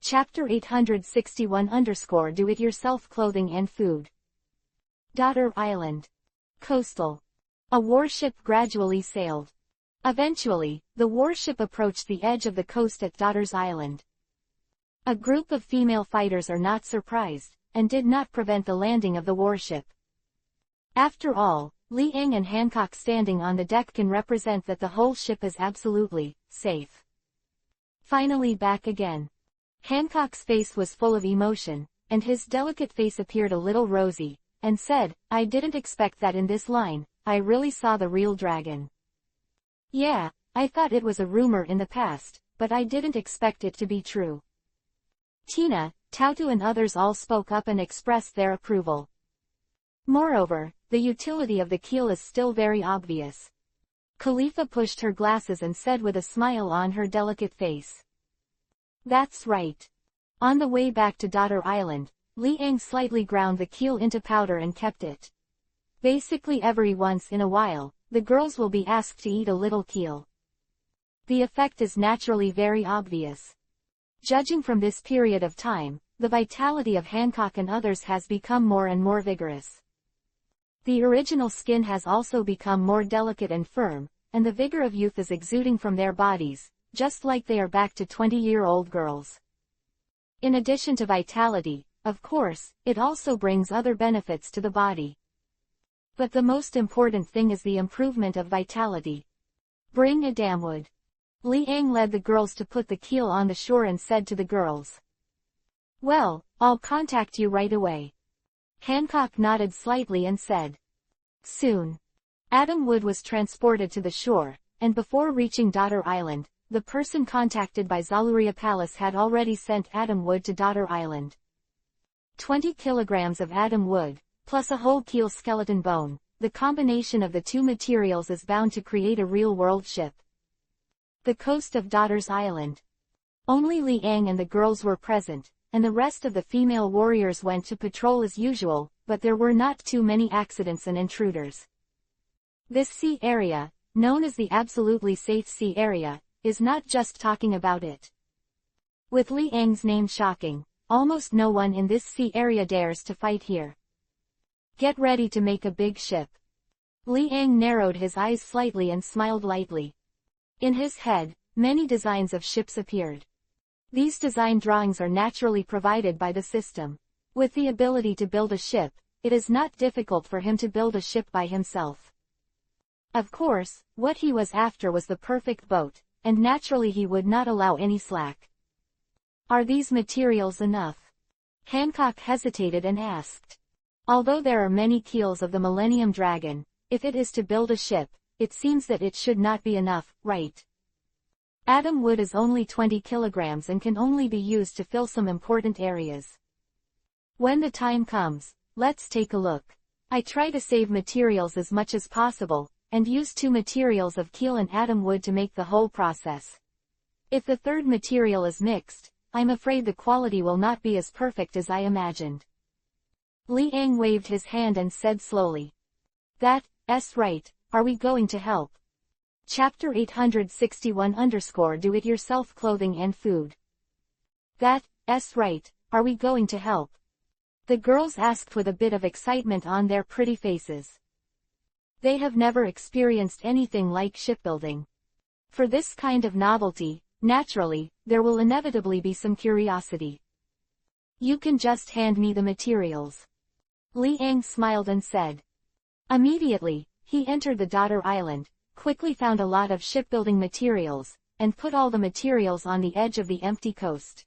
Chapter 861-Do-It-Yourself Clothing and Food. Daughter Island. Coastal. A warship gradually sailed. Eventually, the warship approached the edge of the coast at Daughter's Island. A group of female fighters are not surprised, and did not prevent the landing of the warship. After all, Li Ang and Hancock standing on the deck can represent that the whole ship is absolutely safe. Finally back again. Hancock's face was full of emotion, and his delicate face appeared a little rosy, and said, "I didn't expect that in this line, I really saw the real dragon. Yeah, I thought it was a rumor in the past, but I didn't expect it to be true." Tina, Tautu and others all spoke up and expressed their approval. Moreover, the utility of the keel is still very obvious. Khalifa pushed her glasses and said with a smile on her delicate face, "That's right." On the way back to Daughter Island, Li Ang slightly ground the keel into powder and kept it. Basically every once in a while, the girls will be asked to eat a little keel. The effect is naturally very obvious. Judging from this period of time, the vitality of Hancock and others has become more and more vigorous. The original skin has also become more delicate and firm, and the vigor of youth is exuding from their bodies, just like they are back to 20-year-old girls. In addition to vitality, of course, it also brings other benefits to the body. But the most important thing is the improvement of vitality. Bring a damwood. Li Ang led the girls to put the keel on the shore and said to the girls, "Well, I'll contact you right away." Hancock nodded slightly and said, "Soon." Atom wood was transported to the shore, and before reaching Daughter Island, the person contacted by Zaluria Palace had already sent atom wood to Daughter Island. 20 kilograms of atom wood, plus a whole keel skeleton bone, the combination of the two materials is bound to create a real-world ship. The coast of Daughter's Island. Only Li Ang and the girls were present, and the rest of the female warriors went to patrol as usual, but there were not too many accidents and intruders. This sea area, known as the absolutely safe sea area, is not just talking about it. With Li Ang's name shocking, almost no one in this sea area dares to fight here. Get ready to make a big ship. Li Ang narrowed his eyes slightly and smiled lightly. In his head, many designs of ships appeared. These design drawings are naturally provided by the system. With the ability to build a ship, it is not difficult for him to build a ship by himself. Of course, what he was after was the perfect boat, and naturally he would not allow any slack. Are these materials enough? Hancock hesitated and asked. Although there are many keels of the Millennium Dragon, if it is to build a ship, it seems that it should not be enough, right? Atom wood is only 20 kilograms and can only be used to fill some important areas. When the time comes, let's take a look. I try to save materials as much as possible, and use two materials of keel and atom wood to make the whole process. If the third material is mixed, I'm afraid the quality will not be as perfect as I imagined. Li Ang waved his hand and said slowly, "That's right, are we going to help?" Chapter 861-Do-It-Yourself Clothing and Food. That's right, are we going to help? The girls asked with a bit of excitement on their pretty faces. They have never experienced anything like shipbuilding. For this kind of novelty, naturally, there will inevitably be some curiosity. You can just hand me the materials. Li Ang smiled and said. Immediately, he entered the Daughter Island, quickly found a lot of shipbuilding materials, and put all the materials on the edge of the empty coast.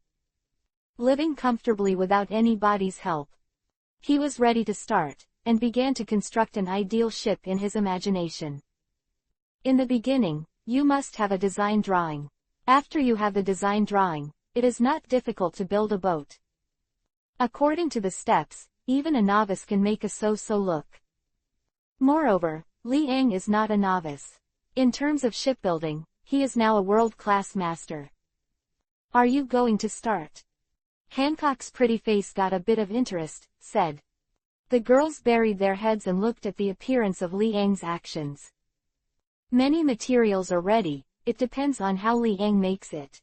Living comfortably without anybody's help. He was ready to start, and began to construct an ideal ship in his imagination. In the beginning, you must have a design drawing. After you have the design drawing, it is not difficult to build a boat. According to the steps, even a novice can make a so-so look. Moreover, Li Ang is not a novice. In terms of shipbuilding, he is now a world-class master. Are you going to start? Hancock's pretty face got a bit of interest, said. The girls buried their heads and looked at the appearance of Li Ang's actions. Many materials are ready, it depends on how Li Ang makes it.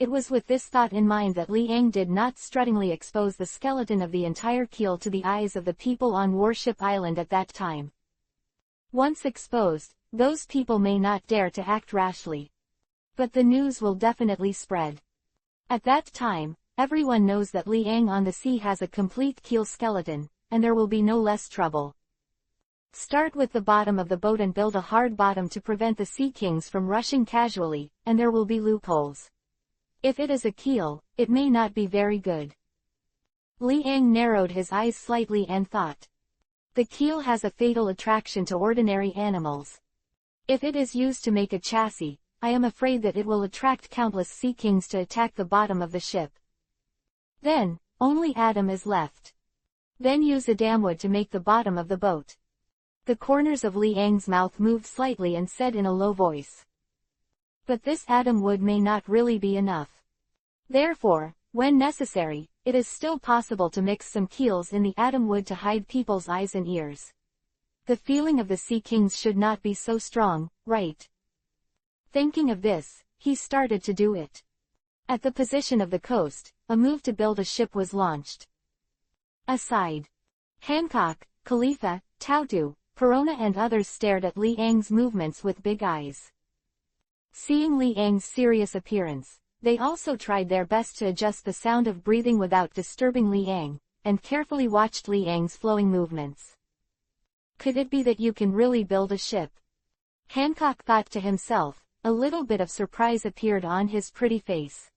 It was with this thought in mind that Liang did not struttingly expose the skeleton of the entire keel to the eyes of the people on Warship Island at that time. Once exposed, those people may not dare to act rashly. But the news will definitely spread. At that time, everyone knows that Liang on the sea has a complete keel skeleton, and there will be no less trouble. Start with the bottom of the boat and build a hard bottom to prevent the sea kings from rushing casually, and there will be loopholes. If it is a keel, it may not be very good. Liang narrowed his eyes slightly and thought. The keel has a fatal attraction to ordinary animals. If it is used to make a chassis, I am afraid that it will attract countless sea kings to attack the bottom of the ship. Then, only Adam is left. Then use a damwood to make the bottom of the boat. The corners of Liang's mouth moved slightly and said in a low voice. But this Adam wood may not really be enough. Therefore, when necessary, it is still possible to mix some keels in the Adam wood to hide people's eyes and ears. The feeling of the sea kings should not be so strong, right? Thinking of this, he started to do it. At the position of the coast, a move to build a ship was launched. Aside. Hancock, Khalifa, Tautu, Perona and others stared at Liang's movements with big eyes. Seeing Liang's serious appearance, they also tried their best to adjust the sound of breathing without disturbing Liang, and carefully watched Liang's flowing movements. Could it be that you can really build a ship? Hancock thought to himself. A little bit of surprise appeared on his pretty face.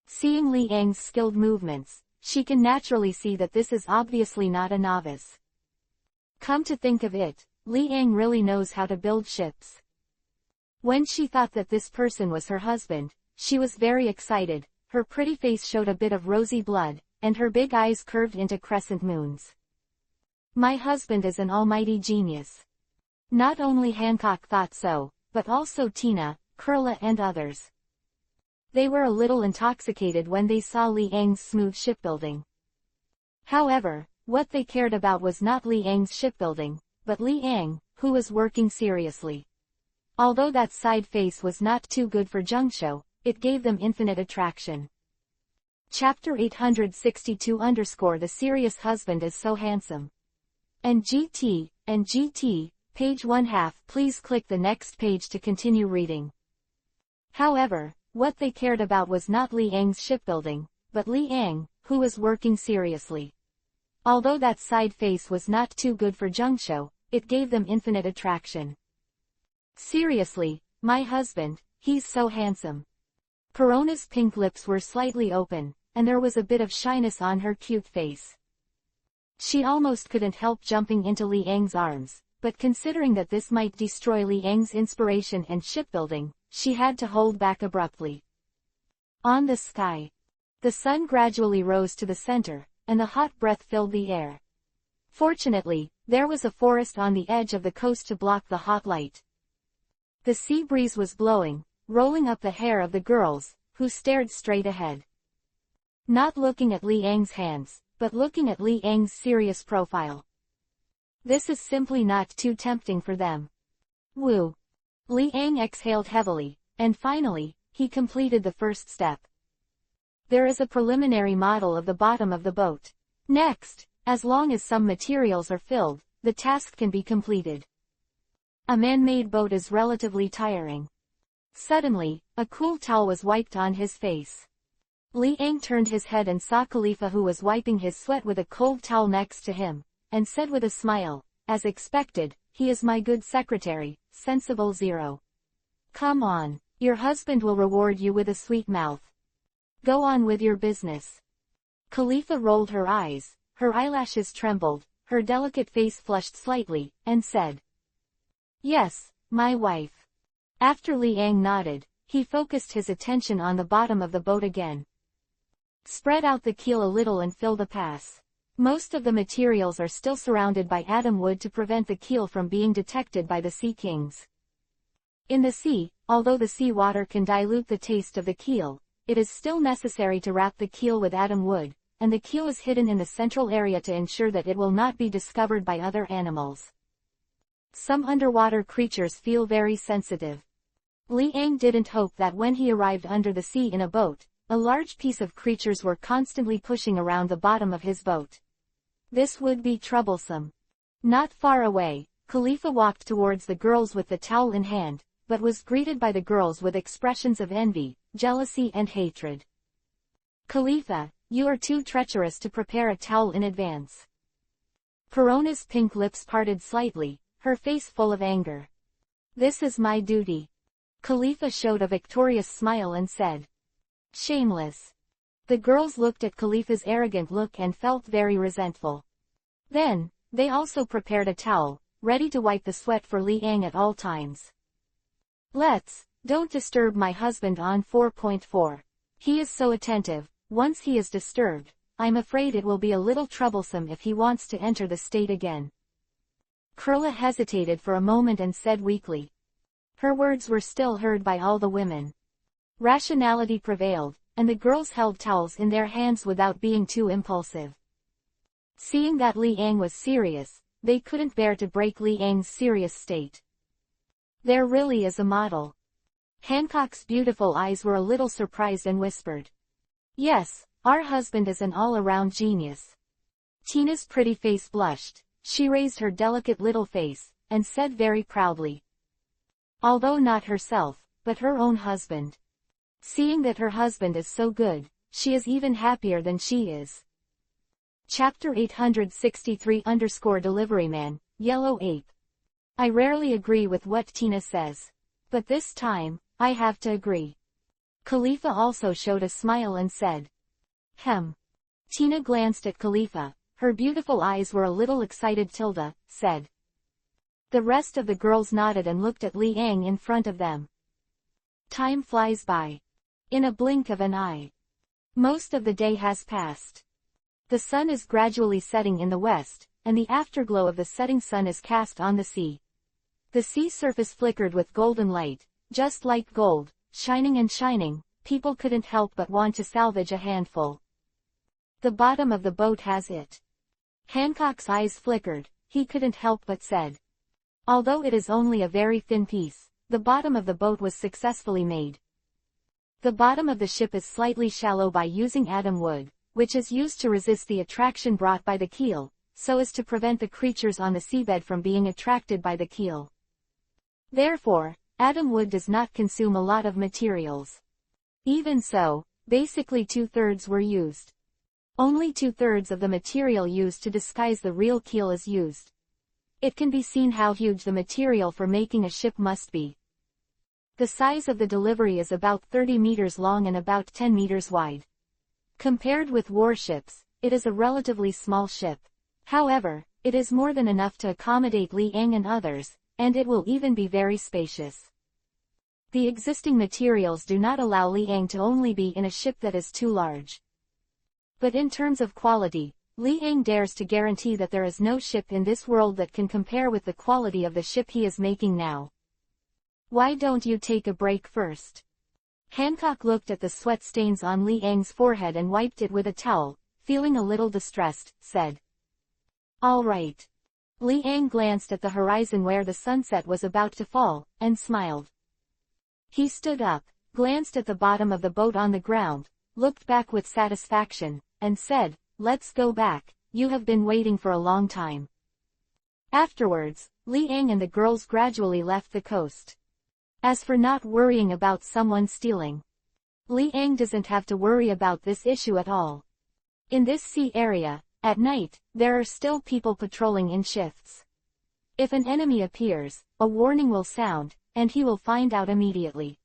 Seeing Liang's skilled movements, she can naturally see that this is obviously not a novice. Come to think of it, Liang really knows how to build ships. When she thought that this person was her husband, she was very excited, her pretty face showed a bit of rosy blood, and her big eyes curved into crescent moons. My husband is an almighty genius. Not only Hancock thought so, but also Tina, Kurla and others. They were a little intoxicated when they saw Liang's smooth shipbuilding. However, what they cared about was not Liang's shipbuilding, but Liang, who was working seriously. Although that side face was not too good for Zhengshou, it gave them infinite attraction. Chapter 862 _ The serious husband is so handsome. And GT, page 1/2. Please click the next page to continue reading. However, what they cared about was not Liang's shipbuilding, but Liang, who was working seriously. Although that side face was not too good for Zhengshou, it gave them infinite attraction. Seriously, my husband, he's so handsome. Perona's pink lips were slightly open, and there was a bit of shyness on her cute face. She almost couldn't help jumping into Liang's arms, but considering that this might destroy Liang's inspiration and shipbuilding, she had to hold back abruptly. On the sky. The sun gradually rose to the center, and the hot breath filled the air. Fortunately, there was a forest on the edge of the coast to block the hot light. The sea breeze was blowing, rolling up the hair of the girls, who stared straight ahead. Not looking at Liang's hands, but looking at Liang's serious profile. This is simply not too tempting for them. Woo! Liang exhaled heavily, and finally, he completed the first step. There is a preliminary model of the bottom of the boat. Next, as long as some materials are filled, the task can be completed. A man-made boat is relatively tiring. Suddenly, a cool towel was wiped on his face. Liang turned his head and saw Khalifa, who was wiping his sweat with a cold towel next to him, and said with a smile, as expected, "He is my good secretary, sensible Zero. Come on, your husband will reward you with a sweet mouth. Go on with your business." Khalifa rolled her eyes, her eyelashes trembled, her delicate face flushed slightly, and said, "Yes, my wife." After Liang nodded, he focused his attention on the bottom of the boat again. Spread out the keel a little and fill the pass. Most of the materials are still surrounded by atom wood to prevent the keel from being detected by the sea kings. In the sea, although the sea water can dilute the taste of the keel, it is still necessary to wrap the keel with atom wood, and the keel is hidden in the central area to ensure that it will not be discovered by other animals. Some underwater creatures feel very sensitive. Li Ang didn't hope that when he arrived under the sea in a boat, a large piece of creatures were constantly pushing around the bottom of his boat. This would be troublesome. Not far away, Khalifa walked towards the girls with the towel in hand, but was greeted by the girls with expressions of envy, jealousy and hatred. Khalifa, you are too treacherous to prepare a towel in advance. Perona's pink lips parted slightly, her face full of anger. This is my duty. Khalifa showed a victorious smile and said. Shameless. The girls looked at Khalifa's arrogant look and felt very resentful. Then, they also prepared a towel, ready to wipe the sweat for Li Ang at all times. Don't disturb my husband on 4.4. He is so attentive. Once he is disturbed, I'm afraid it will be a little troublesome if he wants to enter the state again. Kurla hesitated for a moment and said weakly. Her words were still heard by all the women. Rationality prevailed, and the girls held towels in their hands without being too impulsive. Seeing that Li Ang was serious, they couldn't bear to break Li Ang's serious state. There really is a model. Hancock's beautiful eyes were a little surprised and whispered. Yes, our husband is an all-around genius. Tina's pretty face blushed. She raised her delicate little face, and said very proudly. Although not herself, but her own husband. Seeing that her husband is so good, she is even happier than she is. Chapter 863_Deliveryman, Yellow Ape. I rarely agree with what Tina says. But this time, I have to agree. Khalifa also showed a smile and said. Tina glanced at Khalifa, her beautiful eyes were a little excited. Tilda said. The rest of the girls nodded and looked at Li Ang in front of them. Time flies by. In a blink of an eye. Most of the day has passed. The sun is gradually setting in the west, and the afterglow of the setting sun is cast on the sea. The sea surface flickered with golden light, just like gold, shining and shining. People couldn't help but want to salvage a handful. The bottom of the boat has it. Hancock's eyes flickered, he couldn't help but said. Although it is only a very thin piece, the bottom of the boat was successfully made. The bottom of the ship is slightly shallow by using atom wood, which is used to resist the attraction brought by the keel, so as to prevent the creatures on the seabed from being attracted by the keel. Therefore, atom wood does not consume a lot of materials. Even so, basically 2/3 were used. Only 2/3 of the material used to disguise the real keel is used. It can be seen how huge the material for making a ship must be. The size of the delivery is about 30 meters long and about 10 meters wide. Compared with warships, it is a relatively small ship. However, it is more than enough to accommodate Li Ang and others, and it will even be very spacious. The existing materials do not allow Li Ang to only be in a ship that is too large. But in terms of quality, Li Ang dares to guarantee that there is no ship in this world that can compare with the quality of the ship he is making now. Why don't you take a break first? Hancock looked at the sweat stains on Li Ang's forehead and wiped it with a towel, feeling a little distressed, said. All right. Li Ang glanced at the horizon where the sunset was about to fall, and smiled. He stood up, glanced at the bottom of the boat on the ground, looked back with satisfaction, and said, Let's go back, you have been waiting for a long time. Afterwards, Li Ang and the girls gradually left the coast. As for not worrying about someone stealing, Li Ang doesn't have to worry about this issue at all. In this sea area, at night, there are still people patrolling in shifts. If an enemy appears, a warning will sound, and he will find out immediately.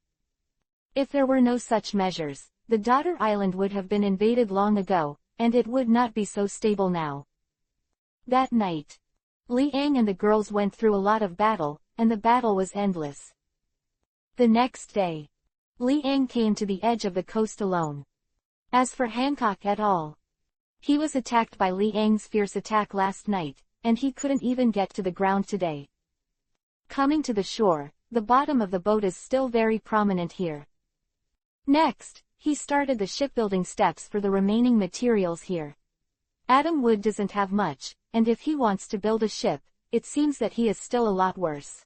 If there were no such measures, the daughter island would have been invaded long ago, and it would not be so stable now. That night, Li Ang and the girls went through a lot of battle, and the battle was endless. The next day, Li Ang came to the edge of the coast alone. As for Hancock et al., he was attacked by Li Ang's fierce attack last night, and he couldn't even get to the ground today. Coming to the shore, the bottom of the boat is still very prominent here. Next, he started the shipbuilding steps for the remaining materials here. Atom wood doesn't have much, and if he wants to build a ship, it seems that he is still a lot worse.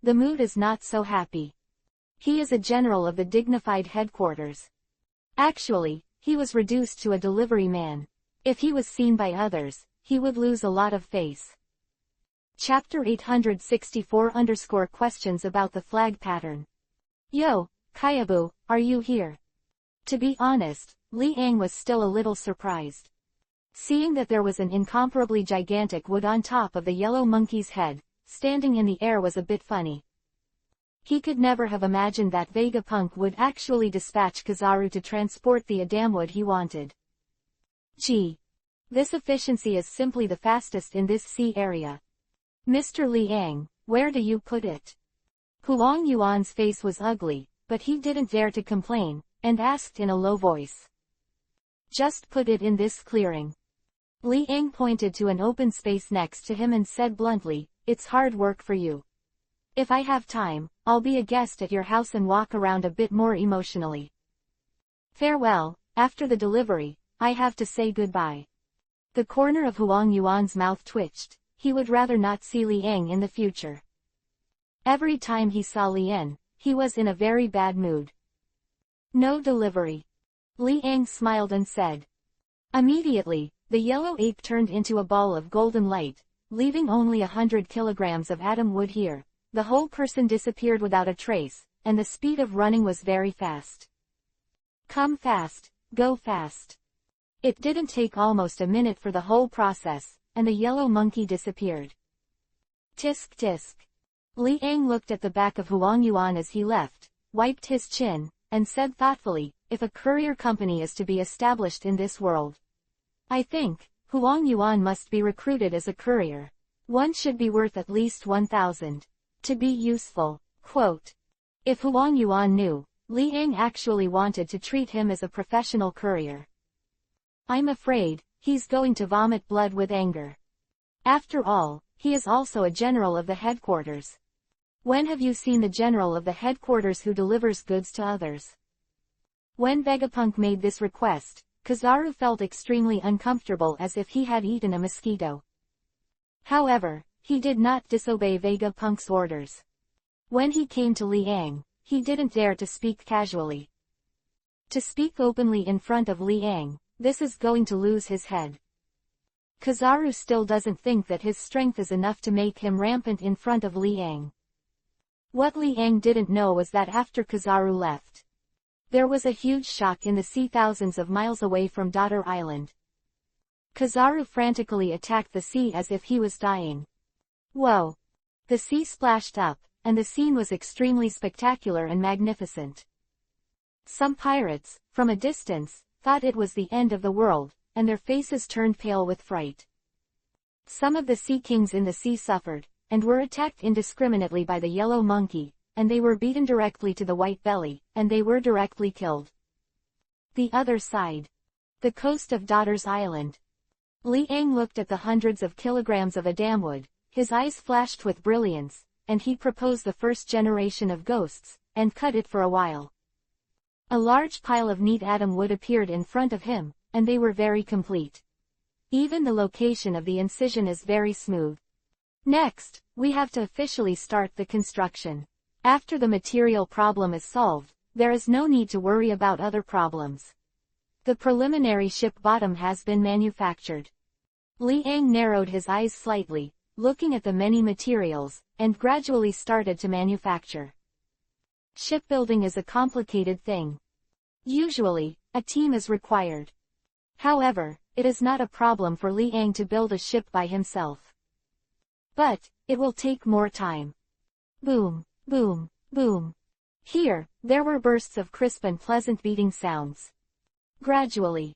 the mood is not so happy. He is a general of the dignified headquarters. Actually, he was reduced to a delivery man. If he was seen by others, he would lose a lot of face. Chapter 864 _ questions about the flag pattern. Yo, Kyabu, are you here? To be honest, Li Ang was still a little surprised. Seeing that there was an incomparably gigantic wood on top of the yellow monkey's head, standing in the air was a bit funny. He could never have imagined that Vegapunk would actually dispatch Kizaru to transport the Adamwood he wanted. Gee. This efficiency is simply the fastest in this sea area. Mr. Li Ang, where do you put it? Huang Yuan's face was ugly, but he didn't dare to complain, and asked in a low voice. Just put it in this clearing. Li Ang pointed to an open space next to him and said bluntly, it's hard work for you. If I have time, I'll be a guest at your house and walk around a bit more emotionally. Farewell, after the delivery, I have to say goodbye. The corner of Huang Yuan's mouth twitched. He would rather not see Li Ang in the future. Every time he saw Li Ang, he was in a very bad mood. No delivery. Li Ang smiled and said. Immediately, the yellow ape turned into a ball of golden light, leaving only 100 kilograms of atom wood here. The whole person disappeared without a trace, and the speed of running was very fast. Come fast, go fast. It didn't take almost a minute for the whole process, and the yellow monkey disappeared. Tisk tisk. Li Ang looked at the back of Huang Yuan as he left, wiped his chin, and said thoughtfully, if a courier company is to be established in this world, I think, Huang Yuan must be recruited as a courier. One should be worth at least 1,000. To be useful. Quote. If Huang Yuan knew, Li Ang actually wanted to treat him as a professional courier. I'm afraid, he's going to vomit blood with anger. After all, he is also a general of the headquarters. When have you seen the general of the headquarters who delivers goods to others? When Vegapunk made this request, Kizaru felt extremely uncomfortable as if he had eaten a mosquito. However, he did not disobey Vegapunk's orders. When he came to Li Ang, he didn't dare to speak casually. To speak openly in front of Li Ang, this is going to lose his head. Kizaru still doesn't think that his strength is enough to make him rampant in front of Li Ang. What Li Ang didn't know was that after Kizaru left, there was a huge shock in the sea thousands of miles away from Daughter Island. Kizaru frantically attacked the sea as if he was dying. Whoa! The sea splashed up, and the scene was extremely spectacular and magnificent. Some pirates, from a distance, thought it was the end of the world, and their faces turned pale with fright. Some of the sea kings in the sea suffered, and were attacked indiscriminately by the yellow monkey, and they were beaten directly to the white belly, and they were directly killed. The other side. The coast of Daughter's Island. Li Ang looked at the hundreds of kilograms of Adamwood, his eyes flashed with brilliance, and he proposed the first generation of ghosts, and cut it for a while. A large pile of neat atom wood appeared in front of him, and they were very complete. Even the location of the incision is very smooth. Next, we have to officially start the construction. After the material problem is solved, there is no need to worry about other problems. The preliminary ship bottom has been manufactured. Li Ang narrowed his eyes slightly, looking at the many materials, and gradually started to manufacture. Shipbuilding is a complicated thing. Usually, a team is required. However, it is not a problem for Li Ang to build a ship by himself. But, it will take more time. Boom, boom, boom. Here, there were bursts of crisp and pleasant beating sounds. Gradually,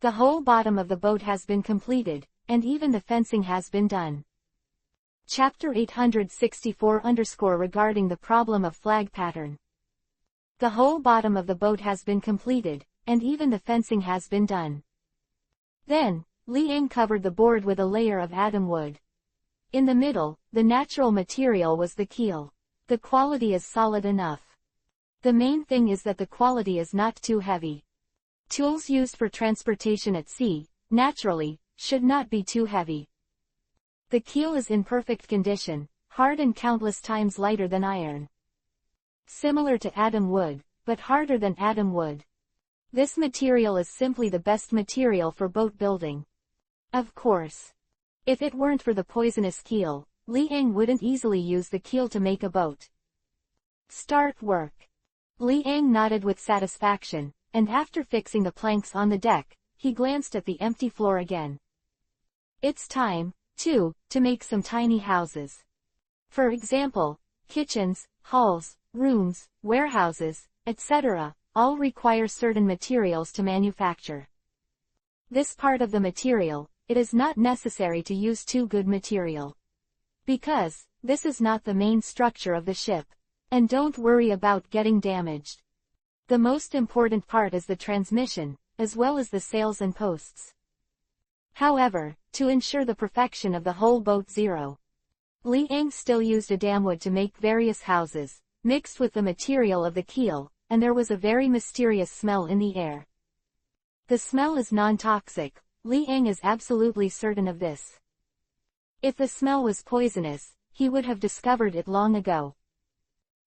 the whole bottom of the boat has been completed, and even the fencing has been done. Chapter 864 _ regarding the problem of flag pattern. The whole bottom of the boat has been completed, and even the fencing has been done. Then, Li Ang covered the board with a layer of atom wood. In the middle, the natural material was the keel. The quality is solid enough. The main thing is that the quality is not too heavy. Tools used for transportation at sea, naturally, should not be too heavy. The keel is in perfect condition, hard and countless times lighter than iron. Similar to atom wood, but harder than atom wood. This material is simply the best material for boat building. Of course. If it weren't for the poisonous keel, Liang wouldn't easily use the keel to make a boat. Start work. Liang nodded with satisfaction, and after fixing the planks on the deck, he glanced at the empty floor again. It's time, too, to make some tiny houses. For example, kitchens, halls, rooms, warehouses, etc., all require certain materials to manufacture. This part of the material, it is not necessary to use too good material. Because, this is not the main structure of the ship. And don't worry about getting damaged. The most important part is the transmission, as well as the sails and posts. However, to ensure the perfection of the whole boat zero, Liang still used a damwood to make various houses, mixed with the material of the keel, and there was a very mysterious smell in the air. The smell is non-toxic, Liang is absolutely certain of this. If the smell was poisonous, he would have discovered it long ago.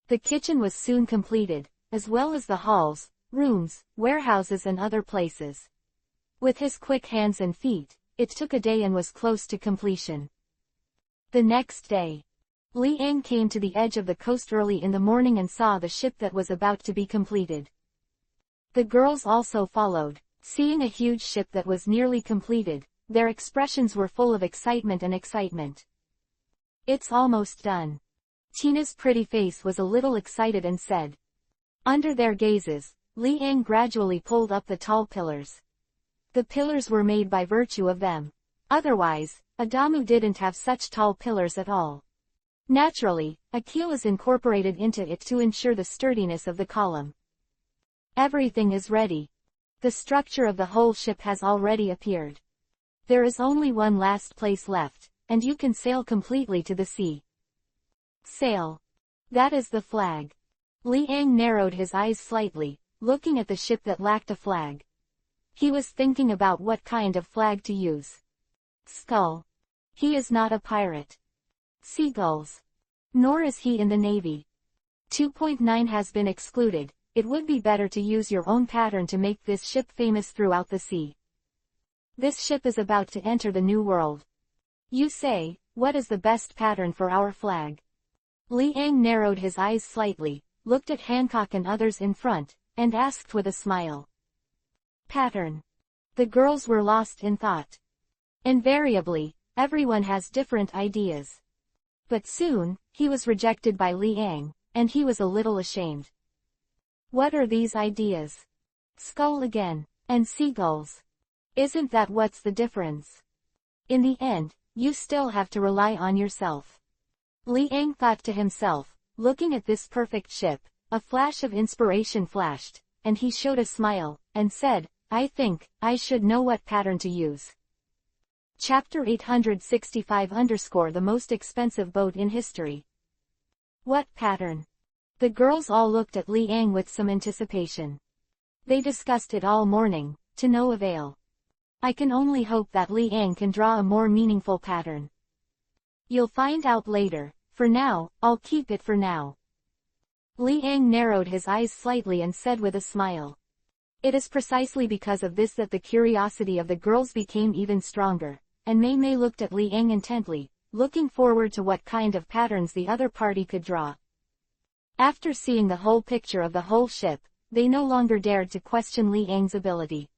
The kitchen was soon completed, as well as the halls, rooms, warehouses and other places. With his quick hands and feet, it took a day and was close to completion. The next day, Liang came to the edge of the coast early in the morning and saw the ship that was about to be completed. The girls also followed, seeing a huge ship that was nearly completed. Their expressions were full of excitement and excitement. It's almost done. Tina's pretty face was a little excited and said. Under their gazes, Liang gradually pulled up the tall pillars. The pillars were made by virtue of them. Otherwise, Adamu didn't have such tall pillars at all. Naturally, a keel is incorporated into it to ensure the sturdiness of the column. Everything is ready. The structure of the whole ship has already appeared. There is only one last place left, and you can sail completely to the sea. Sail. That is the flag. Liang narrowed his eyes slightly, looking at the ship that lacked a flag. He was thinking about what kind of flag to use. Skull. He is not a pirate. Seagulls. Nor is he in the Navy. 2.9 has been excluded. It would be better to use your own pattern to make this ship famous throughout the sea. This ship is about to enter the new world. You say, what is the best pattern for our flag? Liang narrowed his eyes slightly, looked at Hancock and others in front, and asked with a smile. Pattern. The girls were lost in thought. Invariably, everyone has different ideas. But soon, he was rejected by Liang, and he was a little ashamed. What are these ideas? Skull again, and seagulls. Isn't that what's the difference? In the end, you still have to rely on yourself. Liang thought to himself, looking at this perfect ship. A flash of inspiration flashed, and he showed a smile, and said, I think, I should know what pattern to use. Chapter 865 _ the most expensive boat in history. What pattern? The girls all looked at Liang with some anticipation. They discussed it all morning, to no avail. I can only hope that Liang can draw a more meaningful pattern. You'll find out later. For now, I'll keep it for now. Liang narrowed his eyes slightly and said with a smile. It is precisely because of this that the curiosity of the girls became even stronger, and Mei Mei looked at Liang intently, looking forward to what kind of patterns the other party could draw. After seeing the whole picture of the whole ship, they no longer dared to question Liang's ability.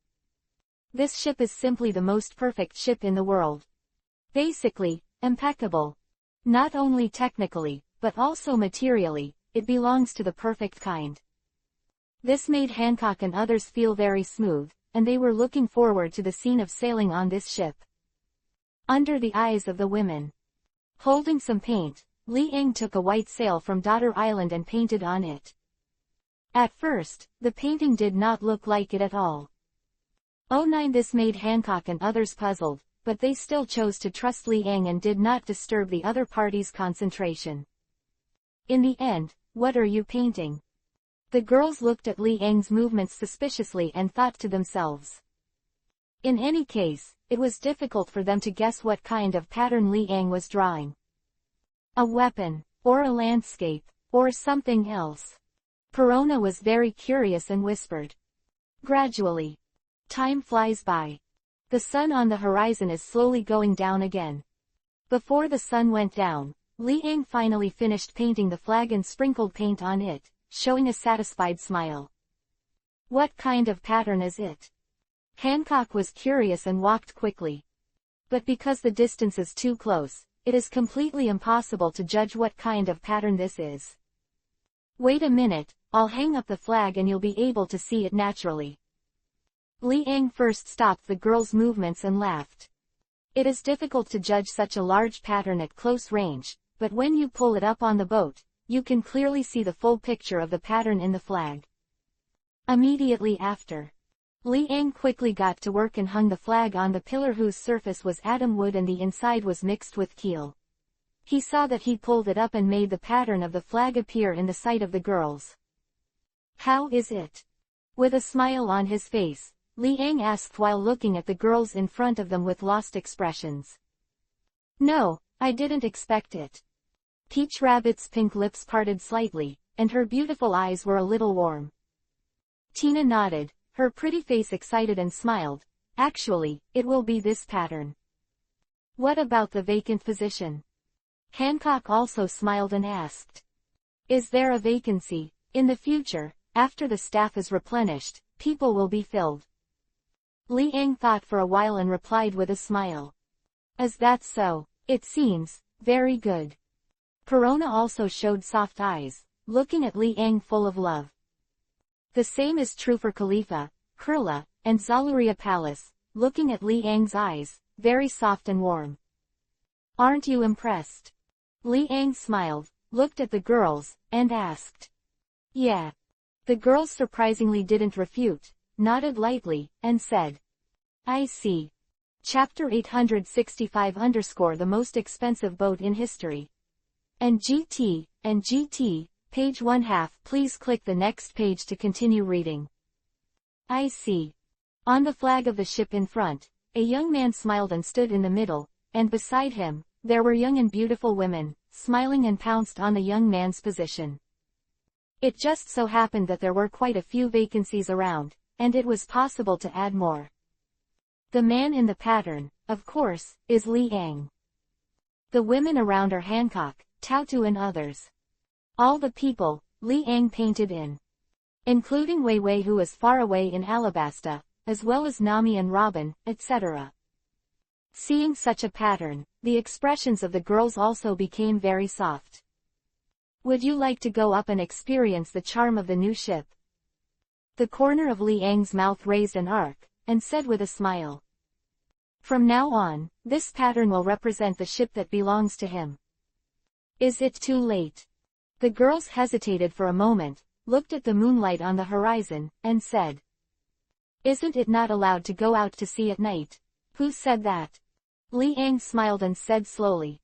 This ship is simply the most perfect ship in the world. Basically, impeccable. Not only technically, but also materially, it belongs to the perfect kind. This made Hancock and others feel very smooth, and they were looking forward to the scene of sailing on this ship. Under the eyes of the women. Holding some paint, Liang took a white sail from Daughter Island and painted on it. At first, the painting did not look like it at all. Oh nine, this made Hancock and others puzzled, but they still chose to trust Liang and did not disturb the other party's concentration. In the end, what are you painting? The girls looked at Liang's movements suspiciously and thought to themselves. In any case, it was difficult for them to guess what kind of pattern Liang was drawing. A weapon, or a landscape, or something else? Perona was very curious and whispered. Gradually. Time flies by. The sun on the horizon is slowly going down again. Before the sun went down, Liang finally finished painting the flag and sprinkled paint on it, showing a satisfied smile. What kind of pattern is it? Hancock was curious and walked quickly. But because the distance is too close, it is completely impossible to judge what kind of pattern this is. Wait a minute, I'll hang up the flag and you'll be able to see it naturally. Liang first stopped the girl's movements and laughed. It is difficult to judge such a large pattern at close range, but when you pull it up on the boat, you can clearly see the full picture of the pattern in the flag. Immediately after, Liang quickly got to work and hung the flag on the pillar whose surface was atom wood and the inside was mixed with keel. He saw that he pulled it up and made the pattern of the flag appear in the sight of the girls. How is it? With a smile on his face, Liang asked while looking at the girls in front of them with lost expressions. No, I didn't expect it. Peach Rabbit's pink lips parted slightly, and her beautiful eyes were a little warm. Tina nodded, her pretty face excited and smiled. Actually, it will be this pattern. What about the vacant position? Hancock also smiled and asked. Is there a vacancy? In the future, after the staff is replenished, people will be filled. Liang thought for a while and replied with a smile. Is that so? It seems very good. Perona also showed soft eyes, looking at Liang full of love. The same is true for Khalifa, Kurla, and Zaluria Palace, looking at Liang's eyes, very soft and warm. Aren't you impressed? Liang smiled, looked at the girls, and asked. Yeah. The girls surprisingly didn't refute, nodded lightly, and said. I see. Chapter 865 _ the most expensive boat in history. And GT, page 1/2. Please click the next page to continue reading. I see. On the flag of the ship in front, a young man smiled and stood in the middle, and beside him, there were young and beautiful women, smiling and pounced on the young man's position. It just so happened that there were quite a few vacancies around, and it was possible to add more. The man in the pattern, of course, is Liang. The women around are Hancock, Tautu and others. All the people, Liang painted in. Including Wei Wei who is far away in Alabasta, as well as Nami and Robin, etc. Seeing such a pattern, the expressions of the girls also became very soft. Would you like to go up and experience the charm of the new ship? The corner of Liang's mouth raised an arc, and said with a smile. From now on, this pattern will represent the ship that belongs to him. Is it too late? The girls hesitated for a moment, looked at the moonlight on the horizon, and said. Isn't it not allowed to go out to sea at night? Who said that? Liang smiled and said slowly.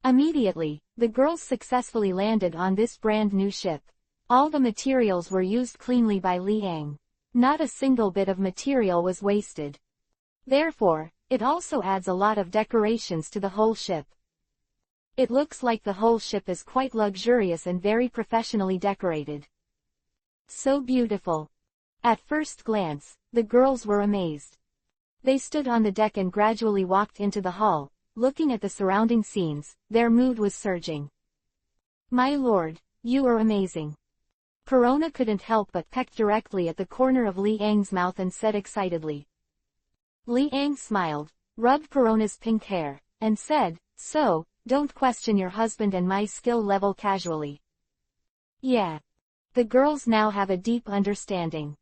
Immediately, the girls successfully landed on this brand new ship. All the materials were used cleanly by Liang. Not a single bit of material was wasted. Therefore, it also adds a lot of decorations to the whole ship. It looks like the whole ship is quite luxurious and very professionally decorated. So beautiful. At first glance, the girls were amazed. They stood on the deck and gradually walked into the hall, looking at the surrounding scenes. Their mood was surging. My lord, you are amazing. Perona couldn't help but peck directly at the corner of Liang's mouth and said excitedly. Liang smiled, rubbed Perona's pink hair, and said, so, don't question your husband and my skill level casually. Yeah. The girls now have a deep understanding.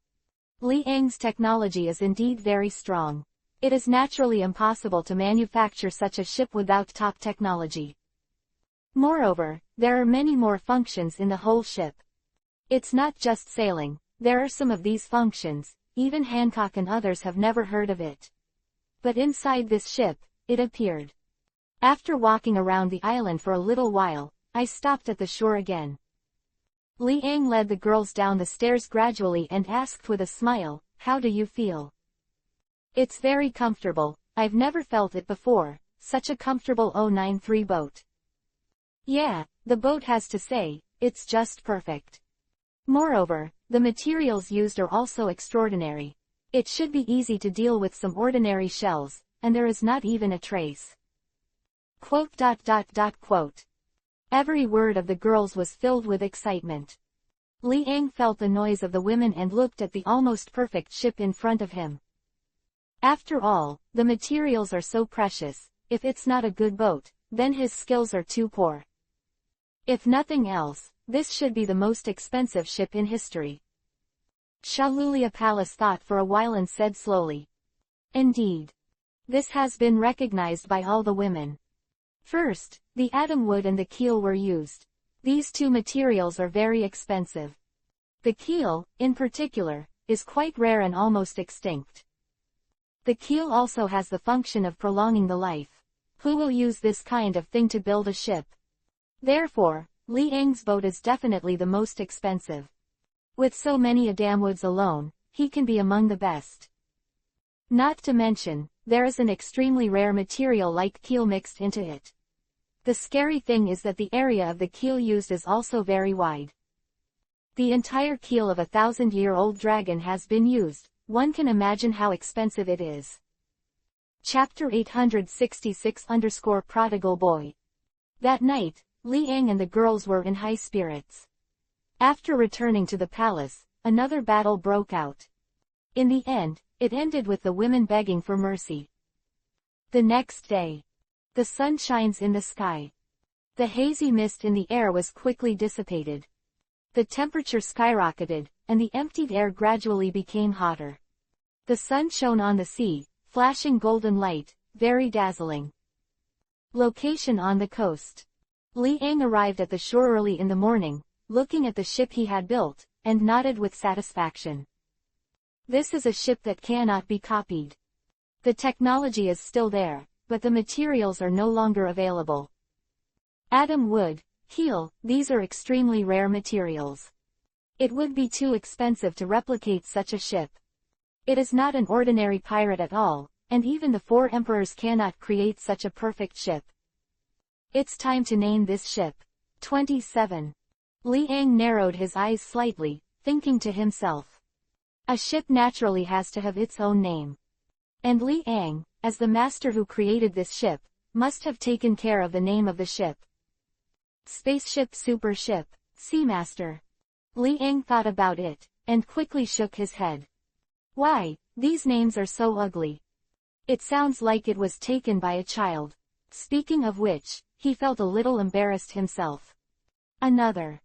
Liang's technology is indeed very strong. It is naturally impossible to manufacture such a ship without top technology. Moreover, there are many more functions in the whole ship. It's not just sailing, there are some of these functions, even Hancock and others have never heard of it. But inside this ship, it appeared. After walking around the island for a little while, I stopped at the shore again. Liang led the girls down the stairs gradually and asked with a smile, how do you feel? It's very comfortable, I've never felt it before, such a comfortable 093 boat. Yeah, the boat has to say, it's just perfect. Moreover, the materials used are also extraordinary. It should be easy to deal with some ordinary shells, and there is not even a trace. Quote. Every word of the girls was filled with excitement. Li Ang felt the noise of the women and looked at the almost perfect ship in front of him. After all, the materials are so precious. If it's not a good boat, then his skills are too poor. If nothing else, this should be the most expensive ship in history. Shalulia Palace thought for a while and said slowly. Indeed. This has been recognized by all the women. First, the atom wood and the keel were used. These two materials are very expensive. The keel, in particular, is quite rare and almost extinct. The keel also has the function of prolonging the life. Who will use this kind of thing to build a ship? Therefore, Li Ang's boat is definitely the most expensive. With so many adamwoods alone, he can be among the best. Not to mention, there is an extremely rare material like keel mixed into it. The scary thing is that the area of the keel used is also very wide. The entire keel of a 1,000-year-old dragon has been used. One can imagine how expensive it is. Chapter 866-Prodigal Boy. That night, Li Ang and the girls were in high spirits. After returning to the palace, another battle broke out. In the end, it ended with the women begging for mercy. The next day, the sun shines in the sky. The hazy mist in the air was quickly dissipated. The temperature skyrocketed, and the emptied air gradually became hotter. The sun shone on the sea, flashing golden light, very dazzling. Location on the coast. Li Ang arrived at the shore early in the morning, looking at the ship he had built, and nodded with satisfaction. This is a ship that cannot be copied. The technology is still there, but the materials are no longer available. Atom wood, keel, these are extremely rare materials. It would be too expensive to replicate such a ship. It is not an ordinary pirate at all, and even the 4 emperors cannot create such a perfect ship. It's time to name this ship. 27. Li Ang narrowed his eyes slightly, thinking to himself. A ship naturally has to have its own name. And Li Ang, as the master who created this ship, must have taken care of the name of the ship. Spaceship Super Ship, Seamaster. Li Ang thought about it, and quickly shook his head. Why, these names are so ugly. It sounds like it was taken by a child. Speaking of which, he felt a little embarrassed himself. Another.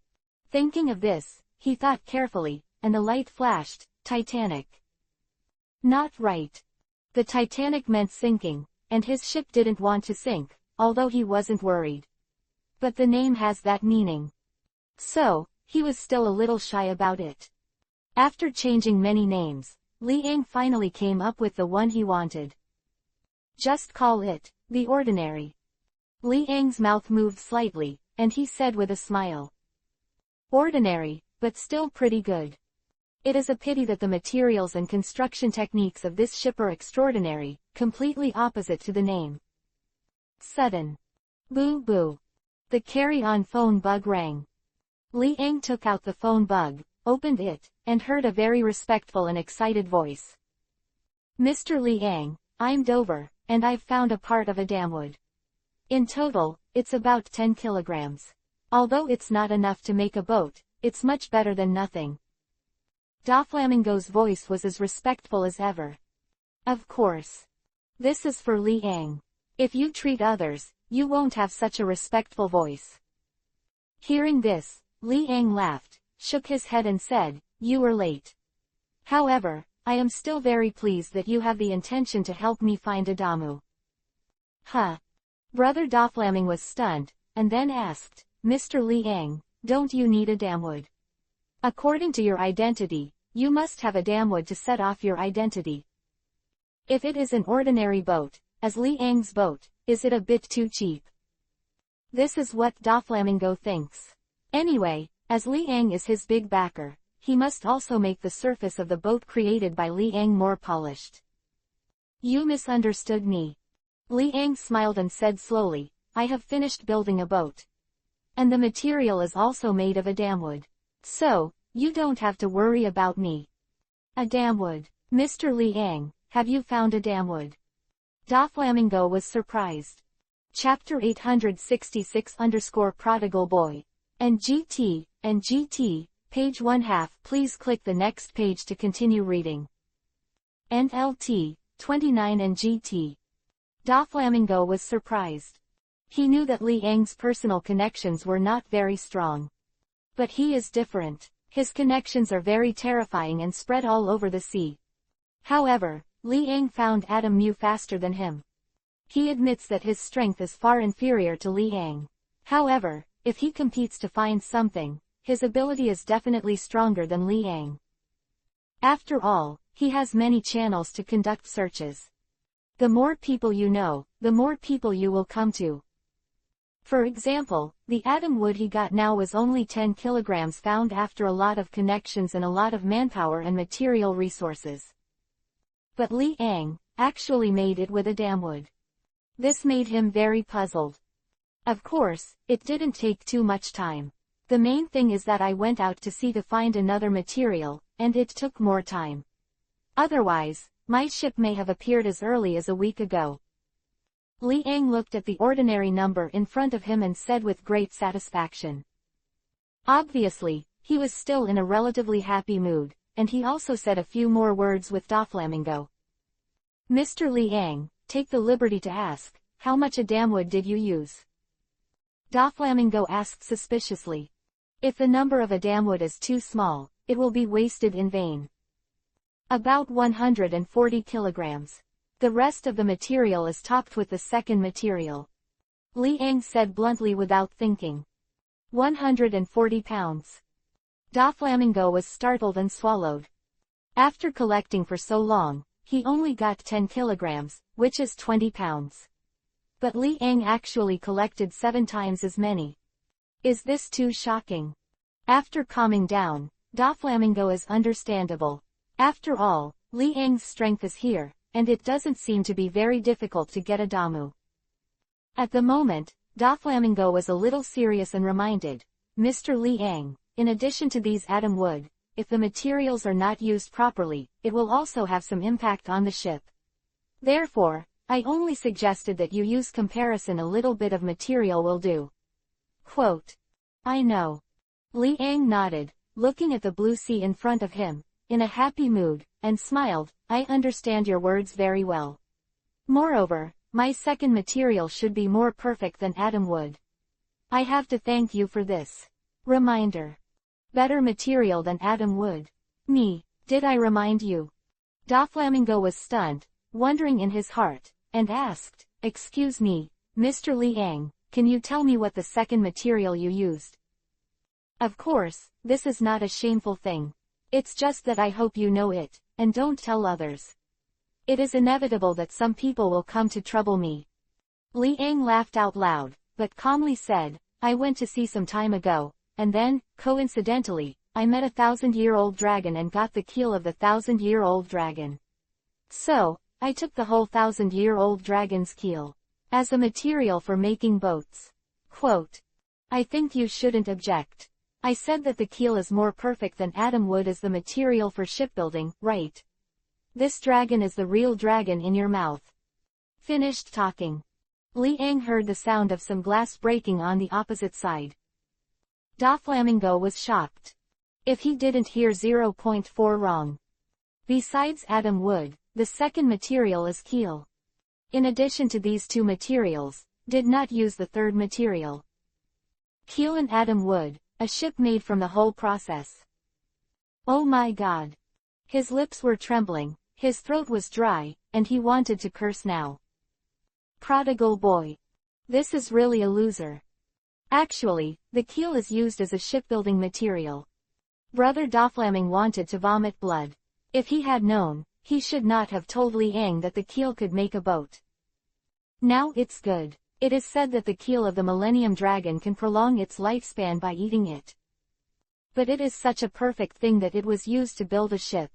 Thinking of this, he thought carefully, and the light flashed, Titanic. Not right. The Titanic meant sinking, and his ship didn't want to sink, although he wasn't worried. But the name has that meaning. So, he was still a little shy about it. After changing many names, Li Ang finally came up with the one he wanted. Just call it, The Ordinary. Li Ang's mouth moved slightly, and he said with a smile. Ordinary, but still pretty good. It is a pity that the materials and construction techniques of this ship are extraordinary, completely opposite to the name. Sudden. Boo boo. The carry-on phone bug rang. Li Ang took out the phone bug, opened it, and heard a very respectful and excited voice. Mr. Li Ang, I'm Dover, and I've found a part of a damwood. In total, it's about 10 kilograms. Although it's not enough to make a boat, it's much better than nothing. Doflamingo's voice was as respectful as ever. Of course. This is for Li Ang. If you treat others, you won't have such a respectful voice. Hearing this, Li Ang laughed, shook his head and said, You were late. However, I am still very pleased that you have the intention to help me find a damu. Huh. Brother Doflaming was stunned, and then asked, Mr. Li Ang, don't you need a damwood? According to your identity, you must have a damwood to set off your identity. If it is an ordinary boat, as Li Ang's boat, is it a bit too cheap? This is what Doflamingo thinks. Anyway, as Li Ang is his big backer, he must also make the surface of the boat created by Li Ang more polished. You misunderstood me. Li Ang smiled and said slowly, I have finished building a boat. And the material is also made of adamwood. So, you don't have to worry about me. Adamwood. Mr. Liang, have you found adamwood? Doflamingo was surprised. Chapter 866 _ Boy. NGT, page 1/2. Please click the next page to continue reading. NLT, 29 NGT. Doflamingo was surprised. He knew that Liang's personal connections were not very strong. But he is different. His connections are very terrifying and spread all over the sea. However, Liang found Adam Mu faster than him. He admits that his strength is far inferior to Liang. However, if he competes to find something, his ability is definitely stronger than Liang. After all, he has many channels to conduct searches. The more people you know, the more people you will come to. For example, the atom wood he got now was only 10 kilograms found after a lot of connections and a lot of manpower and material resources. But Liang actually made it with adamwood. This made him very puzzled. Of course, it didn't take too much time. The main thing is that I went out to sea to find another material, and it took more time. Otherwise, my ship may have appeared as early as a week ago. Liang looked at the ordinary number in front of him and said with great satisfaction. Obviously, he was still in a relatively happy mood, and he also said a few more words with Doflamingo. Mr. Liang, take the liberty to ask, how much adamwood did you use? Doflamingo asked suspiciously. If the number of adamwood is too small, it will be wasted in vain. About 140 kilograms. The rest of the material is topped with the second material. Liang said bluntly without thinking. 140 pounds. Doflamingo was startled and swallowed. After collecting for so long, he only got 10 kilograms, which is 20 pounds. But Liang actually collected 7 times as many. Is this too shocking? After calming down, Doflamingo is understandable. After all, Liang's strength is here, and it doesn't seem to be very difficult to get a damu. At the moment, Doflamingo was a little serious and reminded, Mr. Liang, in addition to these atom wood, if the materials are not used properly, it will also have some impact on the ship. Therefore, I only suggested that you use comparison. A little bit of material will do. Quote. I know. Liang nodded, looking at the blue sea in front of him, in a happy mood, and smiled. I understand your words very well. Moreover, my second material should be more perfect than atom wood. I have to thank you for this reminder. Better material than atom wood. Me, did I remind you? Doflamingo was stunned, wondering in his heart, and asked, excuse me, Mr. Liang, can you tell me what the second material you used? Of course, this is not a shameful thing. It's just that I hope you know it, and don't tell others. It is inevitable that some people will come to trouble me. Liang laughed out loud, but calmly said, I went to sea some time ago, and then, coincidentally, I met a 1,000-year-old dragon and got the keel of the 1,000-year-old dragon. So, I took the whole 1,000-year-old dragon's keel as a material for making boats. Quote. I think you shouldn't object. I said that the keel is more perfect than atom wood as the material for shipbuilding, right? This dragon is the real dragon in your mouth. Finished talking. Liang heard the sound of some glass breaking on the opposite side. Doflamingo was shocked. If he didn't hear 0.4 wrong. Besides atom wood, the second material is keel. In addition to these two materials, did not use the third material. Keel and atom wood, a ship made from the whole process. Oh my God. His lips were trembling, his throat was dry, and he wanted to curse now. Prodigal boy. This is really a loser. Actually, the keel is used as a shipbuilding material. Brother Doflamingo wanted to vomit blood. If he had known, he should not have told Liang that the keel could make a boat. Now it's good. It is said that the keel of the Millennium Dragon can prolong its lifespan by eating it. But it is such a perfect thing that it was used to build a ship.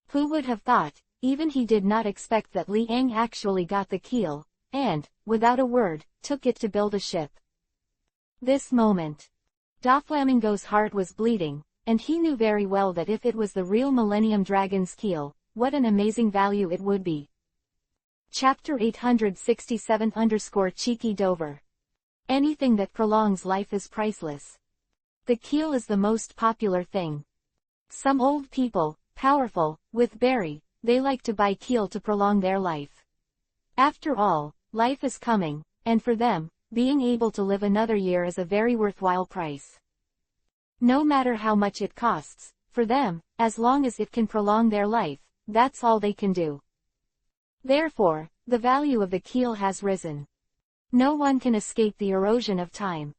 Who would have thought? Even he did not expect that Liang actually got the keel, and, without a word, took it to build a ship. This moment, Doflamingo's heart was bleeding, and he knew very well that if it was the real Millennium Dragon's keel, what an amazing value it would be. Chapter 867 _ Dover. Anything that prolongs life is priceless. The keel is the most popular thing. Some old people, powerful, with berry, they like to buy keel to prolong their life. After all, life is coming, and for them, being able to live another year is a very worthwhile price. No matter how much it costs, for them, as long as it can prolong their life, that's all they can do. Therefore, the value of the keel has risen. No one can escape the erosion of time.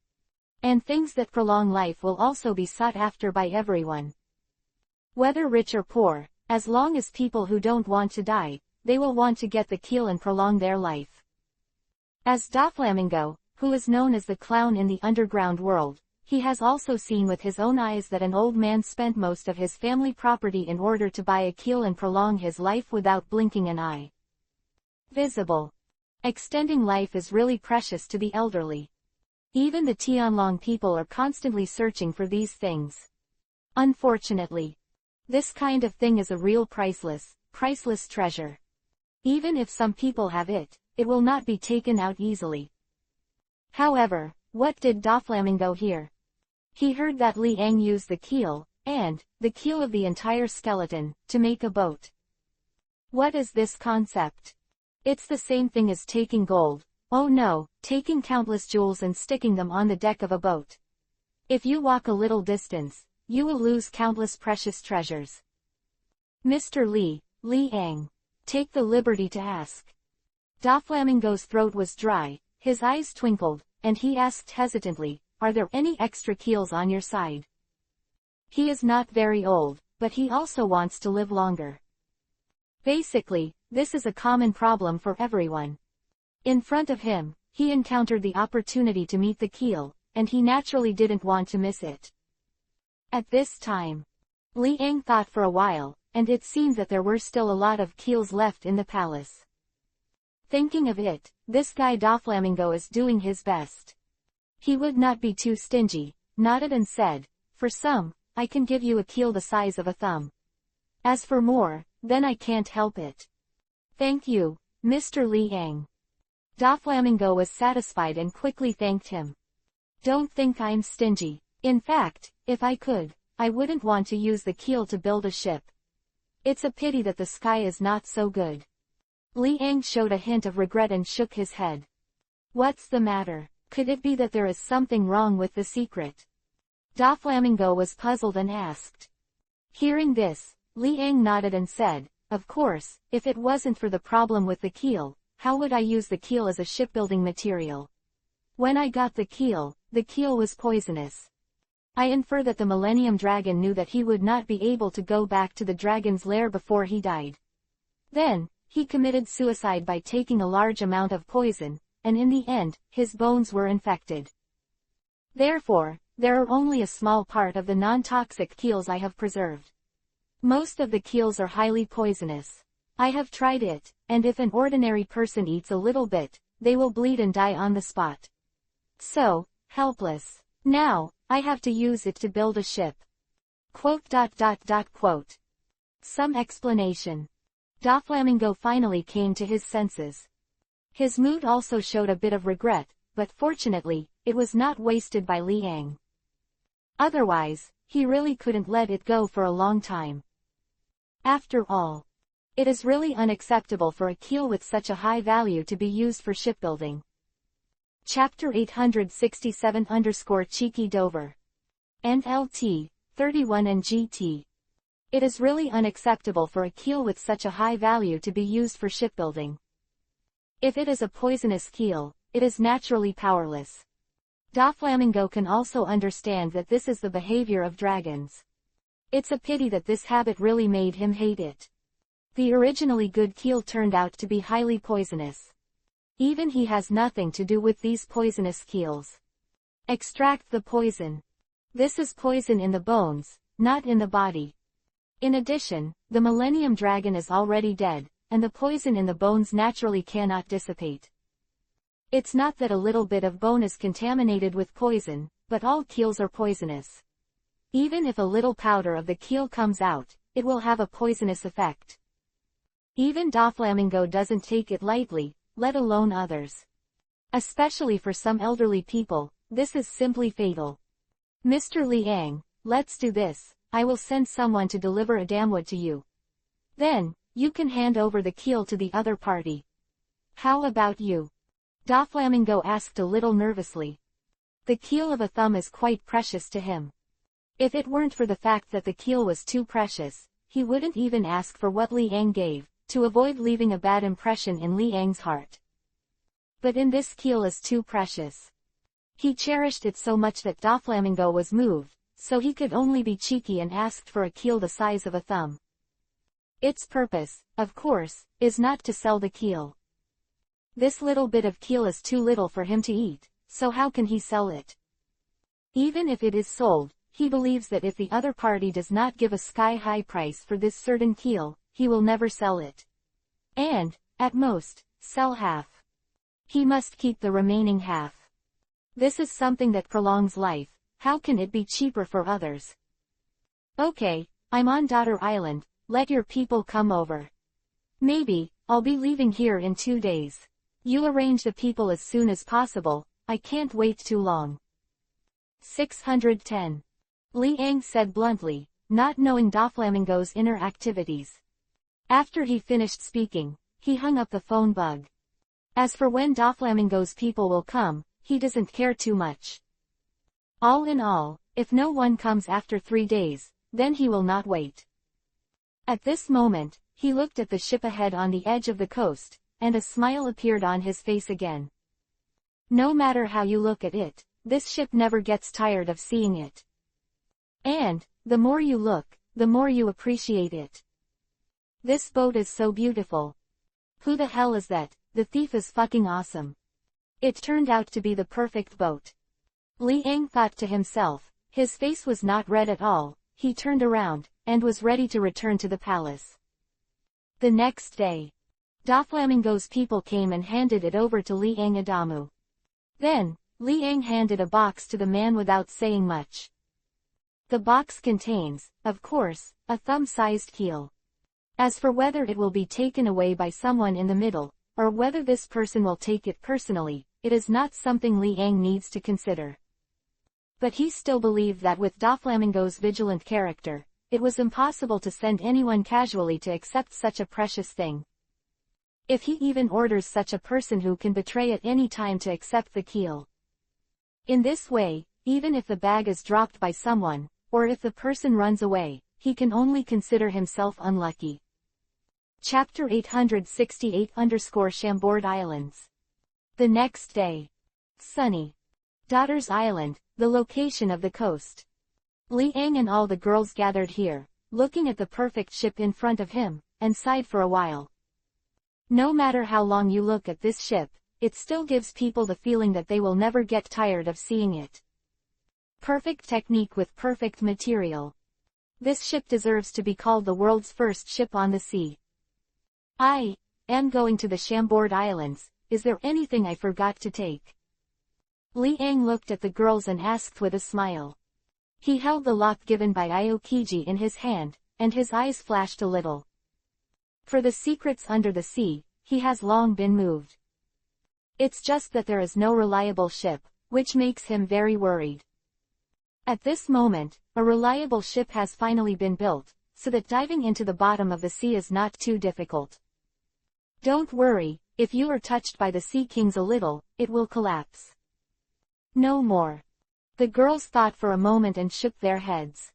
And things that prolong life will also be sought after by everyone. Whether rich or poor, as long as people who don't want to die, they will want to get the keel and prolong their life. As Doflamingo, who is known as the clown in the underground world, he has also seen with his own eyes that an old man spent most of his family property in order to buy a keel and prolong his life without blinking an eye. Visible. Extending life is really precious to the elderly. Even the Tianlong people are constantly searching for these things. Unfortunately, this kind of thing is a real priceless treasure. Even if some people have it, it will not be taken out easily. However, what did Doflamingo hear? He heard that Liang used the keel, and the keel of the entire skeleton, to make a boat. What is this concept? It's the same thing as taking gold, oh no, taking countless jewels and sticking them on the deck of a boat. If you walk a little distance, you will lose countless precious treasures. Mr. Liang, take the liberty to ask. Doflamingo's throat was dry, his eyes twinkled, and he asked hesitantly, are there any extra keels on your side? He is not very old, but he also wants to live longer. Basically, this is a common problem for everyone. In front of him, he encountered the opportunity to meet the keel, and he naturally didn't want to miss it. At this time, Liang thought for a while, and it seemed that there were still a lot of keels left in the palace. Thinking of it, this guy Doflamingo is doing his best. He would not be too stingy, nodded and said, for some, I can give you a keel the size of a thumb. As for more, then I can't help it. Thank you, Mr. Liang. Doflamingo was satisfied and quickly thanked him. Don't think I'm stingy. In fact, if I could, I wouldn't want to use the keel to build a ship. It's a pity that the sky is not so good. Liang showed a hint of regret and shook his head. What's the matter? Could it be that there is something wrong with the secret? Doflamingo was puzzled and asked. Hearing this, Liang nodded and said, of course, if it wasn't for the problem with the keel, how would I use the keel as a shipbuilding material? When I got the keel was poisonous. I infer that the Millennium Dragon knew that he would not be able to go back to the dragon's lair before he died. Then, he committed suicide by taking a large amount of poison, and in the end, his bones were infected. Therefore, there are only a small part of the non-toxic keels I have preserved. Most of the keels are highly poisonous. I have tried it, and if an ordinary person eats a little bit, they will bleed and die on the spot. So, helpless. Now, I have to use it to build a ship. Quote. Some explanation. Doflamingo finally came to his senses. His mood also showed a bit of regret, but fortunately, it was not wasted by Liang. Otherwise, he really couldn't let it go for a long time. After all, it is really unacceptable for a keel with such a high value to be used for shipbuilding. Chapter 867 _ Dover. NLT, 31 and GT. It is really unacceptable for a keel with such a high value to be used for shipbuilding. If it is a poisonous keel, it is naturally powerless. Doflamingo can also understand that this is the behavior of dragons. It's a pity that this habit really made him hate it. The originally good keel turned out to be highly poisonous. Even he has nothing to do with these poisonous keels. Extract the poison. This is poison in the bones, not in the body. In addition, the Millennium Dragon is already dead, and the poison in the bones naturally cannot dissipate. It's not that a little bit of bone is contaminated with poison, but all keels are poisonous. Even if a little powder of the keel comes out, it will have a poisonous effect. Even Doflamingo doesn't take it lightly, let alone others. Especially for some elderly people, this is simply fatal. Mr. Liang, let's do this. I will send someone to deliver a damwood to you. Then, you can hand over the keel to the other party. How about you? Doflamingo asked a little nervously. The keel of a thumb is quite precious to him. If it weren't for the fact that the keel was too precious, he wouldn't even ask for what Liang gave, to avoid leaving a bad impression in Liang's heart. But in this keel is too precious. He cherished it so much that Doflamingo was moved, so he could only be cheeky and asked for a keel the size of a thumb. Its purpose, of course, is not to sell the keel. This little bit of keel is too little for him to eat, so how can he sell it? Even if it is sold, he believes that if the other party does not give a sky-high price for this certain keel, he will never sell it. And, at most, sell half. He must keep the remaining half. This is something that prolongs life. How can it be cheaper for others? Okay, I'm on Daughter Island, let your people come over. Maybe, I'll be leaving here in 2 days. You arrange the people as soon as possible, I can't wait too long. 610. Liang said bluntly, not knowing Doflamingo's inner activities. After he finished speaking, he hung up the phone bug. As for when Doflamingo's people will come, he doesn't care too much. All in all, if no one comes after 3 days, then he will not wait. At this moment, he looked at the ship ahead on the edge of the coast, and a smile appeared on his face again. No matter how you look at it, this ship never gets tired of seeing it. And, the more you look, the more you appreciate it. This boat is so beautiful. Who the hell is that? The thief is fucking awesome. It turned out to be the perfect boat. Liang thought to himself. His face was not red at all. He turned around, and was ready to return to the palace. The next day, Doflamingo's people came and handed it over to Liang Adamu. Then, Liang handed a box to the man without saying much. The box contains, of course, a thumb-sized keel. As for whether it will be taken away by someone in the middle, or whether this person will take it personally, it is not something Liang needs to consider. But he still believed that with Doflamingo's vigilant character, it was impossible to send anyone casually to accept such a precious thing. If he even orders such a person who can betray at any time to accept the keel. In this way, even if the bag is dropped by someone, or if the person runs away, he can only consider himself unlucky. Chapter 868-Chambord Islands. The next day. Sunny. Daughter's Island, the location of the coast. Liang and all the girls gathered here, looking at the perfect ship in front of him, and sighed for a while. No matter how long you look at this ship, it still gives people the feeling that they will never get tired of seeing it. Perfect technique with perfect material. This ship deserves to be called the world's first ship on the sea. I am going to the Chambord Islands. Is there anything I forgot to take? Liang looked at the girls and asked with a smile. He held the lock given by Aokiji in his hand, and his eyes flashed a little. For the secrets under the sea, he has long been moved. It's just that there is no reliable ship, which makes him very worried. At this moment, a reliable ship has finally been built, so that diving into the bottom of the sea is not too difficult. Don't worry, if you are touched by the Sea Kings a little, it will collapse. No more. The girls thought for a moment and shook their heads.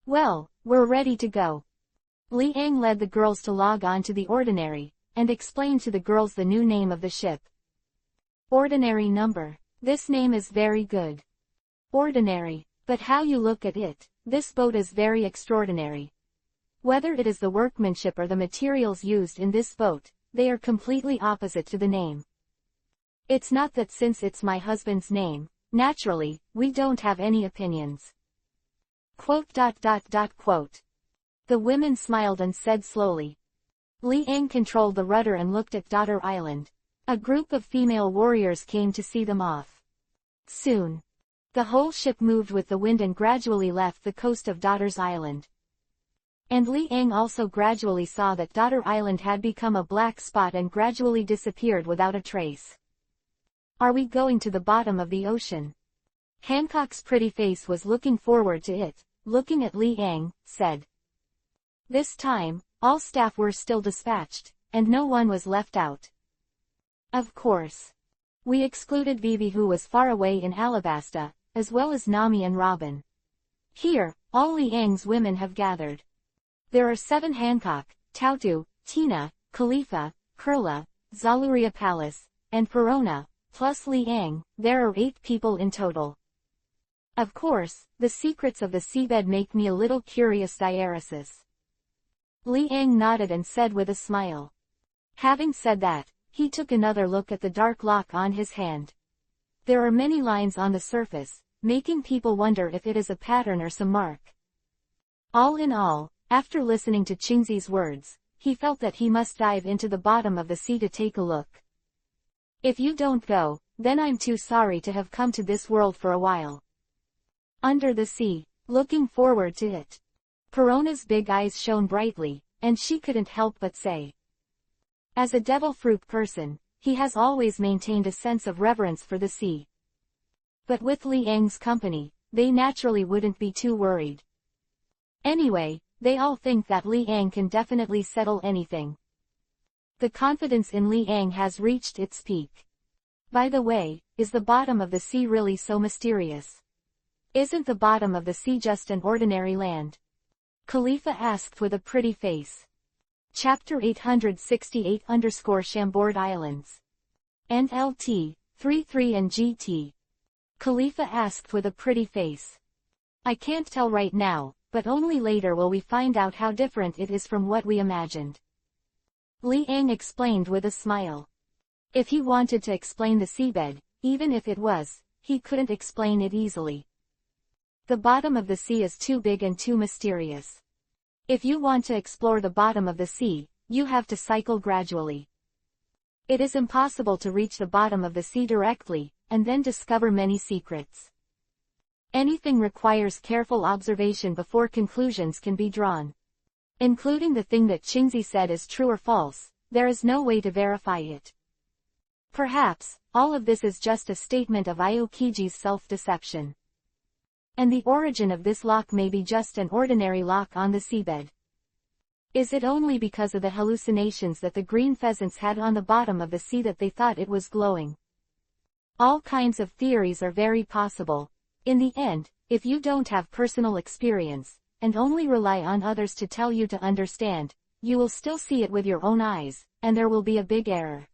Well, we're ready to go. Liang led the girls to log on to the Ordinary, and explained to the girls the new name of the ship. Ordinary number. This name is very good. Ordinary. But how you look at it, this boat is very extraordinary. Whether it is the workmanship or the materials used in this boat, they are completely opposite to the name. It's not that since it's my husband's name, naturally, we don't have any opinions. Quote. The women smiled and said slowly. Liang controlled the rudder and looked at Daughter Island. A group of female warriors came to see them off. Soon, the whole ship moved with the wind and gradually left the coast of Daughters Island. And Liang also gradually saw that Daughter Island had become a black spot and gradually disappeared without a trace. Are we going to the bottom of the ocean? Hancock's pretty face was looking forward to it, looking at Liang, said. This time, all staff were still dispatched, and no one was left out. Of course. We excluded Vivi who was far away in Alabasta, as well as Nami and Robin. Here, all Liang's women have gathered. There are 7 Hancock, Tautu, Tina, Khalifa, Kurla, Zaluria Palace, and Perona, plus Liang, there are 8 people in total. Of course, the secrets of the seabed make me a little curious. Diaresis. Liang nodded and said with a smile. Having said that, he took another look at the dark lock on his hand. There are many lines on the surface, making people wonder if it is a pattern or some mark. All in all, after listening to Qingzi's words, he felt that he must dive into the bottom of the sea to take a look. If you don't go, then I'm too sorry to have come to this world for a while. Under the sea, looking forward to it. Perona's big eyes shone brightly, and she couldn't help but say. As a devil fruit person, he has always maintained a sense of reverence for the sea. But with Liang's company, they naturally wouldn't be too worried. Anyway, they all think that Liang can definitely settle anything. The confidence in Liang has reached its peak. By the way, is the bottom of the sea really so mysterious? Isn't the bottom of the sea just an ordinary land? Khalifa asked with a pretty face. Chapter 868-Chambord Islands. And LT, 33 and GT. Khalifa asked with a pretty face. I can't tell right now, but only later will we find out how different it is from what we imagined. Liang explained with a smile. If he wanted to explain the seabed, even if it was, he couldn't explain it easily. The bottom of the sea is too big and too mysterious. If you want to explore the bottom of the sea, you have to cycle gradually. It is impossible to reach the bottom of the sea directly, and then discover many secrets. Anything requires careful observation before conclusions can be drawn. Including the thing that Qingzi said is true or false, there is no way to verify it. Perhaps, all of this is just a statement of Aokiji's self-deception. And the origin of this lock may be just an ordinary lock on the seabed. Is it only because of the hallucinations that the green pheasants had on the bottom of the sea that they thought it was glowing? All kinds of theories are very possible. In the end, if you don't have personal experience, and only rely on others to tell you to understand, you will still see it with your own eyes, and there will be a big error.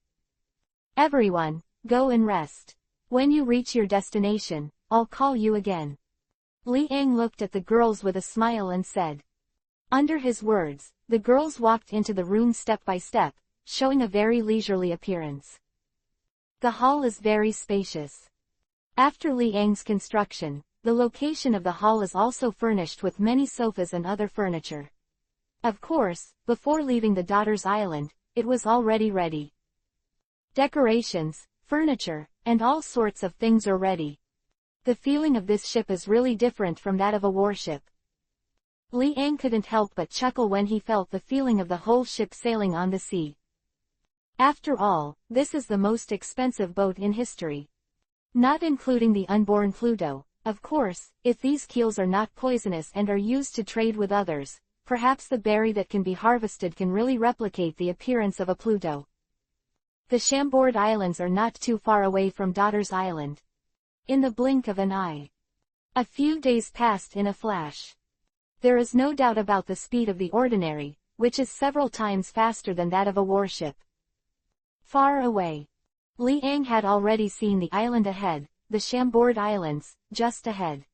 Everyone, go and rest. When you reach your destination, I'll call you again. Liang looked at the girls with a smile and said. Under his words, the girls walked into the room step by step, showing a very leisurely appearance. The hall is very spacious. After Liang's construction, the location of the hall is also furnished with many sofas and other furniture. Of course, before leaving the Daughters Island, it was already ready. Decorations, furniture, and all sorts of things are ready. The feeling of this ship is really different from that of a warship. Liang couldn't help but chuckle when he felt the feeling of the whole ship sailing on the sea. After all, this is the most expensive boat in history. Not including the unborn Pluto, of course. If these keels are not poisonous and are used to trade with others, perhaps the berry that can be harvested can really replicate the appearance of a Pluto. The Chambord Islands are not too far away from Daughters Island. In the blink of an eye. A few days passed in a flash. There is no doubt about the speed of the ordinary, which is several times faster than that of a warship. Far away. Liang had already seen the island ahead, the Chambord Islands, just ahead.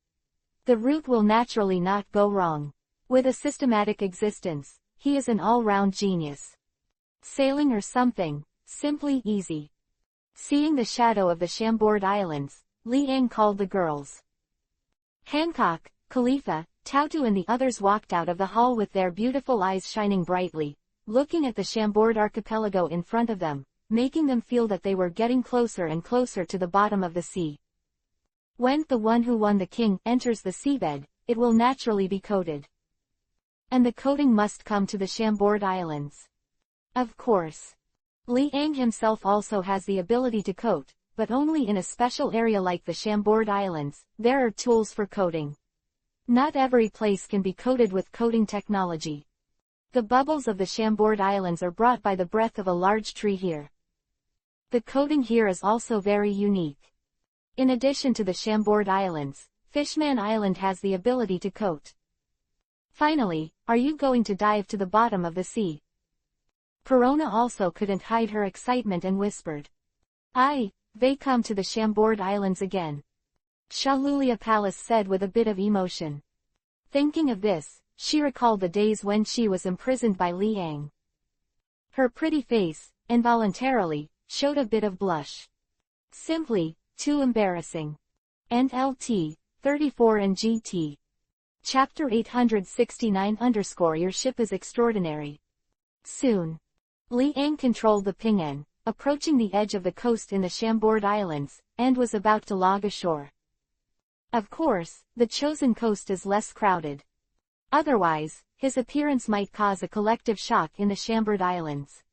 The route will naturally not go wrong. With a systematic existence, he is an all-round genius. Sailing or something, simply easy. Seeing the shadow of the Chambord Islands, Liang called the girls. Hancock, Khalifa, Tautu and the others walked out of the hall with their beautiful eyes shining brightly, looking at the Chambord archipelago in front of them, making them feel that they were getting closer and closer to the bottom of the sea. When the one who won the king enters the seabed, it will naturally be coated. And the coating must come to the Chambord Islands. Of course. Liang himself also has the ability to coat, but only in a special area like the Chambord Islands. There are tools for coating. Not every place can be coated with coating technology. The bubbles of the Chambord Islands are brought by the breath of a large tree here. The coating here is also very unique. In addition to the Chambord Islands, Fishman Island has the ability to coat. Finally, are you going to dive to the bottom of the sea? Perona also couldn't hide her excitement and whispered. They come to the Chambord Islands again. Shalulia Palace said with a bit of emotion. Thinking of this, she recalled the days when she was imprisoned by Liang. Her pretty face, involuntarily, showed a bit of blush. Simply, too embarrassing. NLT, 34 and GT. Chapter 869 _ Your ship is extraordinary. Soon. Liang controlled the Ping'an, approaching the edge of the coast in the Chambord Islands, and was about to log ashore. Of course, the chosen coast is less crowded. Otherwise, his appearance might cause a collective shock in the Chambord Islands.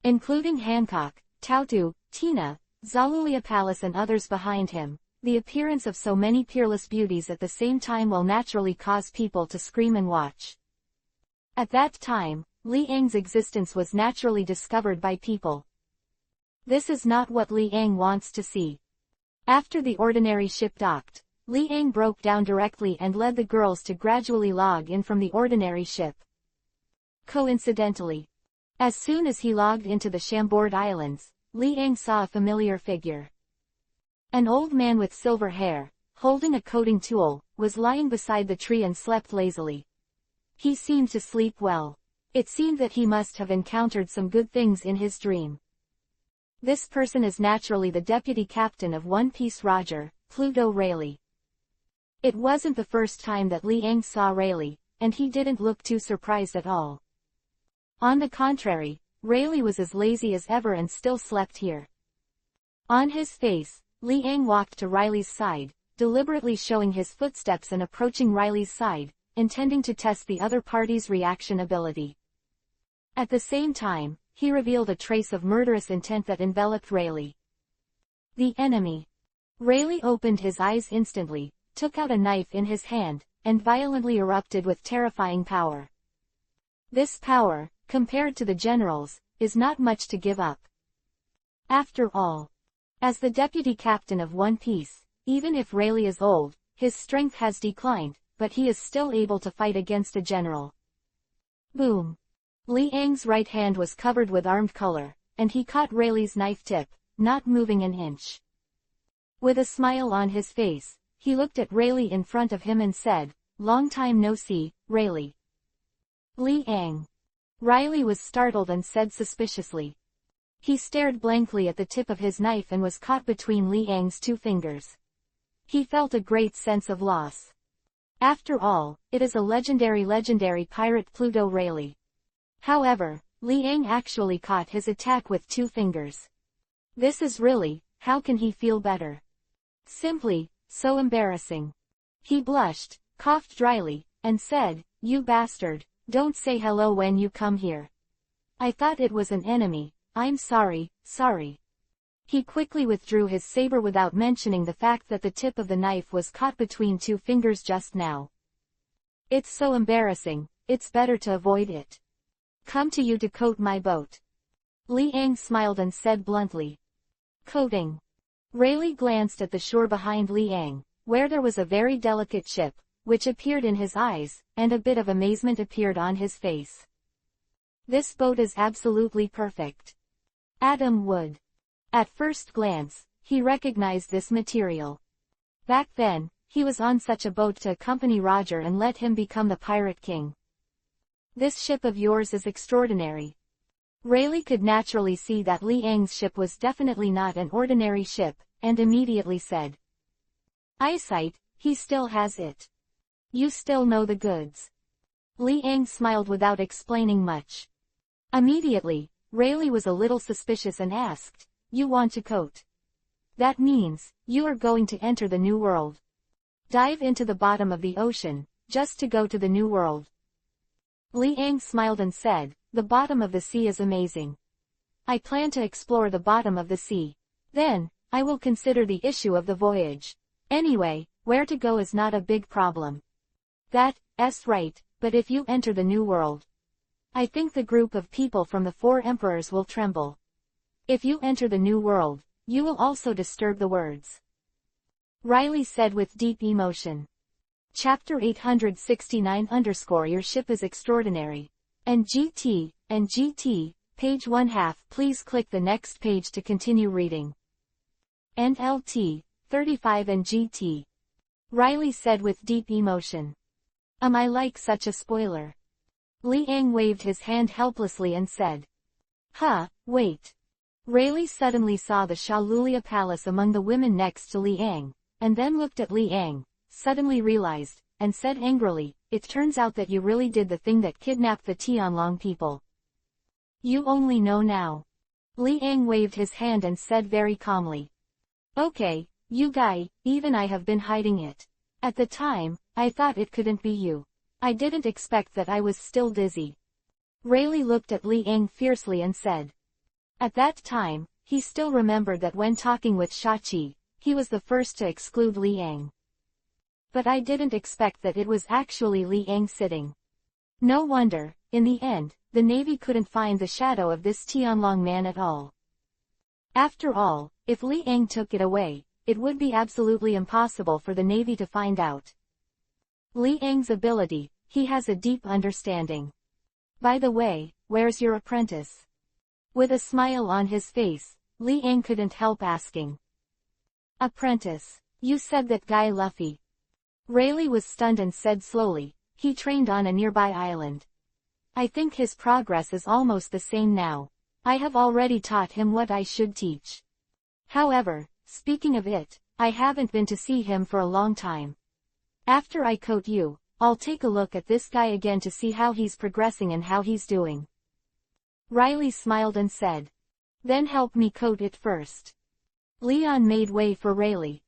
Including Hancock, Tautu, Tina, Zalulia Palace and others behind him, the appearance of so many peerless beauties at the same time will naturally cause people to scream and watch. At that time, Liang's existence was naturally discovered by people. This is not what Liang wants to see. After the ordinary ship docked, Liang broke down directly and led the girls to gradually log in from the ordinary ship. Coincidentally, as soon as he logged into the Chambord Islands, Liang saw a familiar figure. An old man with silver hair, holding a coating tool, was lying beside the tree and slept lazily. He seemed to sleep well. It seemed that he must have encountered some good things in his dream. This person is naturally the deputy captain of One Piece Roger, Pluto Rayleigh. It wasn't the first time that Liang saw Rayleigh, and he didn't look too surprised at all. On the contrary, Rayleigh was as lazy as ever and still slept here. On his face, Liang walked to Riley's side, deliberately showing his footsteps and approaching Riley's side, intending to test the other party's reaction ability. At the same time, he revealed a trace of murderous intent that enveloped Rayleigh. The enemy. Rayleigh opened his eyes instantly, took out a knife in his hand, and violently erupted with terrifying power. This power, compared to the general's, is not much to give up. After all, as the deputy captain of One Piece, even if Rayleigh is old, his strength has declined, but he is still able to fight against a general. Boom. Liang's right hand was covered with armed color, and he caught Rayleigh's knife tip, not moving an inch. With a smile on his face, he looked at Rayleigh in front of him and said, "Long time no see, Rayleigh." Liang. Riley was startled and said suspiciously. He stared blankly at the tip of his knife and was caught between Liang's two fingers. He felt a great sense of loss. After all, it is a legendary pirate Pluto Rayleigh. However, Liang actually caught his attack with two fingers. This is really, how can he feel better? Simply, so embarrassing. He blushed, coughed dryly, and said, "You bastard, don't say hello when you come here. I thought it was an enemy. I'm sorry." He quickly withdrew his saber without mentioning the fact that the tip of the knife was caught between two fingers just now. "It's so embarrassing, it's better to avoid it. Come to you to coat my boat." Liang smiled and said bluntly. "Coating." Rayleigh glanced at the shore behind Liang, where there was a very delicate chip, which appeared in his eyes, and a bit of amazement appeared on his face. "This boat is absolutely perfect. Adam would." At first glance, he recognized this material. Back then, he was on such a boat to accompany Roger and let him become the Pirate King. "This ship of yours is extraordinary." Rayleigh could naturally see that Liang's ship was definitely not an ordinary ship, and immediately said. "Eyesight, he still has it. You still know the goods." Liang smiled without explaining much. Immediately, Rayleigh was a little suspicious and asked, "You want to coat? That means, you are going to enter the new world. Dive into the bottom of the ocean, just to go to the new world." Liang smiled and said, "The bottom of the sea is amazing. I plan to explore the bottom of the sea. Then, I will consider the issue of the voyage. Anyway, where to go is not a big problem." "That's right, but if you enter the new world, I think the group of people from the 4 emperors will tremble. If you enter the new world, you will also disturb the words," Riley said with deep emotion. Chapter 869 Your ship is extraordinary. NGT, page 1/2. Please click the next page to continue reading. NLT, 35 NGT. Riley said with deep emotion. Am I like such a spoiler? Liang waved his hand helplessly and said. Wait. Rayleigh suddenly saw the Shalulia Palace among the women next to Liang, and then looked at Liang, suddenly realized, and said angrily, "It turns out that you really did the thing that kidnapped the Tianlong people. You only know now." Liang waved his hand and said very calmly. "Okay, you guy, even I have been hiding it. At the time, I thought it couldn't be you. I didn't expect that I was still dizzy." Rayleigh looked at Liang fiercely and said. At that time, he still remembered that when talking with Shachi, he was the first to exclude Liang. But I didn't expect that it was actually Liang sitting. No wonder, in the end, the Navy couldn't find the shadow of this Tianlong man at all. After all, if Liang took it away, it would be absolutely impossible for the Navy to find out. Liang's ability, he has a deep understanding. By the way, where's your apprentice? With a smile on his face, Liang couldn't help asking. Apprentice, you said that guy Luffy. Rayleigh was stunned and said slowly, he trained on a nearby island. I think his progress is almost the same now. I have already taught him what I should teach. However, speaking of it, I haven't been to see him for a long time. After I coat you, I'll take a look at this guy again to see how he's progressing and how he's doing. Riley smiled and said. Then help me coat it first. Leon made way for Rayleigh.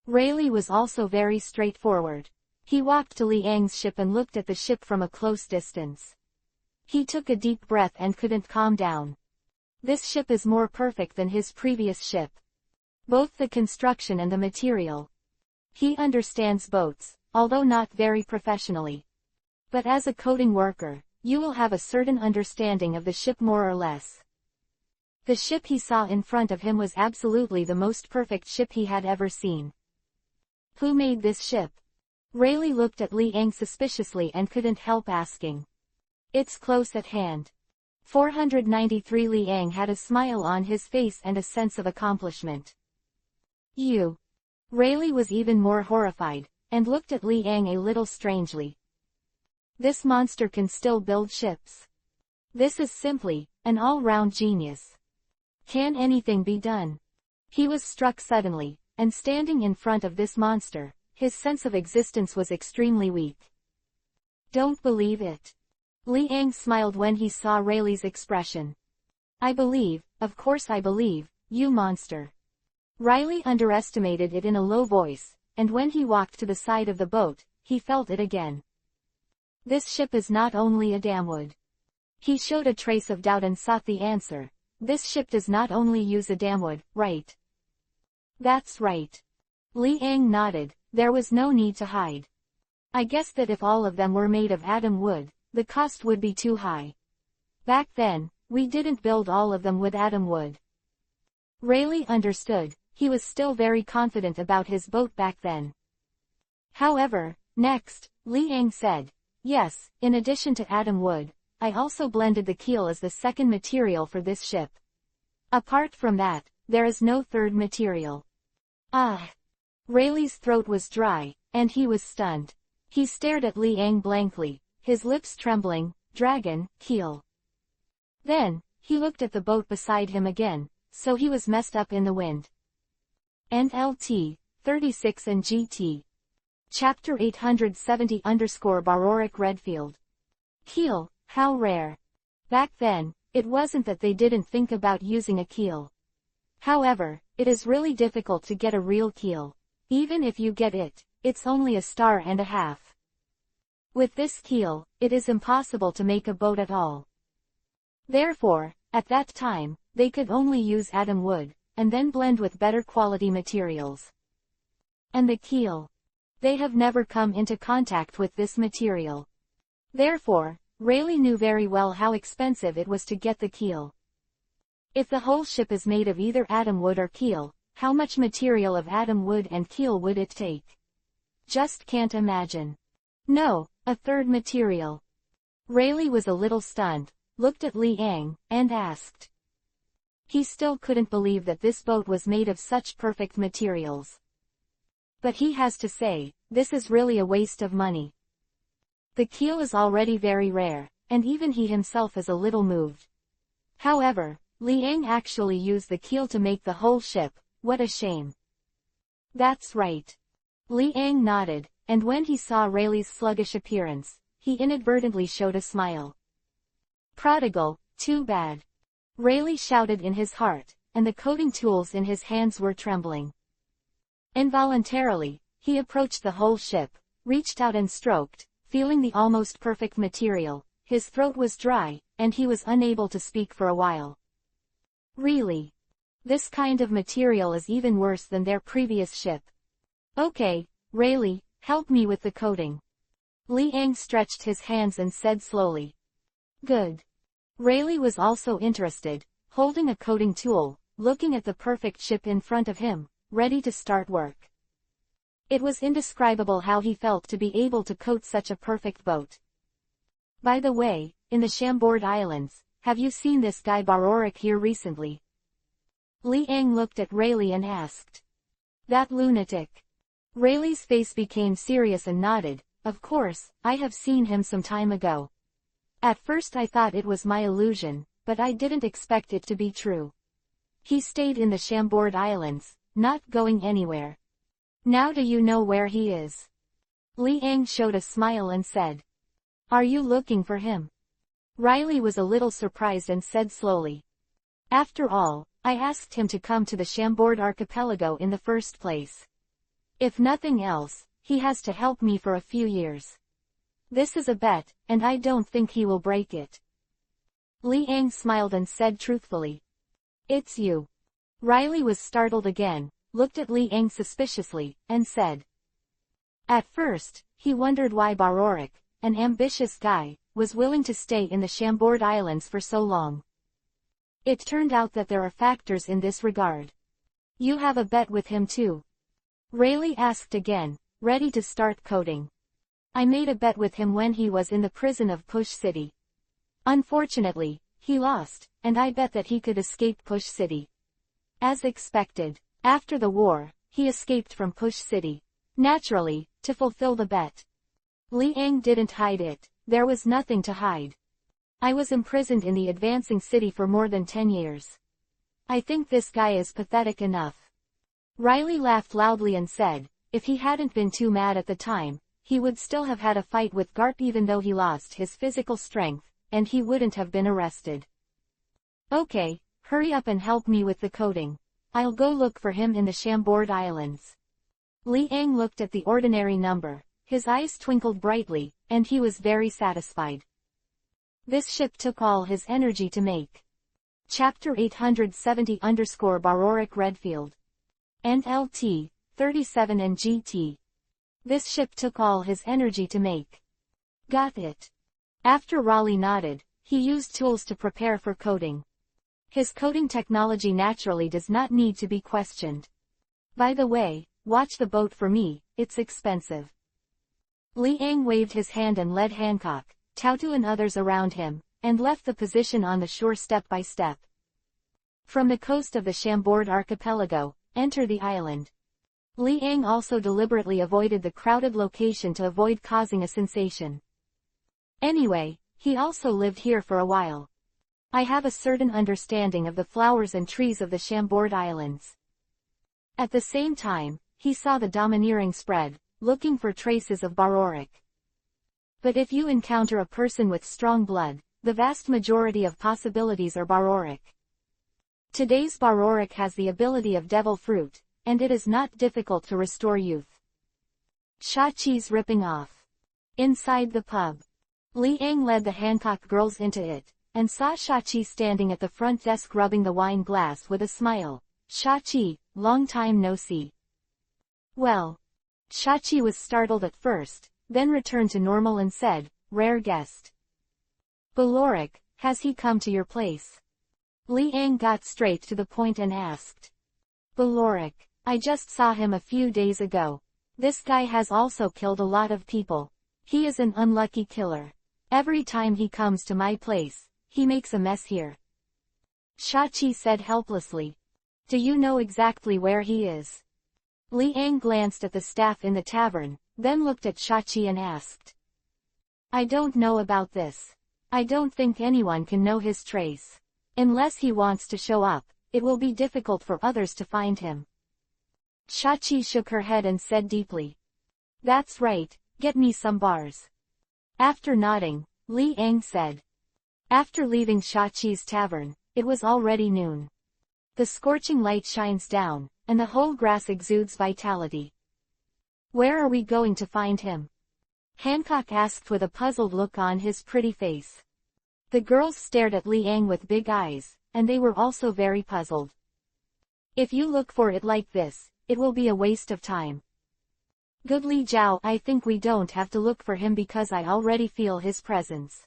Rayleigh was also very straightforward. He walked to Liang's ship and looked at the ship from a close distance. He took a deep breath and couldn't calm down. This ship is more perfect than his previous ship. Both the construction and the material. He understands boats, although not very professionally. But as a coating worker, you will have a certain understanding of the ship more or less. The ship he saw in front of him was absolutely the most perfect ship he had ever seen. Who made this ship? Rayleigh looked at Liang suspiciously and couldn't help asking. It's close at hand. 493 Liang had a smile on his face and a sense of accomplishment. You. Rayleigh was even more horrified, and looked at Liang a little strangely. This monster can still build ships. This is simply, an all-round genius. Can anything be done? He was struck suddenly, and standing in front of this monster, his sense of existence was extremely weak. Don't believe it. Liang smiled when he saw Rayleigh's expression. I believe, of course I believe, you monster. Riley underestimated it in a low voice, and when he walked to the side of the boat, he felt it again. This ship is not only a damwood. He showed a trace of doubt and sought the answer. This ship does not only use a damwood, right? That's right. Liang nodded, there was no need to hide. I guess that if all of them were made of atom wood, the cost would be too high. Back then, we didn't build all of them with atom wood. Rayleigh understood, he was still very confident about his boat back then. However, next, Liang said, yes, in addition to atom wood, I also blended the keel as the second material for this ship. Apart from that, there is no third material. Ah! Rayleigh's throat was dry, and he was stunned. He stared at Liang blankly, his lips trembling, dragon, keel. Then, he looked at the boat beside him again, so he was messed up in the wind. NLT, 36 and GT. Chapter 870 _ Baroric Redfield. Keel, how rare. Back then, It wasn't that they didn't think about using a keel. However, it is really difficult to get a real keel. Even if you get it, it's only a star and a half. With this keel, it is impossible to make a boat at all. Therefore, at that time, they could only use atom wood, and then blend with better quality materials. And the keel. They have never come into contact with this material. Therefore, Rayleigh knew very well how expensive it was to get the keel. If the whole ship is made of either atom wood or keel, how much material of atom wood and keel would it take? Just can't imagine. No, a third material. Rayleigh was a little stunned, looked at Liang, and asked. He still couldn't believe that this boat was made of such perfect materials. But he has to say, this is really a waste of money. The keel is already very rare, and even he himself is a little moved. However, Liang actually used the keel to make the whole ship. What a shame. That's right. Liang nodded, and when he saw Rayleigh's sluggish appearance, he inadvertently showed a smile. Prodigal, too bad. Rayleigh shouted in his heart, and the coding tools in his hands were trembling. Involuntarily, he approached the whole ship, reached out and stroked, feeling the almost perfect material. His throat was dry, and he was unable to speak for a while. Really? This kind of material is even worse than their previous ship. Okay, Rayleigh, help me with the coding. Liang stretched his hands and said slowly. Good. Rayleigh was also interested, holding a coding tool, looking at the perfect ship in front of him, ready to start work. It was indescribable how he felt to be able to code such a perfect boat. By the way, in the Chambord Islands, have you seen this guy Baroric here recently? Liang looked at Rayleigh and asked. That lunatic. Rayleigh's face became serious and nodded. Of course, I have seen him some time ago. At first I thought it was my illusion, but I didn't expect it to be true. He stayed in the Chambord Islands, not going anywhere. Now do you know where he is? Liang showed a smile and said. Are you looking for him? Rayleigh was a little surprised and said slowly. After all, I asked him to come to the Chambord archipelago in the first place. If nothing else, he has to help me for a few years. This is a bet, and I don't think he will break it. Liang smiled and said truthfully. It's you. Rayleigh was startled again, looked at Liang suspiciously, and said. At first, he wondered why Baroric, an ambitious guy, was willing to stay in the Chambord Islands for so long. It turned out that there are factors in this regard. You have a bet with him too? Rayleigh asked again, ready to start coding. I made a bet with him when he was in the prison of Push City. Unfortunately, he lost, and I bet that he could escape Push City. As expected, after the war, he escaped from Push City. Naturally, to fulfill the bet. Liang didn't hide it, there was nothing to hide. I was imprisoned in the advancing city for more than 10 years. I think this guy is pathetic enough. Rayleigh laughed loudly and said, if he hadn't been too mad at the time, he would still have had a fight with Garp even though he lost his physical strength, and he wouldn't have been arrested. Okay, hurry up and help me with the coding. I'll go look for him in the Chambord Islands. Liang looked at the ordinary number, his eyes twinkled brightly, and he was very satisfied. This ship took all his energy to make. Chapter 870 _ Redfield. And LT, 37 and GT. This ship took all his energy to make. Got it. After Raleigh nodded, he used tools to prepare for coding. His coding technology naturally does not need to be questioned. By the way, watch the boat for me, it's expensive. Liang waved his hand and led Hancock, Tautu and others around him, and left the position on the shore step by step. From the coast of the Chambord archipelago, enter the island. Liang also deliberately avoided the crowded location to avoid causing a sensation. Anyway, he also lived here for a while. I have a certain understanding of the flowers and trees of the Chambord Islands. At the same time, he saw the domineering spread, looking for traces of Baroric. But if you encounter a person with strong blood, the vast majority of possibilities are bororic. Today's bororic has the ability of devil fruit, and it is not difficult to restore youth. Shachi's ripping off. Inside the pub. Liang led the Hancock girls into it, and saw Shachi standing at the front desk rubbing the wine glass with a smile. Shachi, long time no see. Well. Shachi was startled at first, then returned to normal and said, rare guest. Bororic, has he come to your place? Liang got straight to the point and asked. Bororic, I just saw him a few days ago. This guy has also killed a lot of people. He is an unlucky killer. Every time he comes to my place, he makes a mess here. Shachi said helplessly. Do you know exactly where he is? Liang glanced at the staff in the tavern, then looked at Shachi and asked. I don't know about this. I don't think anyone can know his trace. Unless he wants to show up, it will be difficult for others to find him. Shachi shook her head and said deeply. That's right, get me some bars. After nodding, Liang said. After leaving Shachi's tavern, it was already noon. The scorching light shines down, and the whole grass exudes vitality. Where are we going to find him? Hancock asked with a puzzled look on his pretty face. The girls stared at Liang with big eyes, and they were also very puzzled. If you look for it like this, it will be a waste of time. Good Li Jiao, I think we don't have to look for him because I already feel his presence.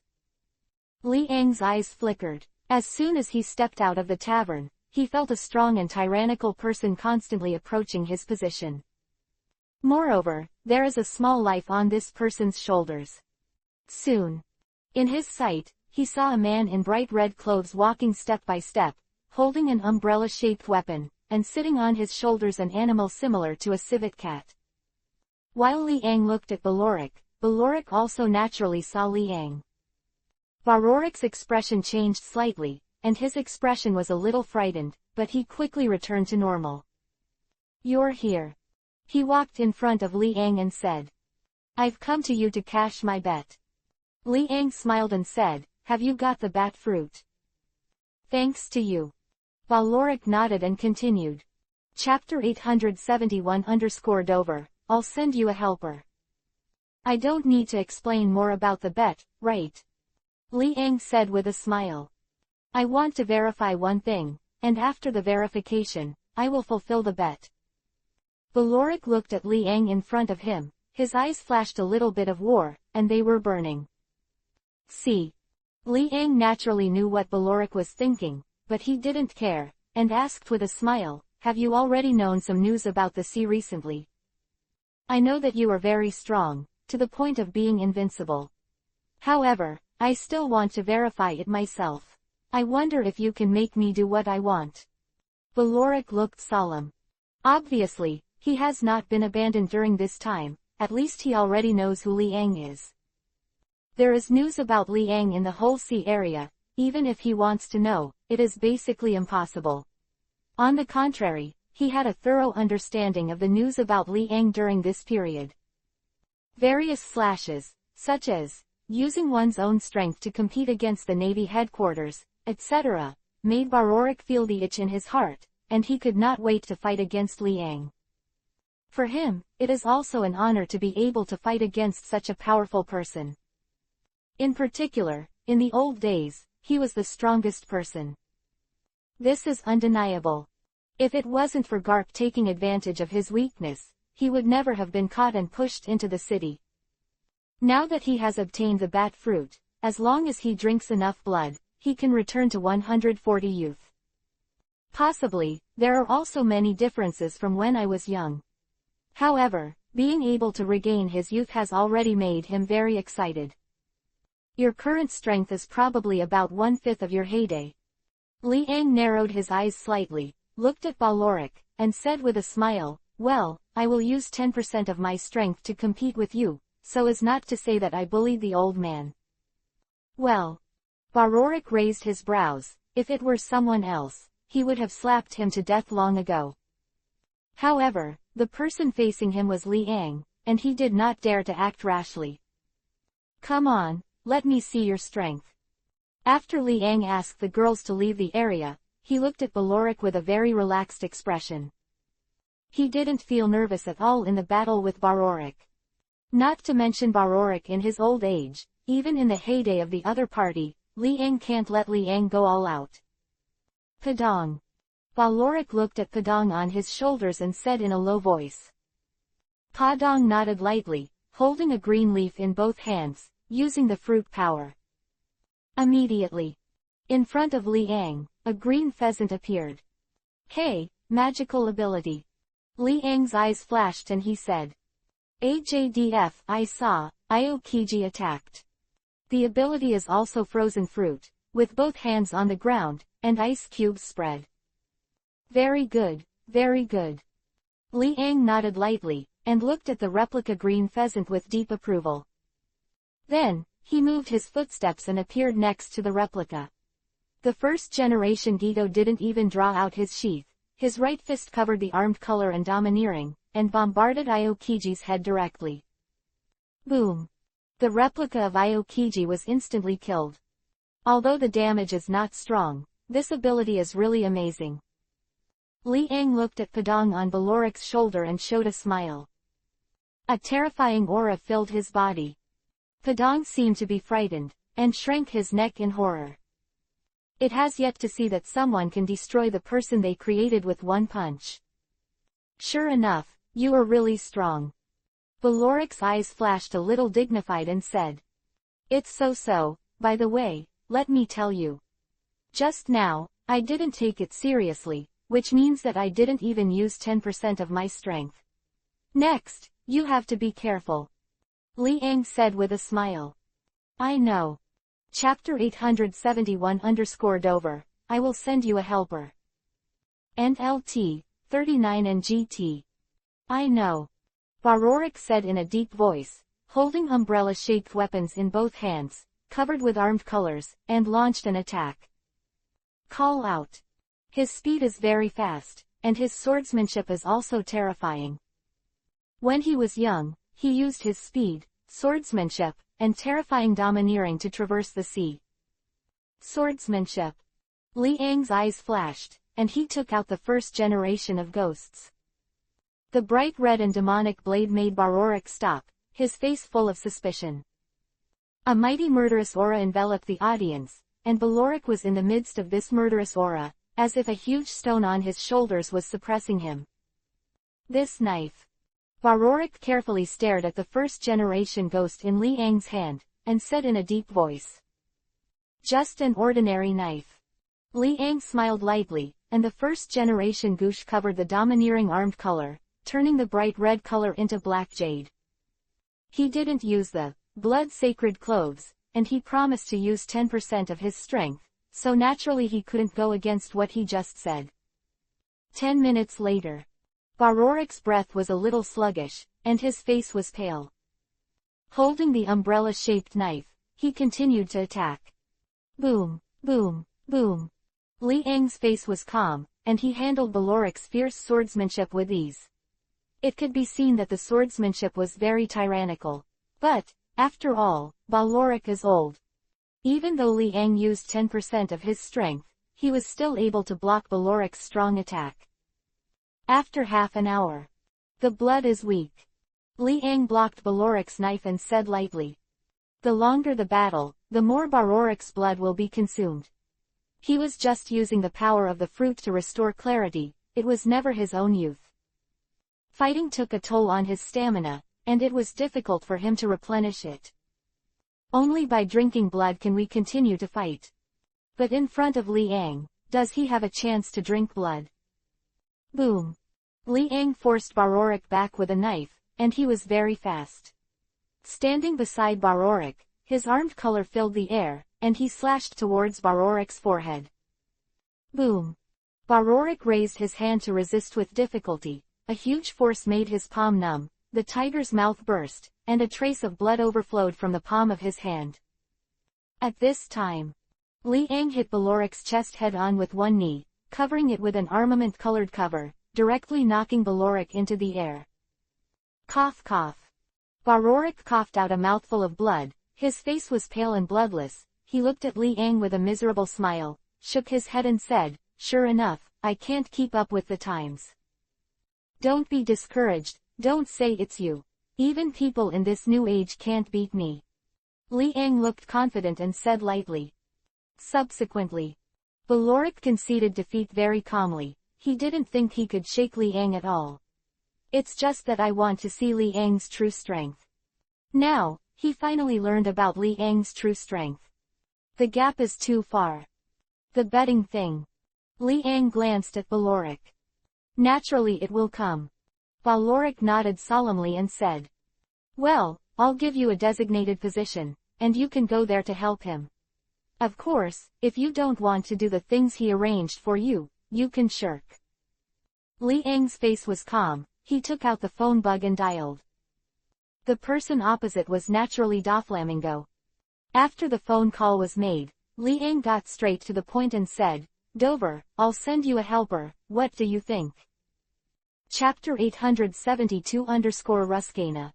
Liang's eyes flickered. As soon as he stepped out of the tavern, he felt a strong and tyrannical person constantly approaching his position. Moreover, there is a small life on this person's shoulders. Soon. In his sight, he saw a man in bright red clothes walking step by step, holding an umbrella-shaped weapon, and sitting on his shoulders an animal similar to a civet cat. While Liang looked at Bororic also naturally saw Liang. Bororic's expression changed slightly, and his expression was a little frightened, but he quickly returned to normal. You're here. He walked in front of Liang and said. I've come to you to cash my bet. Liang smiled and said, have you got the bat fruit? Thanks to you. Bororic nodded and continued. Chapter 861-880, I'll send you a helper. I don't need to explain more about the bet, right? Liang said with a smile. I want to verify one thing, and after the verification, I will fulfill the bet. Bororic looked at Liang in front of him, his eyes flashed a little bit of war, and they were burning. See. Liang naturally knew what Bororic was thinking, but he didn't care, and asked with a smile, have you already known some news about the sea recently? I know that you are very strong, to the point of being invincible. However, I still want to verify it myself. I wonder if you can make me do what I want. Bororic looked solemn. Obviously, he has not been abandoned during this time, at least he already knows who Liang is. There is news about Liang in the whole sea area, even if he wants to know, it is basically impossible. On the contrary, he had a thorough understanding of the news about Liang during this period. Various slashes, such as, using one's own strength to compete against the Navy headquarters, etc., made Bororic feel the itch in his heart, and he could not wait to fight against Liang. For him, it is also an honor to be able to fight against such a powerful person. In particular, in the old days, he was the strongest person. This is undeniable. If it wasn't for Garp taking advantage of his weakness, he would never have been caught and pushed into the city. Now that he has obtained the bat fruit, as long as he drinks enough blood, he can return to 140 youth. Possibly, there are also many differences from when I was young. However, being able to regain his youth has already made him very excited. Your current strength is probably about 1/5 of your heyday. Liang narrowed his eyes slightly, looked at Bororic, and said with a smile, well, I will use 10% of my strength to compete with you, so as not to say that I bullied the old man. Well. Bororic raised his brows. If it were someone else, he would have slapped him to death long ago. However, the person facing him was Liang, and he did not dare to act rashly. Come on, let me see your strength. After Liang asked the girls to leave the area, he looked at Balorik with a very relaxed expression. He didn't feel nervous at all in the battle with Balorik. Not to mention Balorik in his old age, even in the heyday of the other party, Liang can't let Liang go all out. Padang. Balorik looked at Padang on his shoulders and said in a low voice. Padang nodded lightly, holding a green leaf in both hands, using the fruit power. Immediately, in front of Liang, a green pheasant appeared. Hey, magical ability. Liang's eyes flashed and he said. AJDF, I saw, Aokiji attacked. The ability is also frozen fruit, with both hands on the ground, and ice cubes spread. Very good, very good. Liang nodded lightly, and looked at the replica green pheasant with deep approval. Then, he moved his footsteps and appeared next to the replica. The first generation Gito didn't even draw out his sheath, his right fist covered the armed color and domineering, and bombarded Aokiji's head directly. Boom! The replica of Aokiji was instantly killed. Although the damage is not strong, this ability is really amazing. Liang looked at Padang on Balorik's shoulder and showed a smile. A terrifying aura filled his body. Padang seemed to be frightened, and shrank his neck in horror. It has yet to see that someone can destroy the person they created with one punch. Sure enough, you are really strong. Balorik's eyes flashed a little dignified and said. It's so, by the way, let me tell you. Just now, I didn't take it seriously, which means that I didn't even use 10% of my strength. Next, you have to be careful. Liang said with a smile. I know. Chapter 861-Dover, I will send you a helper. And LT, 39 and GT. I know. Balorik said in a deep voice, holding umbrella-shaped weapons in both hands, covered with armed colors, and launched an attack. Call out. His speed is very fast, and his swordsmanship is also terrifying. When he was young, he used his speed, swordsmanship, and terrifying domineering to traverse the sea. Swordsmanship. Liang's eyes flashed, and he took out the first generation of ghosts. The bright red and demonic blade made Balorik stop, his face full of suspicion. A mighty murderous aura enveloped the audience, and Balorik was in the midst of this murderous aura, as if a huge stone on his shoulders was suppressing him. This knife. Balorik carefully stared at the first-generation ghost in Liang's hand, and said in a deep voice. Just an ordinary knife. Liang smiled lightly, and the first-generation goosh covered the domineering armed color, turning the bright red color into black jade. He didn't use the blood-sacred cloves, and he promised to use 10% of his strength, so naturally he couldn't go against what he just said. 10 minutes later. Balorik's breath was a little sluggish, and his face was pale. Holding the umbrella-shaped knife, he continued to attack. Boom, boom, boom. Liang's face was calm, and he handled Balorik's fierce swordsmanship with ease. It could be seen that the swordsmanship was very tyrannical. But, after all, Balorik is old. Even though Liang used 10% of his strength, he was still able to block Balorik's strong attack. After half an hour. The blood is weak. Liang blocked Balorik's knife and said lightly. The longer the battle, the more Balorik's blood will be consumed. He was just using the power of the fruit to restore clarity, it was never his own youth. Fighting took a toll on his stamina, and it was difficult for him to replenish it. Only by drinking blood can we continue to fight. But in front of Liang, does he have a chance to drink blood? Boom. Liang forced Balorik back with a knife, and he was very fast. Standing beside Balorik, his armed color filled the air, and he slashed towards Balorik's forehead. Boom. Balorik raised his hand to resist with difficulty, a huge force made his palm numb, the tiger's mouth burst, and a trace of blood overflowed from the palm of his hand. At this time, Liang hit Balorik's chest head-on with one knee, covering it with an armament-colored cover, directly knocking Balorik into the air. Cough cough. Balorik coughed out a mouthful of blood, his face was pale and bloodless, he looked at Li Ang with a miserable smile, shook his head and said, "Sure enough, I can't keep up with the times." "Don't be discouraged, don't say it's you. Even people in this new age can't beat me." Li Ang looked confident and said lightly. Subsequently, Balorik conceded defeat very calmly. He didn't think he could shake Li Ang at all. "It's just that I want to see Li Ang's true strength." Now, he finally learned about Li Ang's true strength. The gap is too far. The betting thing. Li Ang glanced at Balorik. "Naturally it will come." Balorik nodded solemnly and said, "Well, I'll give you a designated position, and you can go there to help him. Of course, if you don't want to do the things he arranged for you, you can shirk." Li Ang's face was calm. He took out the phone bug and dialed. The person opposite was naturally Doflamingo. After the phone call was made, Li Ang got straight to the point and said, "Dover, I'll send you a helper, what do you think?" Chapter 872-Ruskana.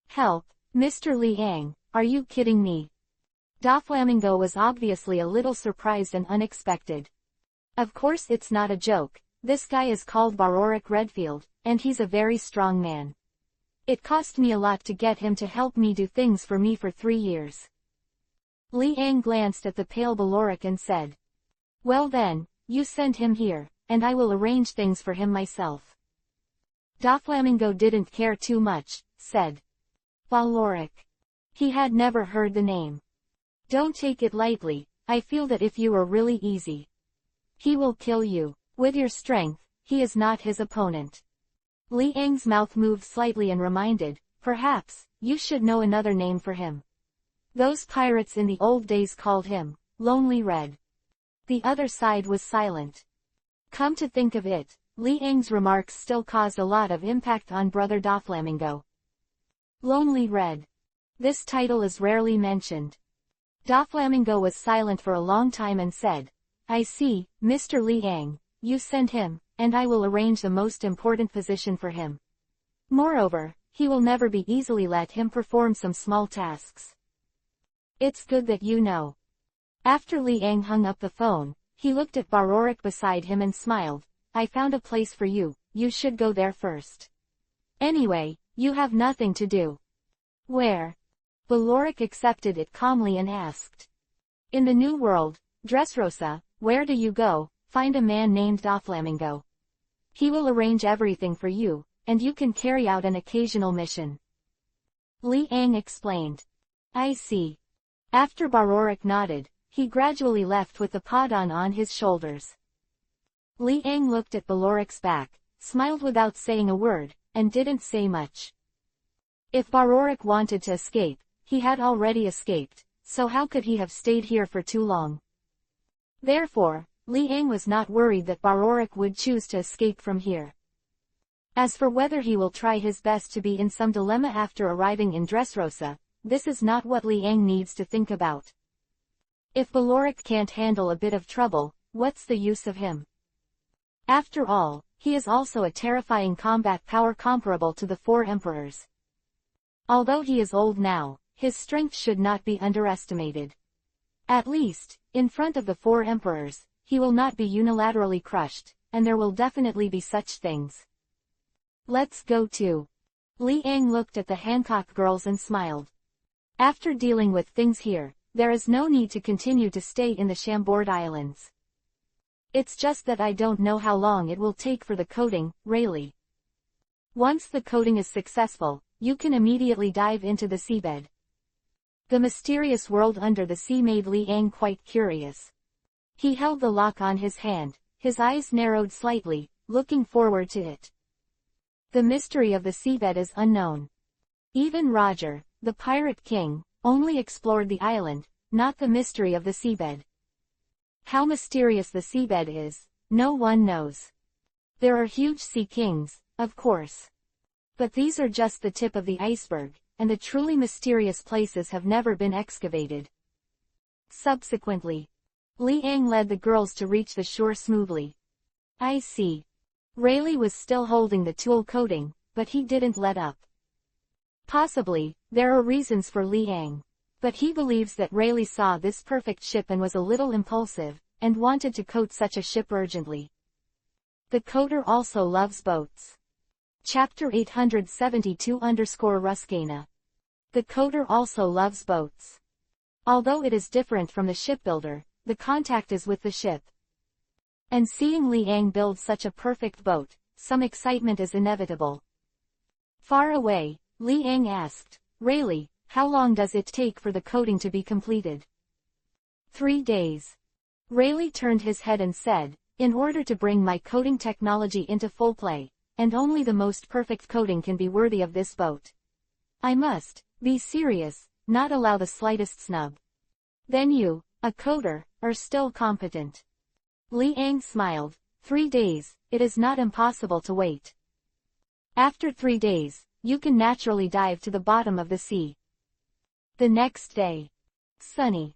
"Help, Mr. Li Ang, are you kidding me?" Doflamingo was obviously a little surprised and unexpected. "Of course it's not a joke, this guy is called Balorik Redfield, and he's a very strong man. It cost me a lot to get him to help me do things for me for 3 years." Li Ang glanced at the pale Balorik and said, "Well then, you send him here, and I will arrange things for him myself." Doflamingo didn't care too much, said Balorik. He had never heard the name. "Don't take it lightly, I feel that if you are really easy, he will kill you. With your strength, he is not his opponent." Li Ang's mouth moved slightly and reminded, "Perhaps, you should know another name for him. Those pirates in the old days called him Lonely Red." The other side was silent. Come to think of it, Li Ang's remarks still caused a lot of impact on Brother Doflamingo. Lonely Red. This title is rarely mentioned. Doflamingo was silent for a long time and said, "I see, Mr. Li Ang, you send him, and I will arrange the most important position for him. Moreover, he will never be easily let him perform some small tasks. It's good that you know." After Li Ang hung up the phone, he looked at Balorik beside him and smiled, "I found a place for you, you should go there first. Anyway, you have nothing to do." "Where?" Balorik accepted it calmly and asked. "In the New World, Dressrosa, where do you go? Find a man named Doflamingo. He will arrange everything for you, and you can carry out an occasional mission." Li Ang explained. "I see." After Balorik nodded, he gradually left with the podon on his shoulders. Li Ang looked at Balorik's back, smiled without saying a word, and didn't say much. If Balorik wanted to escape, he had already escaped, so how could he have stayed here for too long? Therefore, Li Ang was not worried that Balorik would choose to escape from here. As for whether he will try his best to be in some dilemma after arriving in Dressrosa, this is not what Li Ang needs to think about. If Balorik can't handle a bit of trouble, what's the use of him? After all, he is also a terrifying combat power comparable to the 4 emperors. Although he is old now, his strength should not be underestimated. At least, in front of the 4 emperors, he will not be unilaterally crushed, and there will definitely be such things. "Let's go too." Li Ang looked at the Hancock girls and smiled. "After dealing with things here, there is no need to continue to stay in the Chambord Islands. It's just that I don't know how long it will take for the coating, really. Once the coating is successful, you can immediately dive into the seabed." The mysterious world under the sea made Li Ang quite curious. He held the lock on his hand, his eyes narrowed slightly, looking forward to it. The mystery of the seabed is unknown. Even Roger, the Pirate King, only explored the island, not the mystery of the seabed. How mysterious the seabed is, no one knows. There are huge sea kings, of course. But these are just the tip of the iceberg, and the truly mysterious places have never been excavated. Subsequently, Li Ang led the girls to reach the shore smoothly. "I see." Rayleigh was still holding the tulle coating, but he didn't let up. Possibly, there are reasons for Li Ang. But he believes that Rayleigh saw this perfect ship and was a little impulsive, and wanted to coat such a ship urgently. The coder also loves boats. Chapter 872-Ruskana. The coder also loves boats. Although it is different from the shipbuilder, the contact is with the ship. And seeing Liang build such a perfect boat, some excitement is inevitable. Far away, Liang asked, Rayleigh, how long does it take for the coating to be completed? 3 days. Rayleigh turned his head and said, in order to bring my coating technology into full play, and only the most perfect coating can be worthy of this boat. I must be serious, not allow the slightest snub. Then you, a coder, are still competent. Liang smiled. 3 days, it is not impossible to wait. After 3 days, you can naturally dive to the bottom of the sea. The next day. Sunny.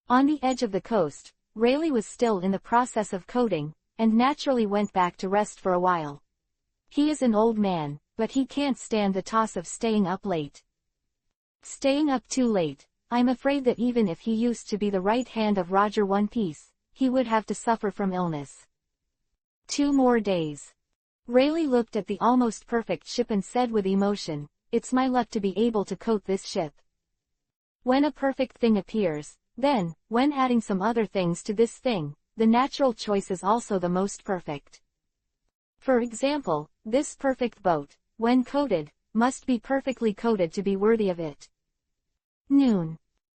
On the edge of the coast, Rayleigh was still in the process of coating, and naturally went back to rest for a while. He is an old man, but he can't stand the toss of staying up late. Staying up too late, I'm afraid that even if he used to be the right hand of Roger One Piece, he would have to suffer from illness. 2 more days. Rayleigh looked at the almost perfect ship and said with emotion, it's my luck to be able to coat this ship. When a perfect thing appears, then, when adding some other things to this thing, the natural choice is also the most perfect. For example, this perfect boat, when coated, must be perfectly coated to be worthy of it. Noon.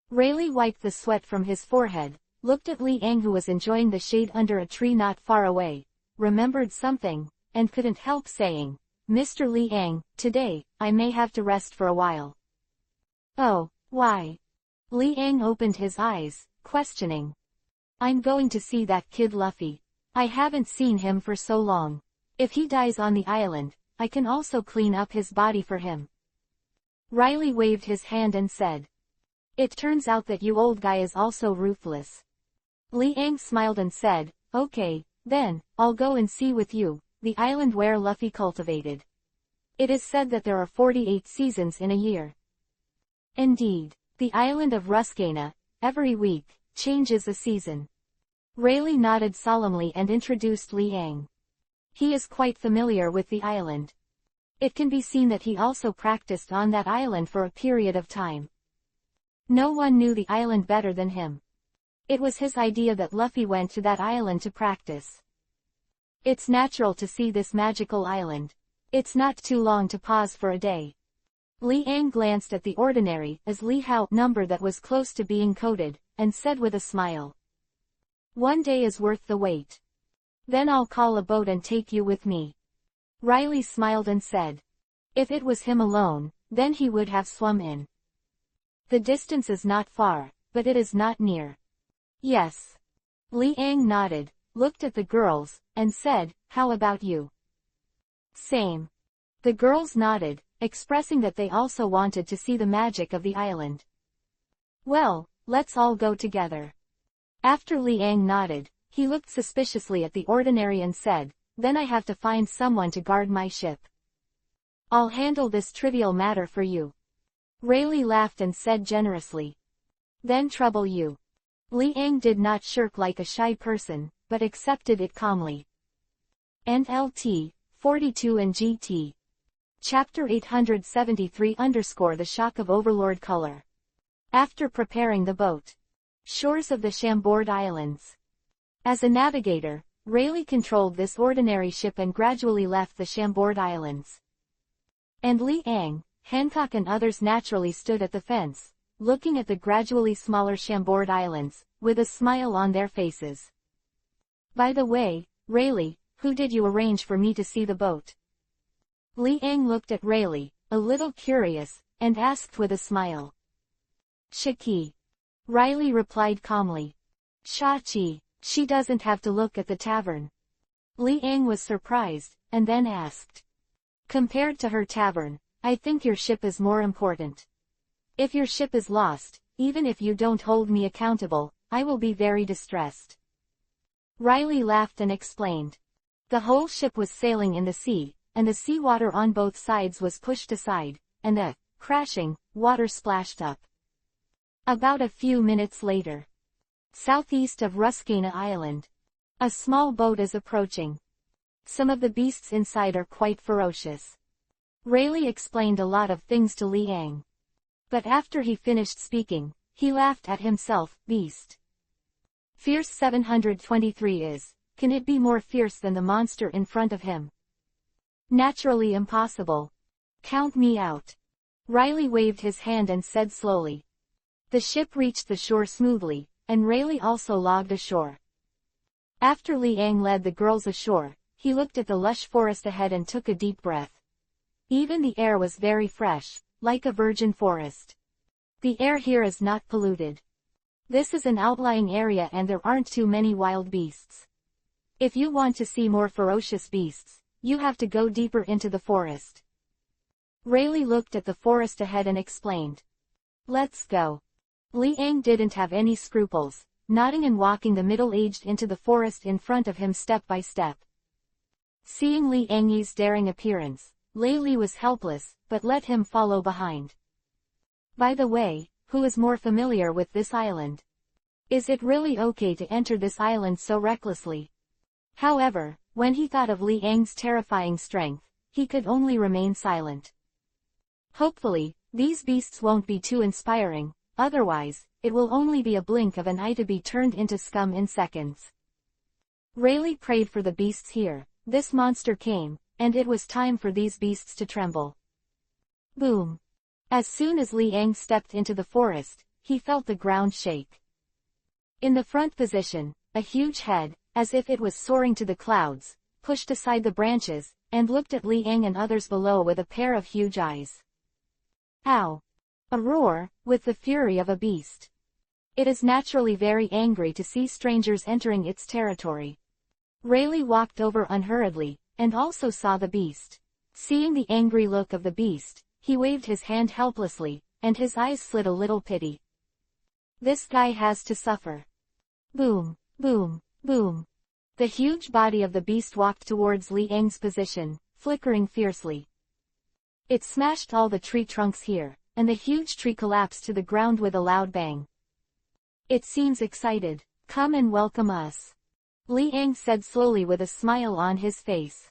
Rayleigh wiped the sweat from his forehead, looked at Liang who was enjoying the shade under a tree not far away, remembered something, and couldn't help saying, Mr. Liang, today, I may have to rest for a while. Oh, why? Liang opened his eyes, questioning. I'm going to see that kid Luffy. I haven't seen him for so long. If he dies on the island, I can also clean up his body for him. Rayleigh waved his hand and said. It turns out that you old guy is also ruthless. Liang smiled and said, okay, then, I'll go and see with you, the island where Luffy cultivated. It is said that there are 48 seasons in a year. Indeed, the island of Ruskana, every week, changes a season. Rayleigh nodded solemnly and introduced Liang. He is quite familiar with the island. It can be seen that he also practiced on that island for a period of time. No one knew the island better than him. It was his idea that Luffy went to that island to practice. It's natural to see this magical island. It's not too long to pause for a day. Liang glanced at the ordinary as Li Hao number that was close to being coded, and said with a smile. 1 day is worth the wait. Then I'll call a boat and take you with me. Rayleigh smiled and said. If it was him alone, then he would have swum in. The distance is not far, but it is not near. Yes. Liang nodded, looked at the girls, and said, how about you? Same. The girls nodded, expressing that they also wanted to see the magic of the island. Well, let's all go together. After Liang nodded, he looked suspiciously at the ordinary and said, then I have to find someone to guard my ship. I'll handle this trivial matter for you. Rayleigh laughed and said generously. Then trouble you. Liang did not shirk like a shy person, but accepted it calmly. And LT, 42 and GT. Chapter 873 The Shock of Overlord Color. After preparing the boat. Shores of the Chambord Islands. As a navigator, Rayleigh controlled this ordinary ship and gradually left the Chambord Islands. And Liang, Hancock and others naturally stood at the fence, looking at the gradually smaller Chambord Islands, with a smile on their faces. By the way, Rayleigh, who did you arrange for me to see the boat? Liang looked at Rayleigh, a little curious, and asked with a smile. Shiki. Rayleigh replied calmly. Shachi, she doesn't have to look at the tavern. Liang was surprised, and then asked. Compared to her tavern, I think your ship is more important. If your ship is lost, even if you don't hold me accountable, I will be very distressed. Rayleigh laughed and explained. The whole ship was sailing in the sea, and the seawater on both sides was pushed aside, and the crashing water splashed up. About a few minutes later. Southeast of Ruskana Island. A small boat is approaching. Some of the beasts inside are quite ferocious. Rayleigh explained a lot of things to Liang. But after he finished speaking, he laughed at himself. Beast. Fierce 723 is. Can it be more fierce than the monster in front of him? Naturally impossible. Count me out. Riley waved his hand and said slowly. The ship reached the shore smoothly, and Rayleigh also logged ashore. After Liang led the girls ashore, he looked at the lush forest ahead and took a deep breath. Even the air was very fresh, like a virgin forest. The air here is not polluted. This is an outlying area and there aren't too many wild beasts. If you want to see more ferocious beasts, you have to go deeper into the forest. Rayleigh looked at the forest ahead and explained. Let's go. Liang didn't have any scruples, nodding and walking the middle-aged into the forest in front of him step by step. Seeing Liang's daring appearance, Rayleigh was helpless, but let him follow behind. By the way, who is more familiar with this island? Is it really okay to enter this island so recklessly? However, when he thought of Liang's terrifying strength, he could only remain silent. Hopefully, these beasts won't be too inspiring, otherwise, it will only be a blink of an eye to be turned into scum in seconds. Rayleigh prayed for the beasts here. This monster came, and it was time for these beasts to tremble. Boom! As soon as Liang stepped into the forest, he felt the ground shake. In the front position, a huge head, as if it was soaring to the clouds, pushed aside the branches, and looked at Liang and others below with a pair of huge eyes. Ow! A roar, with the fury of a beast. It is naturally very angry to see strangers entering its territory. Rayleigh walked over unhurriedly, and also saw the beast. Seeing the angry look of the beast, he waved his hand helplessly, and his eyes slid a little pity. This guy has to suffer. Boom, boom, boom. The huge body of the beast walked towards Liang's position, flickering fiercely. It smashed all the tree trunks here, and the huge tree collapsed to the ground with a loud bang. It seems excited. Come and welcome us. Liang said slowly with a smile on his face.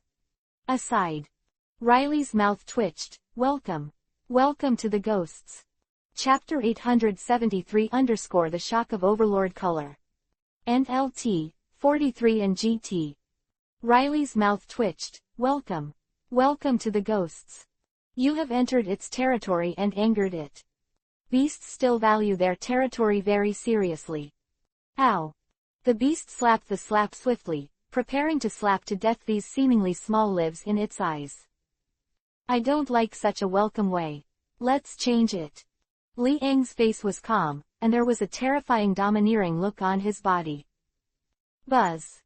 Aside. Riley's mouth twitched. Welcome. Welcome to the ghosts. Chapter 873 _ The Shock of Overlord Color. NLT, 43 and GT. Riley's mouth twitched. Welcome. Welcome to the ghosts. You have entered its territory and angered it. Beasts still value their territory very seriously. Ow. The beast slapped the slap swiftly, preparing to slap to death these seemingly small lives in its eyes. I don't like such a welcome way. Let's change it. Liang's face was calm, and there was a terrifying domineering look on his body. Buzz.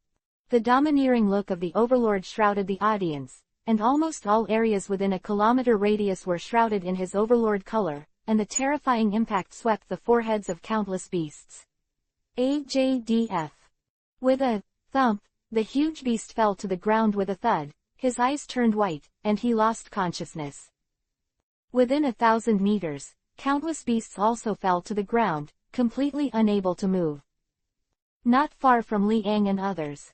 The domineering look of the overlord shrouded the audience, and almost all areas within a kilometer radius were shrouded in his overlord color, and the terrifying impact swept the foreheads of countless beasts. AJDF. With a thump, the huge beast fell to the ground with a thud, his eyes turned white, and he lost consciousness. Within 1,000 meters, countless beasts also fell to the ground, completely unable to move. Not far from Liang and others.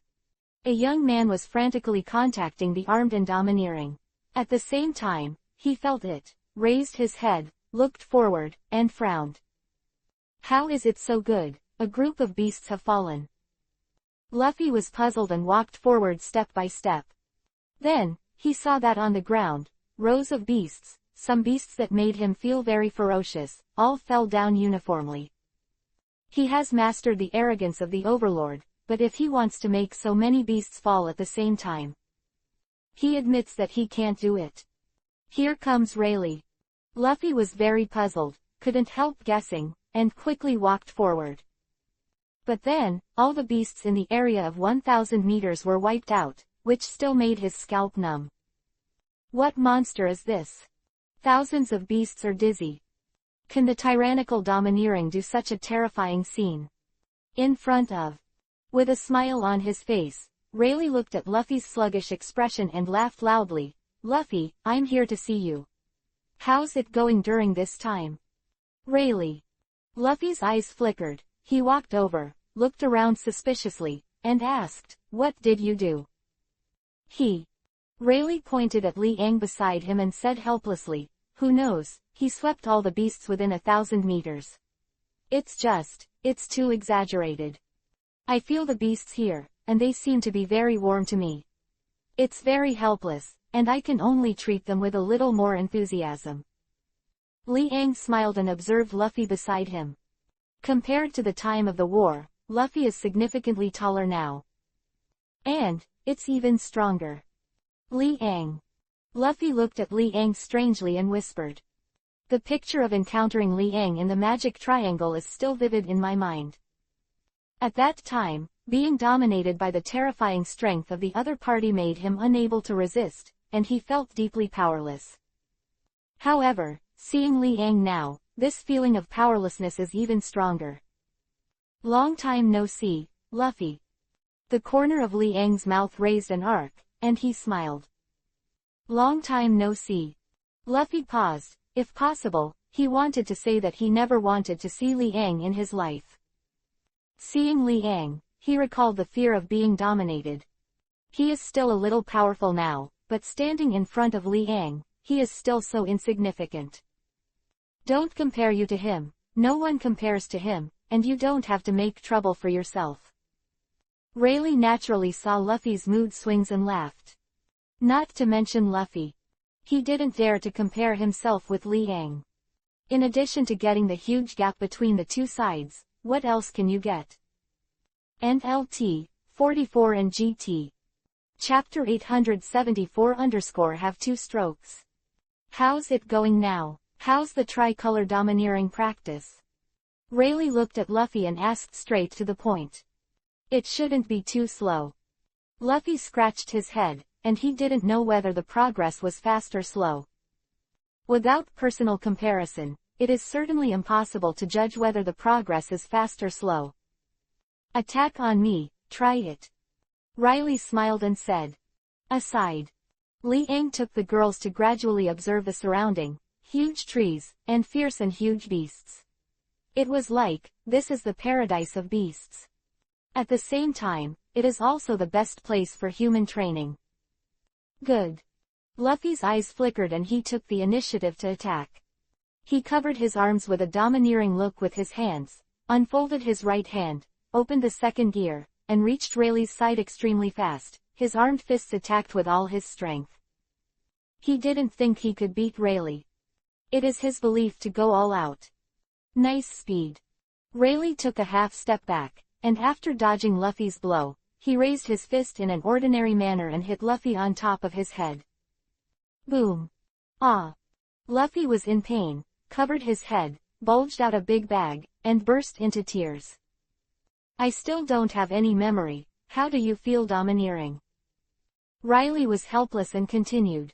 A young man was frantically contacting the armed and domineering. At the same time, he felt it, raised his head, looked forward, and frowned. How is it so good? A group of beasts have fallen. Luffy was puzzled and walked forward step by step. Then, he saw that on the ground, rows of beasts, some beasts that made him feel very ferocious, all fell down uniformly. He has mastered the arrogance of the overlord, but if he wants to make so many beasts fall at the same time, he admits that he can't do it. Here comes Rayleigh. Luffy was very puzzled, couldn't help guessing, and quickly walked forward. But then, all the beasts in the area of 1,000 meters were wiped out, which still made his scalp numb. What monster is this? Thousands of beasts are dizzy. Can the tyrannical domineering do such a terrifying scene? In front of. With a smile on his face, Rayleigh looked at Luffy's sluggish expression and laughed loudly. Luffy, I'm here to see you. How's it going during this time? Rayleigh. Luffy's eyes flickered. He walked over, looked around suspiciously, and asked, "What did you do?" Rayleigh pointed at Liang beside him and said helplessly, "Who knows, he swept all the beasts within 1,000 meters. It's too exaggerated. I feel the beasts here, and they seem to be very warm to me. It's very helpless, and I can only treat them with a little more enthusiasm." Liang smiled and observed Luffy beside him. Compared to the time of the war, Luffy is significantly taller now. And it's even stronger. Liang. Luffy looked at Liang strangely and whispered. The picture of encountering Liang in the magic triangle is still vivid in my mind. At that time, being dominated by the terrifying strength of the other party made him unable to resist, and he felt deeply powerless. However, seeing Liang now, this feeling of powerlessness is even stronger. Long time no see, Luffy. The corner of Liang's mouth raised an arc, and he smiled. Long time no see. Luffy paused. If possible, he wanted to say that he never wanted to see Liang in his life. Seeing Liang, he recalled the fear of being dominated. He is still a little powerful now, but standing in front of Liang, he is still so insignificant. Don't compare you to him, no one compares to him, and you don't have to make trouble for yourself. Rayleigh naturally saw Luffy's mood swings and laughed. Not to mention Luffy. He didn't dare to compare himself with Liang. In addition to getting the huge gap between the two sides, what else can you get? NLT, 44 and GT. Chapter 874 have 2 strokes. How's it going now? How's the tricolor domineering practice? Rayleigh looked at Luffy and asked straight to the point. It shouldn't be too slow. Luffy scratched his head, and he didn't know whether the progress was fast or slow. Without personal comparison, it is certainly impossible to judge whether the progress is fast or slow. Attack on me, try it. Rayleigh smiled and said. Aside. Liang took the girls to gradually observe the surrounding, huge trees, and fierce and huge beasts. It was like, this is the paradise of beasts. At the same time, it is also the best place for human training. Good. Luffy's eyes flickered and he took the initiative to attack. He covered his arms with a domineering look with his hands, unfolded his right hand, opened the second gear, and reached Rayleigh's side extremely fast. His armed fists attacked with all his strength. He didn't think he could beat Rayleigh. It is his belief to go all out. Nice speed. Rayleigh took a half step back, and after dodging Luffy's blow, he raised his fist in an ordinary manner and hit Luffy on top of his head. Boom. Ah. Luffy was in pain, covered his head, bulged out a big bag, and burst into tears. I still don't have any memory. How do you feel domineering? Rayleigh was helpless and continued.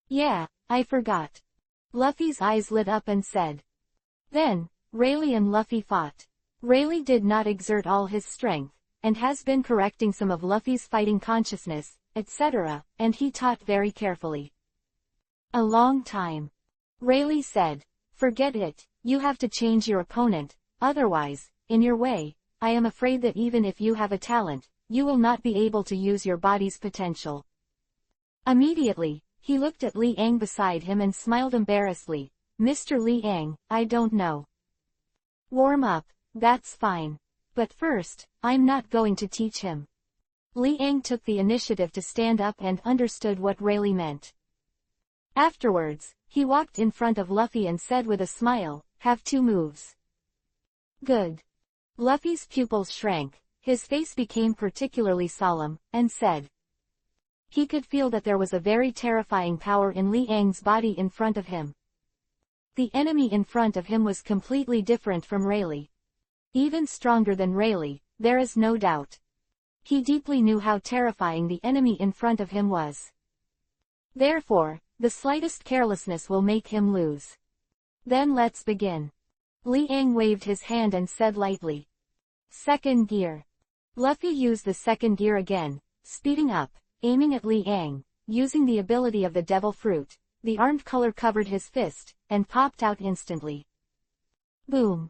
Yeah, I forgot. Luffy's eyes lit up and said. Then, Rayleigh and Luffy fought. Rayleigh did not exert all his strength, and has been correcting some of Luffy's fighting consciousness, etc., and he taught very carefully. A long time. Rayleigh said, forget it, you have to change your opponent, otherwise, in your way, I am afraid that even if you have a talent, you will not be able to use your body's potential. Immediately, he looked at Liang beside him and smiled embarrassedly. Mr. Liang, I don't know. Warm up, that's fine. But first, I'm not going to teach him. Liang took the initiative to stand up and understood what Rayleigh meant. Afterwards, he walked in front of Luffy and said with a smile, have 2 moves. Good. Luffy's pupils shrank, his face became particularly solemn, and said. He could feel that there was a very terrifying power in Liang's body in front of him. The enemy in front of him was completely different from Rayleigh. Even stronger than Rayleigh, there is no doubt. He deeply knew how terrifying the enemy in front of him was. Therefore, the slightest carelessness will make him lose. Then let's begin. Liang waved his hand and said lightly. Second gear. Luffy used the second gear again, speeding up, aiming at Liang, using the ability of the devil fruit. The armed color covered his fist, and popped out instantly. Boom.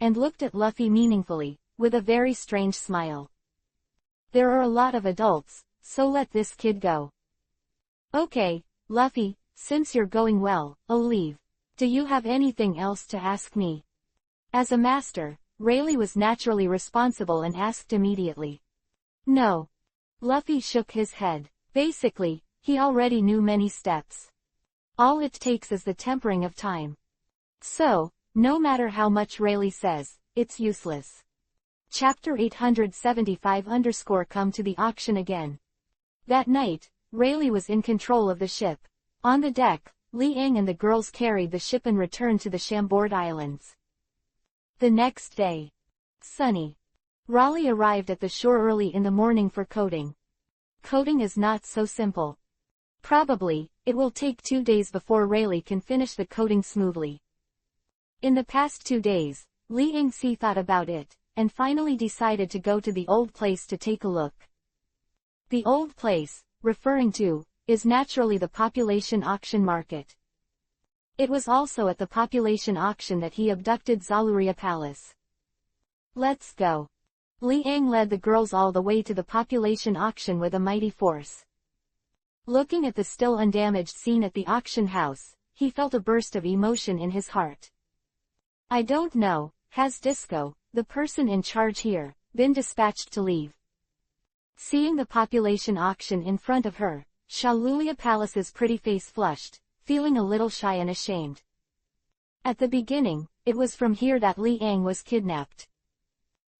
and looked at Luffy meaningfully, with a very strange smile. There are a lot of adults, so let this kid go. Okay, Luffy, since you're going well, I'll leave. Do you have anything else to ask me? As a master, Rayleigh was naturally responsible and asked immediately. No. Luffy shook his head. Basically, he already knew many steps. All it takes is the tempering of time. So, no matter how much Rayleigh says, it's useless. Chapter 875 come to the auction again. That night, Rayleigh was in control of the ship. On the deck, Liang and the girls carried the ship and returned to the Chambord Islands. The next day. Sunny. Raleigh arrived at the shore early in the morning for coding. Coding is not so simple. Probably, it will take 2 days before Rayleigh can finish the coding smoothly. In the past 2 days, Liang thought about it, and finally decided to go to the old place to take a look. The old place, referring to, is naturally the population auction market. It was also at the population auction that he abducted Zaluria Palace. Let's go. Liang led the girls all the way to the population auction with a mighty force. Looking at the still undamaged scene at the auction house, he felt a burst of emotion in his heart. I don't know, has Disco, the person in charge here, been dispatched to leave? Seeing the population auction in front of her, Zaluria Palace's pretty face flushed, feeling a little shy and ashamed. At the beginning, it was from here that Liang was kidnapped.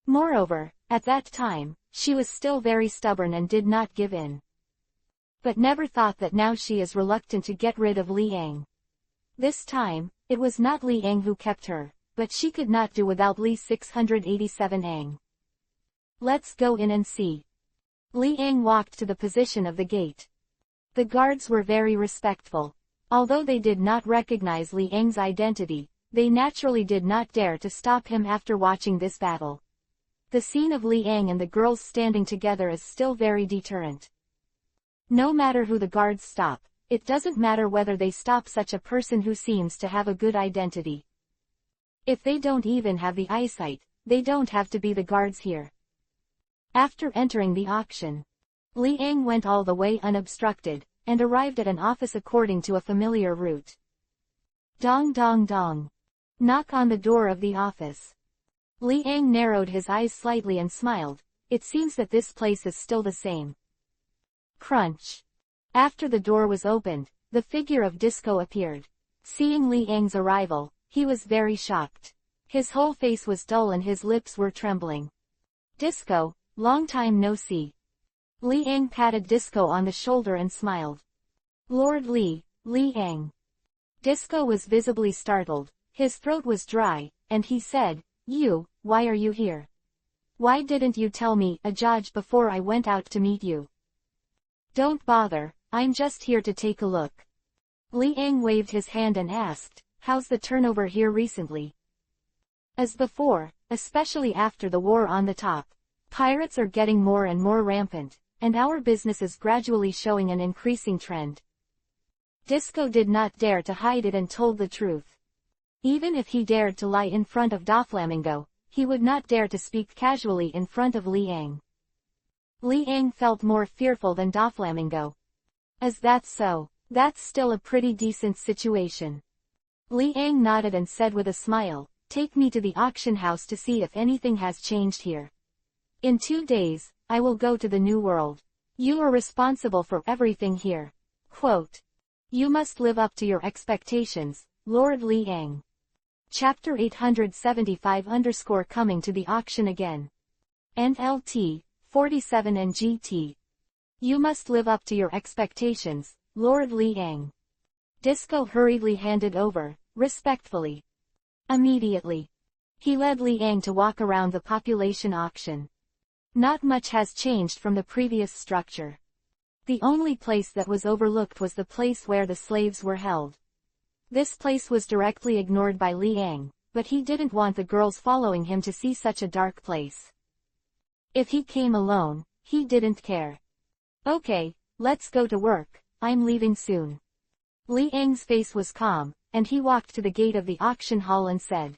Moreover, at that time, she was still very stubborn and did not give in. But never thought that now she is reluctant to get rid of Liang. This time, it was not Liang who kept her, but she could not do without Li 687 Ang. Let's go in and see. Liang walked to the position of the gate. The guards were very respectful. Although they did not recognize Liang's identity, they naturally did not dare to stop him after watching this battle. The scene of Liang and the girls standing together is still very deterrent. No matter who the guards stop, it doesn't matter whether they stop such a person who seems to have a good identity. If they don't even have the eyesight, they don't have to be the guards here. After entering the auction, Liang went all the way unobstructed, and arrived at an office according to a familiar route. Dong dong dong. Knock on the door of the office. Liang narrowed his eyes slightly and smiled. It seems that this place is still the same. Crunch. After the door was opened, the figure of Disco appeared. Seeing Liang's arrival, he was very shocked. His whole face was dull and his lips were trembling. Disco, long time no see. Liang patted Disco on the shoulder and smiled. Lord Li, Liang. Disco was visibly startled, his throat was dry, and he said, why are you here? Why didn't you tell me, Ajaj, before I went out to meet you? Don't bother, I'm just here to take a look. Liang waved his hand and asked, how's the turnover here recently? As before, especially after the war on the top, pirates are getting more and more rampant, and our business is gradually showing an increasing trend. Disco did not dare to hide it and told the truth. Even if he dared to lie in front of Doflamingo, he would not dare to speak casually in front of Liang. Liang felt more fearful than Doflamingo. As that's so, that's still a pretty decent situation. Liang nodded and said with a smile, take me to the auction house to see if anything has changed here. In 2 days, I will go to the New World. You are responsible for everything here. Quote. You must live up to your expectations, Lord Liang. Chapter 875 coming to the auction again. NLT, 47 and GT. You must live up to your expectations, Lord Liang. Disco hurriedly handed over, respectfully. Immediately. He led Liang to walk around the population auction. Not much has changed from the previous structure. The only place that was overlooked was the place where the slaves were held. This place was directly ignored by Liang, but he didn't want the girls following him to see such a dark place. If he came alone, he didn't care. Okay, let's go to work, I'm leaving soon. Liang's face was calm, and he walked to the gate of the auction hall and said.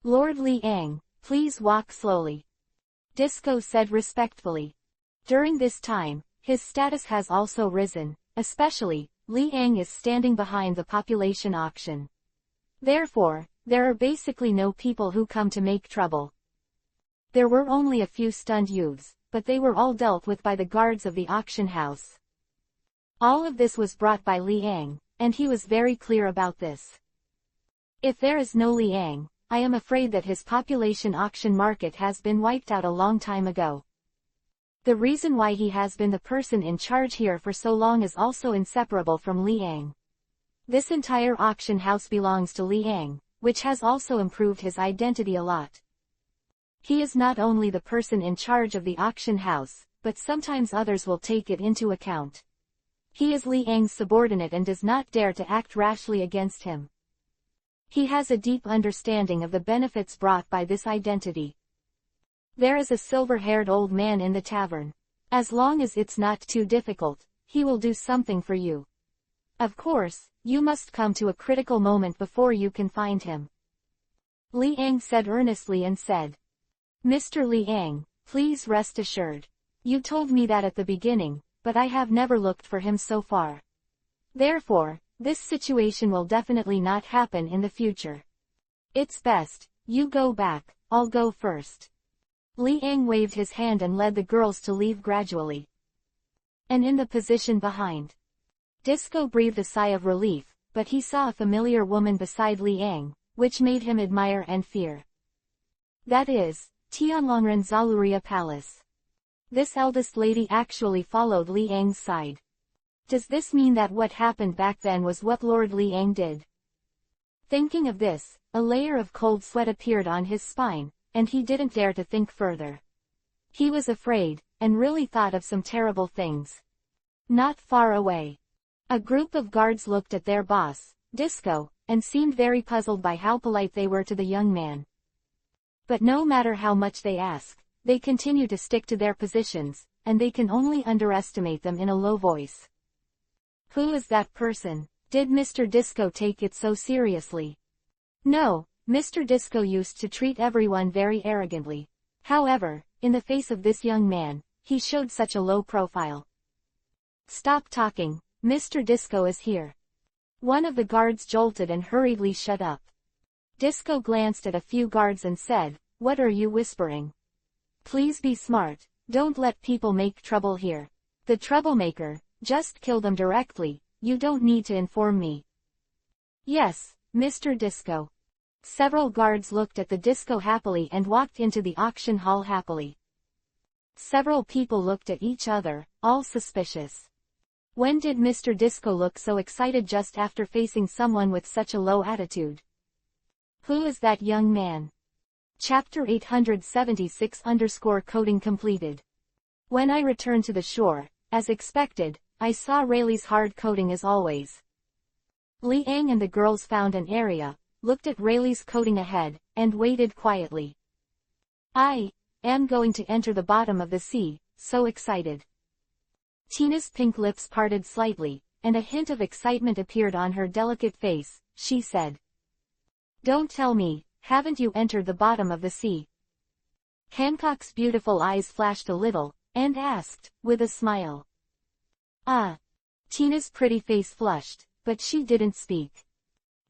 Lord Liang, please walk slowly. Disco said respectfully. During this time, his status has also risen, especially, Liang is standing behind the population auction. Therefore, there are basically no people who come to make trouble. There were only a few stunned youths, but they were all dealt with by the guards of the auction house. All of this was brought by Liang, and he was very clear about this. If there is no Liang, I am afraid that his population auction market has been wiped out a long time ago. The reason why he has been the person in charge here for so long is also inseparable from Liang. This entire auction house belongs to Liang, which has also improved his identity a lot. He is not only the person in charge of the auction house, but sometimes others will take it into account. He is Liang's subordinate and does not dare to act rashly against him. He has a deep understanding of the benefits brought by this identity. There is a silver-haired old man in the tavern. As long as it's not too difficult, he will do something for you. Of course, you must come to a critical moment before you can find him. Liang said earnestly and said, Mr. Liang, please rest assured. You told me that at the beginning, but I have never looked for him so far. Therefore, this situation will definitely not happen in the future. It's best, you go back, I'll go first. Liang waved his hand and led the girls to leave gradually. And in the position behind, Disco breathed a sigh of relief, but he saw a familiar woman beside Liang, which made him admire and fear. That is, Tianlongren Zaluria Palace. This eldest lady actually followed Liang's side. Does this mean that what happened back then was what Lord Liang did? Thinking of this, a layer of cold sweat appeared on his spine, and he didn't dare to think further. He was afraid, and really thought of some terrible things. Not far away, a group of guards looked at their boss, Disco, and seemed very puzzled by how polite they were to the young man. But no matter how much they ask, they continue to stick to their positions, and they can only underestimate them in a low voice. Who is that person? Did Mr. Disco take it so seriously? No, Mr. Disco used to treat everyone very arrogantly. However, in the face of this young man, he showed such a low profile. Stop talking, Mr. Disco is here. One of the guards jolted and hurriedly shut up. Disco glanced at a few guards and said, What are you whispering? Please be smart, don't let people make trouble here. The troublemaker, just kill them directly, you don't need to inform me. Yes, Mr. Disco. Several guards looked at the Disco happily and walked into the auction hall happily. Several people looked at each other, all suspicious. When did Mr. Disco look so excited just after facing someone with such a low attitude? Who is that young man? Chapter 876_coding completed. When I returned to the shore, as expected, I saw Rayleigh's hard coding as always. Liang and the girls found an area, looked at Rayleigh's coding ahead, and waited quietly. I am going to enter the bottom of the sea, so excited. Tina's pink lips parted slightly, and a hint of excitement appeared on her delicate face. She said, Don't tell me, haven't you entered the bottom of the sea? Hancock's beautiful eyes flashed a little, and asked, with a smile. Ah. Tina's pretty face flushed, but she didn't speak.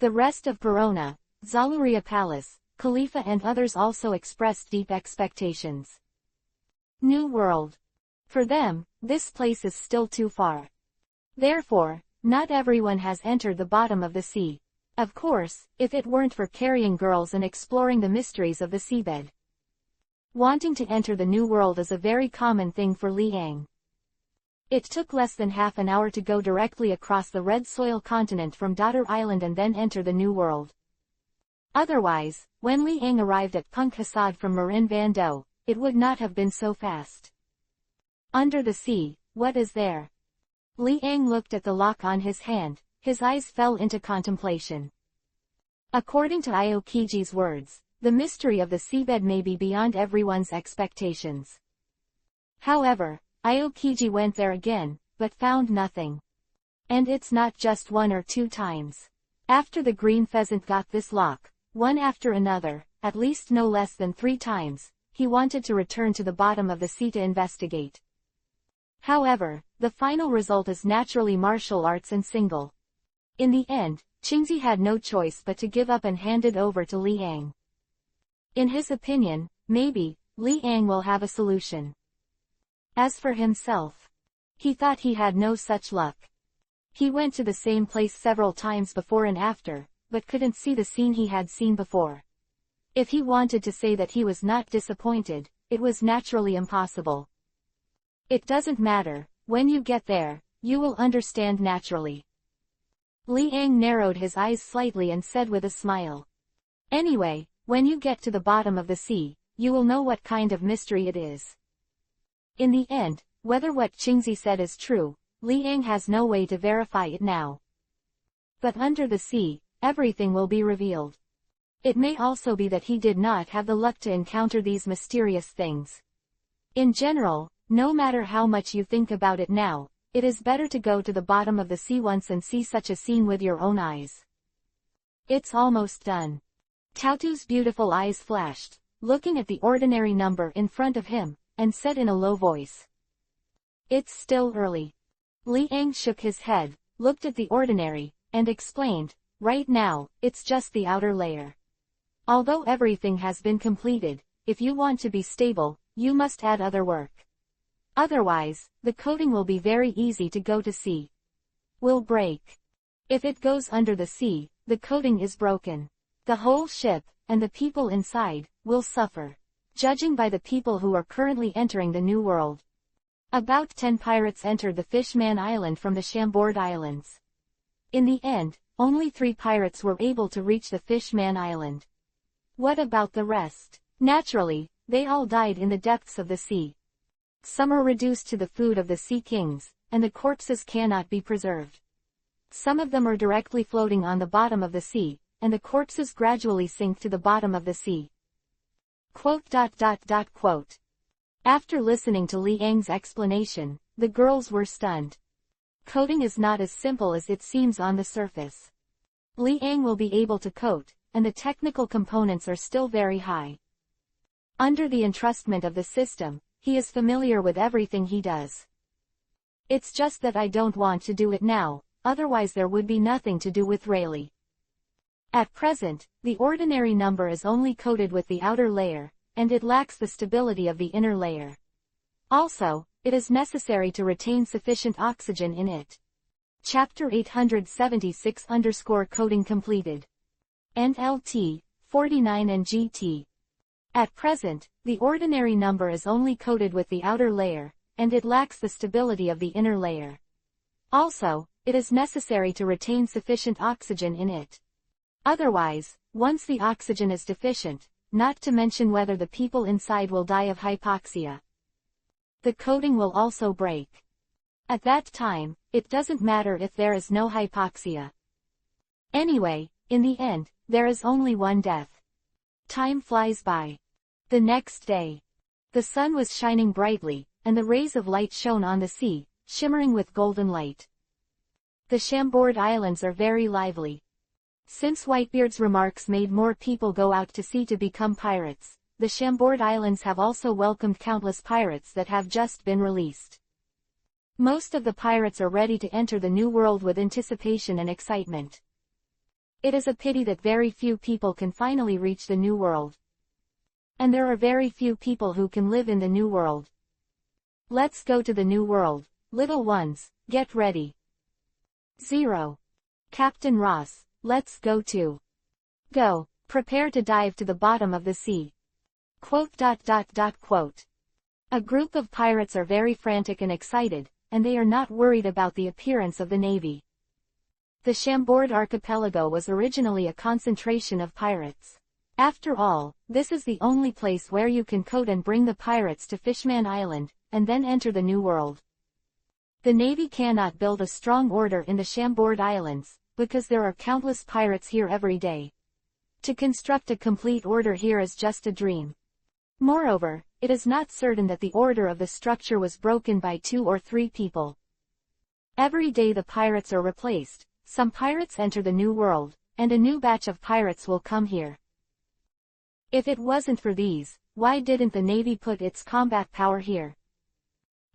The rest of Verona, Zaluria Palace, Khalifa and others also expressed deep expectations. New World. For them, this place is still too far. Therefore, not everyone has entered the bottom of the sea. Of course, if it weren't for carrying girls and exploring the mysteries of the seabed. Wanting to enter the New World is a very common thing for Liang. It took less than half an hour to go directly across the red soil continent from Daughter Island and then enter the New World. Otherwise, when Liang arrived at Punk Hassad from Marin Van Do, it would not have been so fast. Under the sea, what is there? Liang looked at the lock on his hand, his eyes fell into contemplation. According to Aokiji's words, the mystery of the seabed may be beyond everyone's expectations. However, Aokiji went there again, but found nothing. And it's not just 1 or 2 times. After the green pheasant got this lock, one after another, at least no less than 3 times, he wanted to return to the bottom of the sea to investigate. However, the final result is naturally martial arts and single. In the end, Qingzi had no choice but to give up and hand it over to Li Yang. In his opinion, maybe, Li Yang will have a solution. As for himself, he thought he had no such luck. He went to the same place several times before and after, but couldn't see the scene he had seen before. If he wanted to say that he was not disappointed, it was naturally impossible. It doesn't matter, when you get there, you will understand naturally. Li Yang narrowed his eyes slightly and said with a smile. Anyway, when you get to the bottom of the sea, you will know what kind of mystery it is. In the end, whether what Qingzi said is true, Li Yang has no way to verify it now. But under the sea, everything will be revealed. It may also be that he did not have the luck to encounter these mysterious things. In general, no matter how much you think about it now, it is better to go to the bottom of the sea once and see such a scene with your own eyes. It's almost done. Taotu's beautiful eyes flashed, looking at the ordinary number in front of him, and said in a low voice. It's still early. Li Yang shook his head, looked at the ordinary, and explained, right now, it's just the outer layer. Although everything has been completed, if you want to be stable, you must add other work. Otherwise, the coating will be very easy to go to sea. Will break. If it goes under the sea, the coating is broken. The whole ship, and the people inside, will suffer. Judging by the people who are currently entering the New World. About 10 pirates entered the Fishman Island from the Chambord Islands. In the end, only 3 pirates were able to reach the Fishman Island. What about the rest? Naturally, they all died in the depths of the sea. Some are reduced to the food of the sea kings, and the corpses cannot be preserved. Some of them are directly floating on the bottom of the sea, and the corpses gradually sink to the bottom of the sea. Quote. After listening to Li Yang's explanation, the girls were stunned. Coating is not as simple as it seems on the surface. Li Yang will be able to coat, and the technical components are still very high. Under the entrustment of the system, he is familiar with everything he does. It's just that I don't want to do it now, otherwise there would be nothing to do with Rayleigh. At present, the ordinary number is only coated with the outer layer, and it lacks the stability of the inner layer. Also, it is necessary to retain sufficient oxygen in it. Chapter 876 coding completed. NLT, 49 and GT. At present, the ordinary number is only coated with the outer layer, and it lacks the stability of the inner layer. Also, it is necessary to retain sufficient oxygen in it. Otherwise, once the oxygen is deficient, not to mention whether the people inside will die of hypoxia, the coating will also break. At that time, it doesn't matter if there is no hypoxia. Anyway, in the end, there is only one death. Time flies by. The next day, the sun was shining brightly, and the rays of light shone on the sea, shimmering with golden light. The Chambord Islands are very lively. Since Whitebeard's remarks made more people go out to sea to become pirates, the Chambord Islands have also welcomed countless pirates that have just been released. Most of the pirates are ready to enter the new world with anticipation and excitement. It is a pity that very few people can finally reach the new world. And there are very few people who can live in the new world. Let's go to the new world, little ones, get ready. 0. Captain Ross, let's go too. Go, prepare to dive to the bottom of the sea. Quote. A group of pirates are very frantic and excited, and they are not worried about the appearance of the navy. The Chambord archipelago was originally a concentration of pirates. After all, this is the only place where you can coat and bring the pirates to Fishman Island, and then enter the new world. The navy cannot build a strong order in the Chambord Islands, because there are countless pirates here every day. To construct a complete order here is just a dream. Moreover, it is not certain that the order of the structure was broken by 2 or 3 people. Every day the pirates are replaced, some pirates enter the new world, and a new batch of pirates will come here. If it wasn't for these, why didn't the Navy put its combat power here?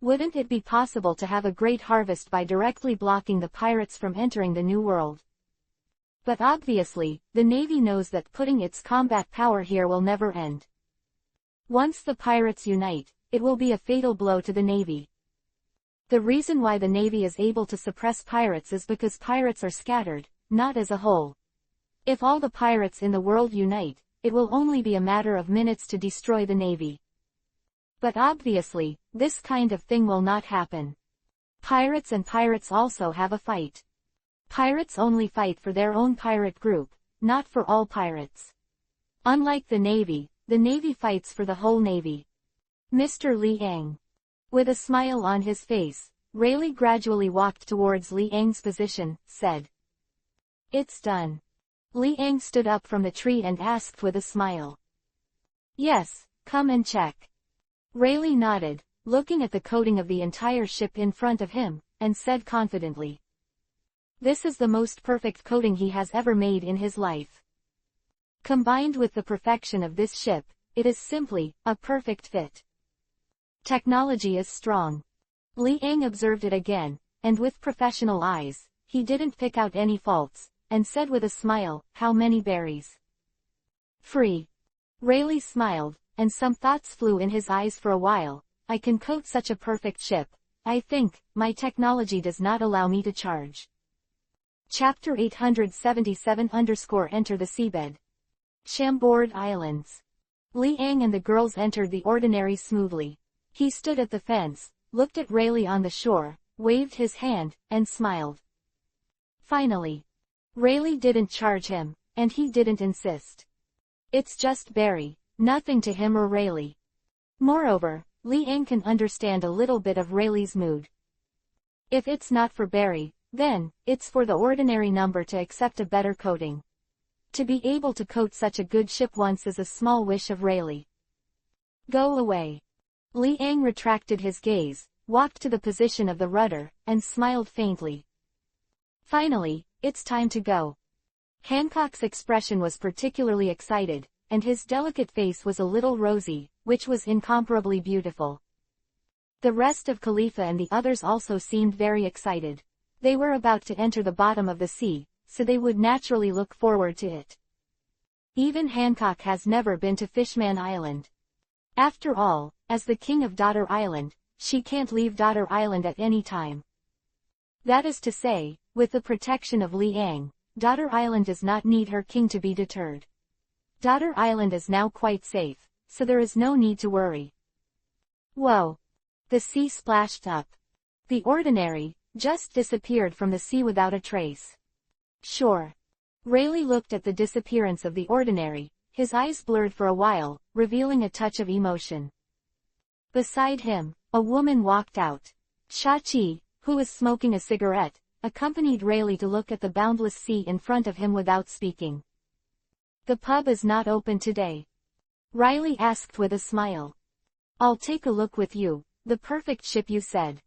Wouldn't it be possible to have a great harvest by directly blocking the pirates from entering the New World? But obviously, the Navy knows that putting its combat power here will never end. Once the pirates unite, it will be a fatal blow to the Navy. The reason why the Navy is able to suppress pirates is because pirates are scattered, not as a whole. If all the pirates in the world unite, it will only be a matter of minutes to destroy the Navy. But obviously, this kind of thing will not happen. Pirates and pirates also have a fight. Pirates only fight for their own pirate group, not for all pirates. Unlike the Navy fights for the whole Navy. Mr. Liang. With a smile on his face, Rayleigh gradually walked towards Liang's position, said. It's done. Liang stood up from the tree and asked with a smile. Yes, come and check. Rayleigh nodded, looking at the coating of the entire ship in front of him, and said confidently. This is the most perfect coating he has ever made in his life. Combined with the perfection of this ship, it is simply a perfect fit. Technology is strong. Liang observed it again, and with professional eyes, he didn't pick out any faults, and said with a smile, how many berries? Free. Rayleigh smiled, and some thoughts flew in his eyes for a while. I can coat such a perfect ship. I think, my technology does not allow me to charge. Chapter 877 _ Enter the Seabed. Chambord Islands. Liang and the girls entered the Ordinary smoothly. He stood at the fence, looked at Rayleigh on the shore, waved his hand, and smiled. Finally. Rayleigh didn't charge him, and he didn't insist. It's just Barry, nothing to him or Rayleigh. Moreover, Liang can understand a little bit of Rayleigh's mood. If it's not for Barry, then, it's for the Ordinary number to accept a better coating. To be able to coat such a good ship once is a small wish of Rayleigh. Go away. Liang retracted his gaze, walked to the position of the rudder, and smiled faintly. Finally, it's time to go. Hancock's expression was particularly excited, and his delicate face was a little rosy, which was incomparably beautiful. The rest of Khalifa and the others also seemed very excited. They were about to enter the bottom of the sea, so they would naturally look forward to it. Even Hancock has never been to Fishman Island. After all, as the king of Daughter Island, she can't leave Daughter Island at any time. That is to say, with the protection of Liang, Daughter Island does not need her king to be deterred. Daughter Island is now quite safe, so there is no need to worry. Whoa! The sea splashed up. The Ordinary just disappeared from the sea without a trace. Sure. Rayleigh looked at the disappearance of the Ordinary, his eyes blurred for a while, revealing a touch of emotion. Beside him, a woman walked out. Shachi, who was smoking a cigarette, accompanied Rayleigh to look at the boundless sea in front of him without speaking. The pub is not open today. Riley asked with a smile. I'll take a look with you, the perfect ship you said.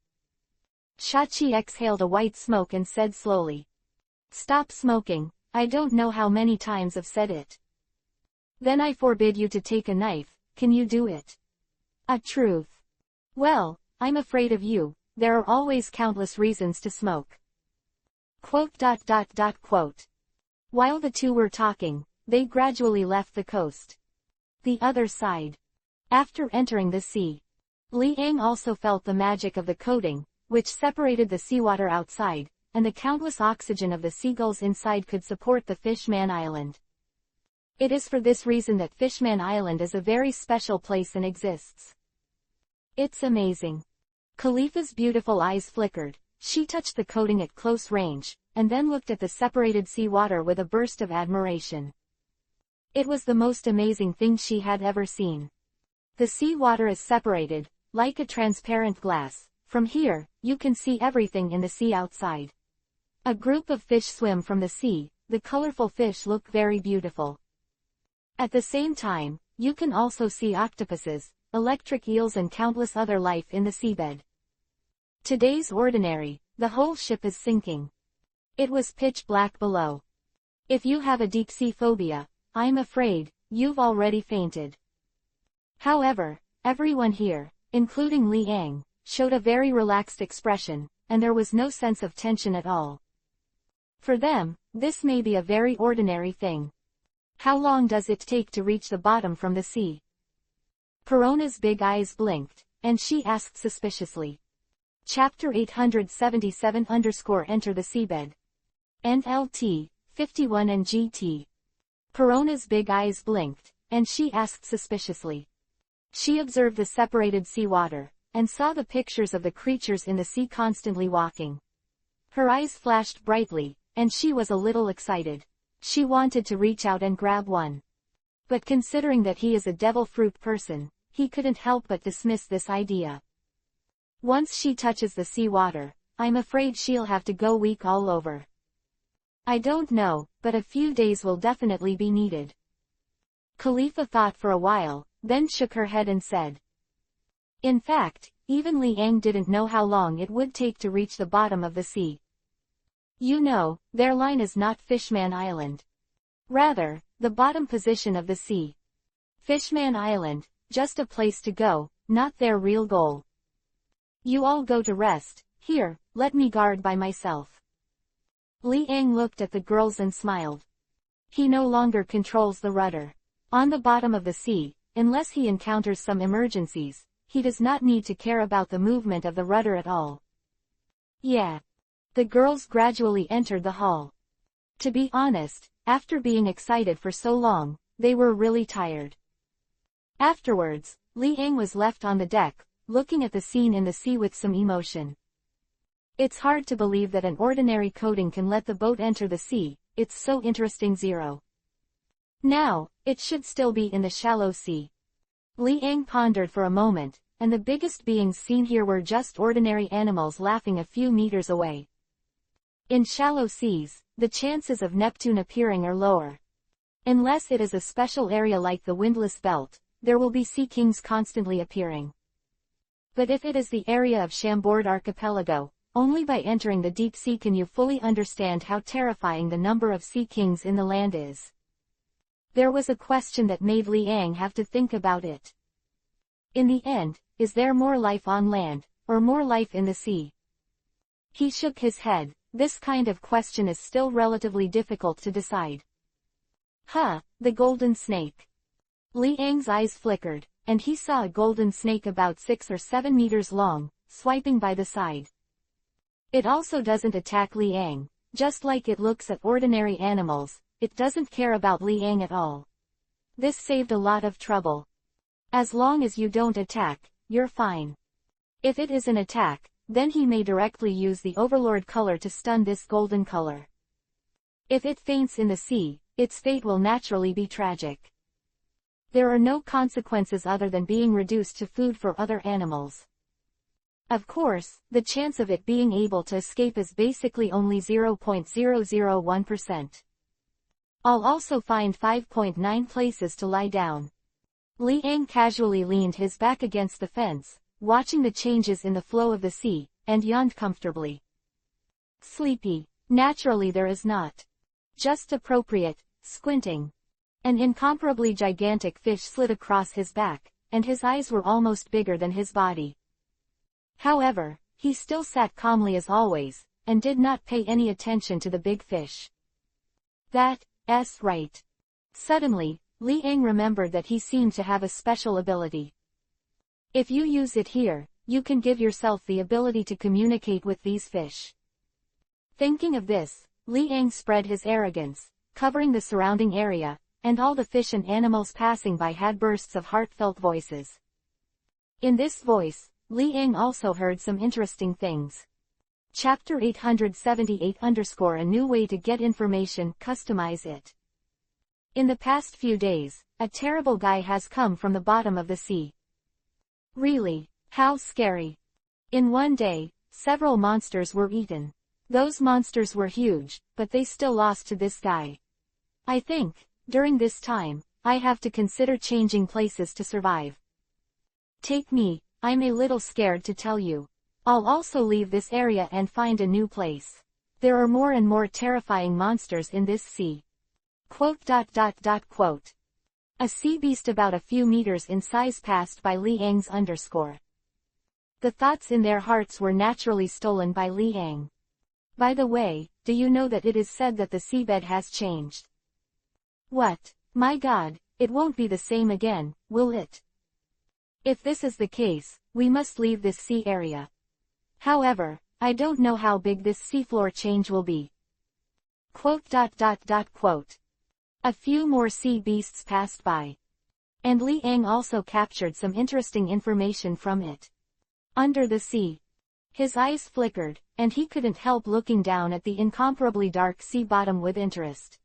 Shachi exhaled a white smoke and said slowly. Stop smoking, I don't know how many times I've said it. Then I forbid you to take a knife, can you do it? A truth. Well, I'm afraid of you, there are always countless reasons to smoke. Quote. While the two were talking, they gradually left the coast. The other side. After entering the sea, Liang also felt the magic of the coating, which separated the seawater outside, and the countless oxygen of the seagulls inside could support the Fishman Island. It is for this reason that Fishman Island is a very special place and exists. It's amazing. Khalifa's beautiful eyes flickered. She touched the coating at close range, and then looked at the separated seawater with a burst of admiration. It was the most amazing thing she had ever seen. The seawater is separated, like a transparent glass. From here, you can see everything in the sea outside. A group of fish swim from the sea, the colorful fish look very beautiful. At the same time, you can also see octopuses, electric eels and countless other life in the seabed. Today's Ordinary, the whole ship is sinking. It was pitch black below. If you have a deep sea phobia, I'm afraid, you've already fainted. However, everyone here, including Li Ang, showed a very relaxed expression, and there was no sense of tension at all. For them, this may be a very ordinary thing. How long does it take to reach the bottom from the sea? Perona's big eyes blinked, and she asked suspiciously. Chapter 877 enter the seabed. NLT, 51 and GT. Perona's big eyes blinked, and she asked suspiciously. She observed the separated seawater, and saw the pictures of the creatures in the sea constantly walking. Her eyes flashed brightly, and she was a little excited. She wanted to reach out and grab one. But considering that he is a devil fruit person, he couldn't help but dismiss this idea. Once she touches the seawater, I'm afraid she'll have to go weak all over. I don't know, but a few days will definitely be needed. Khalifa thought for a while, then shook her head and said. In fact, even Li Ang didn't know how long it would take to reach the bottom of the sea. You know, their line is not Fishman Island. Rather, the bottom position of the sea. Fishman Island, just a place to go, not their real goal. You all go to rest, here, let me guard by myself. Li Ang looked at the girls and smiled. He no longer controls the rudder. On the bottom of the sea, unless he encounters some emergencies, he does not need to care about the movement of the rudder at all. Yeah. The girls gradually entered the hall. To be honest, after being excited for so long, they were really tired. Afterwards, Li Ang was left on the deck, looking at the scene in the sea with some emotion. It's hard to believe that an ordinary coating can let the boat enter the sea, it's so interesting. Now, it should still be in the shallow sea. Li Ang pondered for a moment, and the biggest beings seen here were just ordinary animals laughing a few meters away. In shallow seas, the chances of Neptune appearing are lower. Unless it is a special area like the windless belt, there will be sea kings constantly appearing. But if it is the area of Chambord Archipelago, only by entering the deep sea can you fully understand how terrifying the number of sea kings in the land is. There was a question that made Li Ang have to think about it. In the end, is there more life on land, or more life in the sea? He shook his head. This kind of question is still relatively difficult to decide. The golden snake. Li Ang's eyes flickered, and he saw a golden snake about 6 or 7 meters long, swiping by the side. It also doesn't attack Li Ang, just like it looks at ordinary animals, it doesn't care about Li Ang at all. This saved a lot of trouble. As long as you don't attack, you're fine. If it is an attack, then he may directly use the Overlord color to stun this golden color. If it faints in the sea, its fate will naturally be tragic. There are no consequences other than being reduced to food for other animals. Of course, the chance of it being able to escape is basically only 0.001%. I'll also find 5.9 places to lie down. Li Ang casually leaned his back against the fence, watching the changes in the flow of the sea, and yawned comfortably. Sleepy. Naturally there is not. Just appropriate, squinting. An incomparably gigantic fish slid across his back, and his eyes were almost bigger than his body. However, he still sat calmly as always, and did not pay any attention to the big fish. That's right. Suddenly, Li Ang remembered that he seemed to have a special ability. If you use it here, you can give yourself the ability to communicate with these fish. Thinking of this, Li Ang spread his arrogance, covering the surrounding area, and all the fish and animals passing by had bursts of heartfelt voices. In this voice, Li Ang also heard some interesting things. Chapter 878 _ a new way to get information, customize it. In the past few days, a terrible guy has come from the bottom of the sea. Really? How scary. In one day, several monsters were eaten. Those monsters were huge, but they still lost to this guy. I think, during this time, I have to consider changing places to survive. Take me, I'm a little scared to tell you. I'll also leave this area and find a new place. There are more and more terrifying monsters in this sea. Quote. A sea beast about a few meters in size passed by Liang's underscore. The thoughts in their hearts were naturally stolen by Liang. By the way, do you know that it is said that the seabed has changed? What? My God, it won't be the same again, will it? If this is the case, we must leave this sea area. However, I don't know how big this seafloor change will be. Quote. A few more sea beasts passed by. And Liang also captured some interesting information from it. Under the sea. His eyes flickered, and he couldn't help looking down at the incomparably dark sea bottom with interest.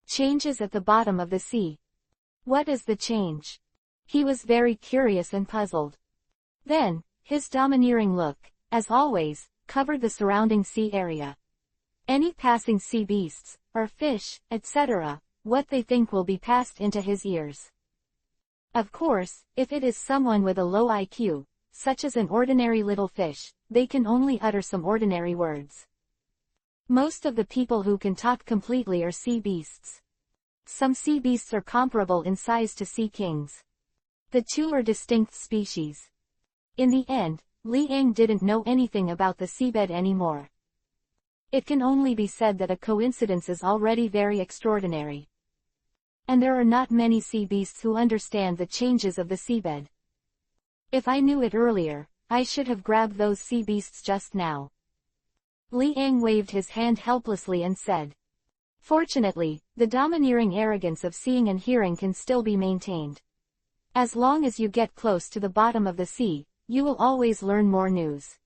Changes at the bottom of the sea. What is the change? He was very curious and puzzled. Then, his domineering look, as always, covered the surrounding sea area. Any passing sea beasts, or fish, etc., what they think will be passed into his ears. Of course, if it is someone with a low IQ, such as an ordinary little fish, they can only utter some ordinary words. Most of the people who can talk completely are sea beasts. Some sea beasts are comparable in size to sea kings. The two are distinct species. In the end, Liang didn't know anything about the seabed anymore. It can only be said that a coincidence is already very extraordinary. And there are not many sea beasts who understand the changes of the seabed. If I knew it earlier, I should have grabbed those sea beasts just now. Liang waved his hand helplessly and said. Fortunately, the domineering arrogance of seeing and hearing can still be maintained. As long as you get close to the bottom of the sea, you will always learn more news.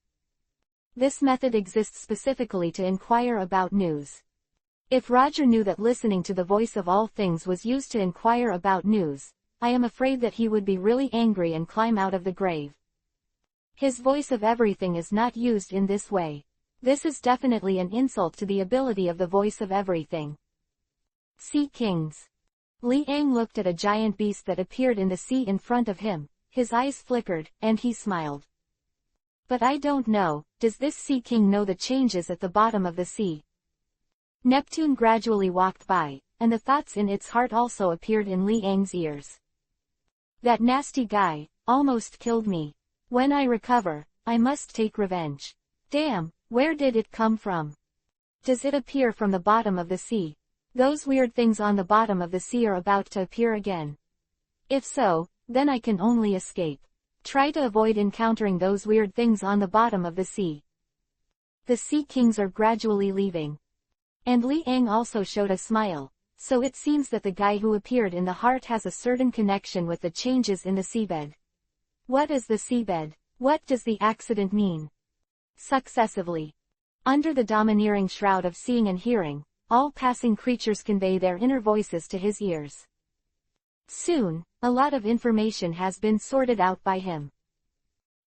This method exists specifically to inquire about news. If Roger knew that listening to the voice of all things was used to inquire about news, I am afraid that he would be really angry and climb out of the grave. His voice of everything is not used in this way. This is definitely an insult to the ability of the voice of everything. Sea Kings. Liang looked at a giant beast that appeared in the sea in front of him, his eyes flickered, and he smiled. But I don't know, does this Sea King know the changes at the bottom of the sea? Neptune gradually walked by, and the thoughts in its heart also appeared in Liang's ears. That nasty guy, almost killed me. When I recover, I must take revenge. Damn, where did it come from? Does it appear from the bottom of the sea? Those weird things on the bottom of the sea are about to appear again. If so, then I can only escape. Try to avoid encountering those weird things on the bottom of the sea. The Sea Kings are gradually leaving. And Liang also showed a smile, so it seems that the guy who appeared in the heart has a certain connection with the changes in the seabed. What is the seabed? What does the accident mean? Successively. Under the domineering shroud of seeing and hearing, all passing creatures convey their inner voices to his ears. Soon, a lot of information has been sorted out by him.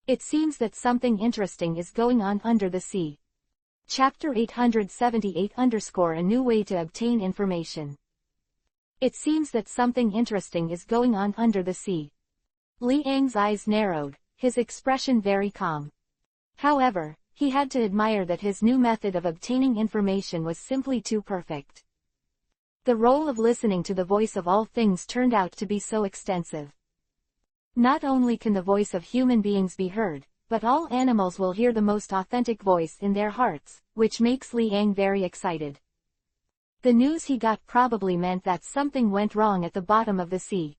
It seems that something interesting is going on under the sea. Chapter 878 _ A new way to obtain information. It seems that something interesting is going on under the sea. Liang's eyes narrowed, his expression very calm. However, he had to admire that his new method of obtaining information was simply too perfect. The role of listening to the voice of all things turned out to be so extensive. Not only can the voice of human beings be heard, but all animals will hear the most authentic voice in their hearts, which makes Liang very excited. The news he got probably meant that something went wrong at the bottom of the sea.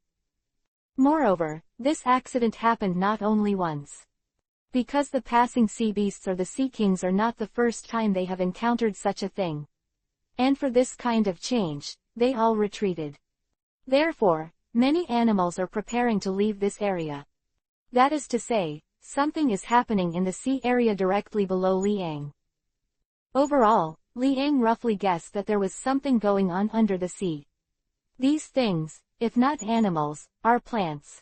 Moreover, this accident happened not only once. Because the passing sea beasts or the Sea Kings are not the first time they have encountered such a thing. And for this kind of change, they all retreated. Therefore, many animals are preparing to leave this area. That is to say, something is happening in the sea area directly below Liang. Overall, Liang roughly guessed that there was something going on under the sea. These things, if not animals, are plants.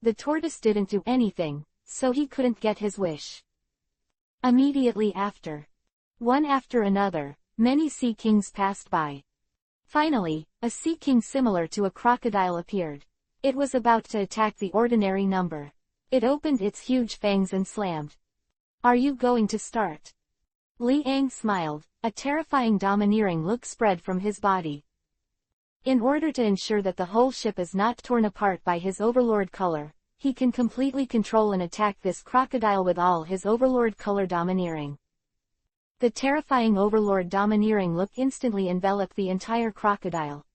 the tortoise didn't do anything, so he couldn't get his wish. Immediately after, one after another, many sea kings passed by. Finally, a sea king similar to a crocodile appeared. It was about to attack the ordinary number. It opened its huge fangs and slammed. "Are you going to start?" Li Ang smiled, a terrifying domineering look spread from his body. In order to ensure that the whole ship is not torn apart by his overlord color, he can completely control and attack this crocodile with all his overlord color domineering. The terrifying overlord domineering look instantly enveloped the entire crocodile.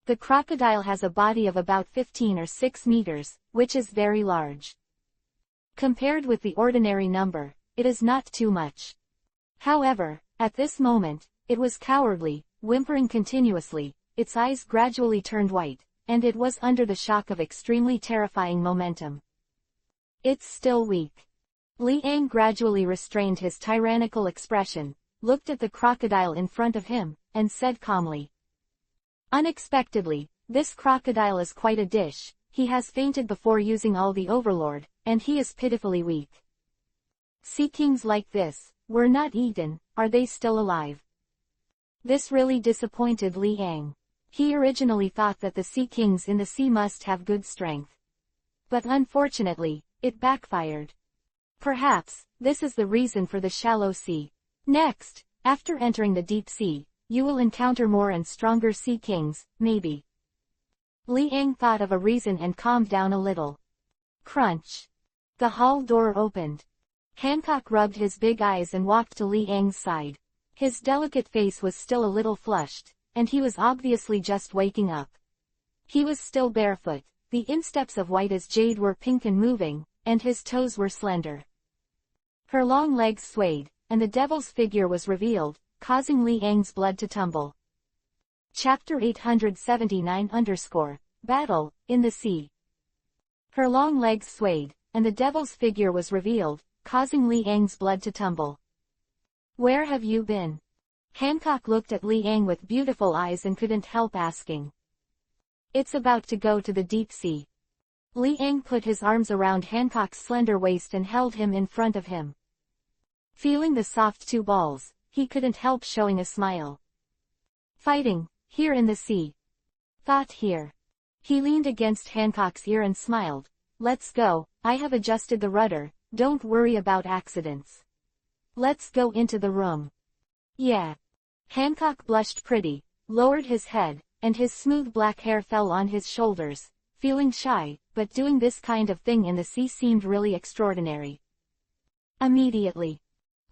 The crocodile has a body of about 15 or 6 meters, which is very large. Compared with the ordinary number, it is not too much. However, at this moment, it was cowardly, whimpering continuously, its eyes gradually turned white, and it was under the shock of extremely terrifying momentum. "It's still weak." Li Ang gradually restrained his tyrannical expression, looked at the crocodile in front of him, and said calmly. "Unexpectedly, this crocodile is quite a dish. He has fainted before using all the overlord, and he is pitifully weak. Sea kings like this were not eaten. Are they still alive?" This really disappointed Li Ang. He originally thought that the sea kings in the sea must have good strength. But unfortunately, it backfired. Perhaps, this is the reason for the shallow sea. Next, after entering the deep sea, you will encounter more and stronger sea kings, maybe. Li Ang thought of a reason and calmed down a little. Crunch. The hall door opened. Hancock rubbed his big eyes and walked to Li Ang's side. His delicate face was still a little flushed, and he was obviously just waking up. He was still barefoot, the insteps of white as jade were pink and moving, and his toes were slender. Her long legs swayed, and the devil's figure was revealed, causing Li Ang's blood to tumble. Chapter 879 _ Battle, in the Sea. Her long legs swayed, and the devil's figure was revealed, causing Li Ang's blood to tumble. "Where have you been?" Hancock looked at Li Ang with beautiful eyes and couldn't help asking. "It's about to go to the deep sea." Li Ang put his arms around Hancock's slender waist and held him in front of him. Feeling the soft two balls, he couldn't help showing a smile. "Fighting, here in the sea." "Thought here." He leaned against Hancock's ear and smiled. "Let's go, I have adjusted the rudder, don't worry about accidents. Let's go into the room." "Yeah." Hancock blushed pretty, lowered his head, and his smooth black hair fell on his shoulders, feeling shy, but doing this kind of thing in the sea seemed really extraordinary. Immediately,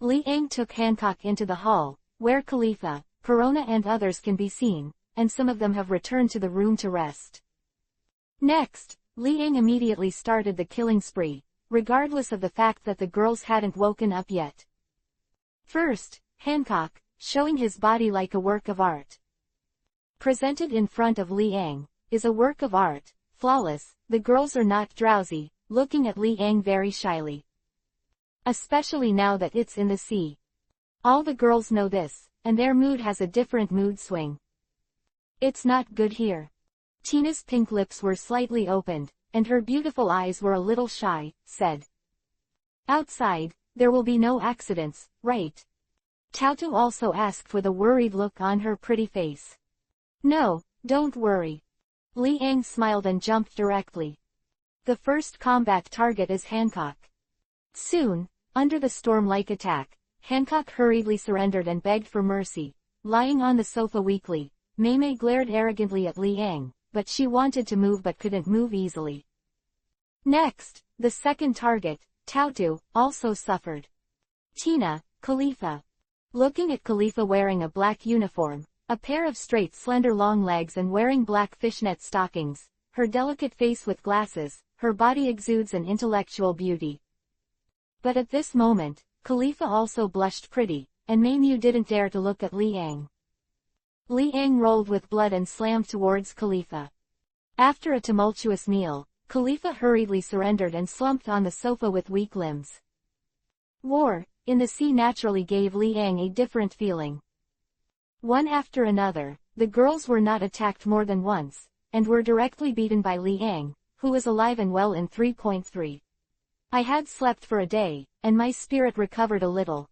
Li Ang took Hancock into the hall, where Khalifa, Corona and others can be seen, and some of them have returned to the room to rest. Next, Li Ang immediately started the killing spree, regardless of the fact that the girls hadn't woken up yet. First, Hancock, showing his body like a work of art. Presented in front of Li Ang, is a work of art, flawless. The girls are not drowsy, looking at Li Ang very shyly. Especially now that it's in the sea. All the girls know this, and their mood has a different mood swing. "It's not good here." Tina's pink lips were slightly opened, and her beautiful eyes were a little shy, said. "Outside, there will be no accidents, right?" Tautu also asked with a worried look on her pretty face. "No, don't worry." Li Ang smiled and jumped directly. The first combat target is Hancock. Soon, under the storm-like attack, Hancock hurriedly surrendered and begged for mercy. Lying on the sofa weakly, Mei glared arrogantly at Li Ang, but she wanted to move but couldn't move easily. Next, the second target, Tautu, also suffered. Tina, Khalifa. Looking at Khalifa wearing a black uniform, a pair of straight slender long legs and wearing black fishnet stockings, her delicate face with glasses, her body exudes an intellectual beauty. But at this moment, Khalifa also blushed pretty, and Mei didn't dare to look at Li Ang. Li Ang rolled with blood and slammed towards Khalifa. After a tumultuous meal, Khalifa hurriedly surrendered and slumped on the sofa with weak limbs. War in the sea naturally gave Li Ang a different feeling. One after another, the girls were not attacked more than once, and were directly beaten by Li Ang, who was alive and well in 3.3. I had slept for a day, and my spirit recovered a little.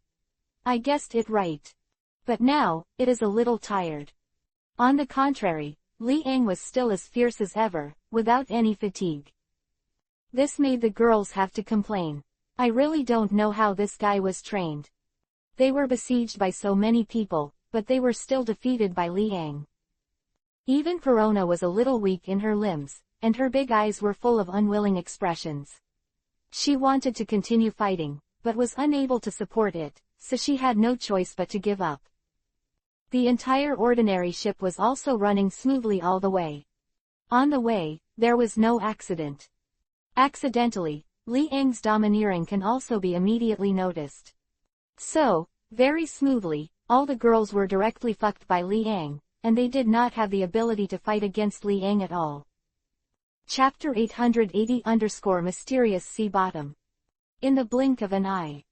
I guessed it right. But now, it is a little tired. On the contrary, Li Ang was still as fierce as ever, without any fatigue. This made the girls have to complain. I really don't know how this guy was trained. They were besieged by so many people, but they were still defeated by Li Ang. Even Perona was a little weak in her limbs, and her big eyes were full of unwilling expressions. She wanted to continue fighting, but was unable to support it, so she had no choice but to give up. The entire ordinary ship was also running smoothly all the way. On the way, there was no accident. Accidentally, Li Ang's domineering can also be immediately noticed. So, very smoothly, all the girls were directly fucked by Li Ang, and they did not have the ability to fight against Li Ang at all. Chapter 880-Mysterious Sea Bottom. In the blink of an eye.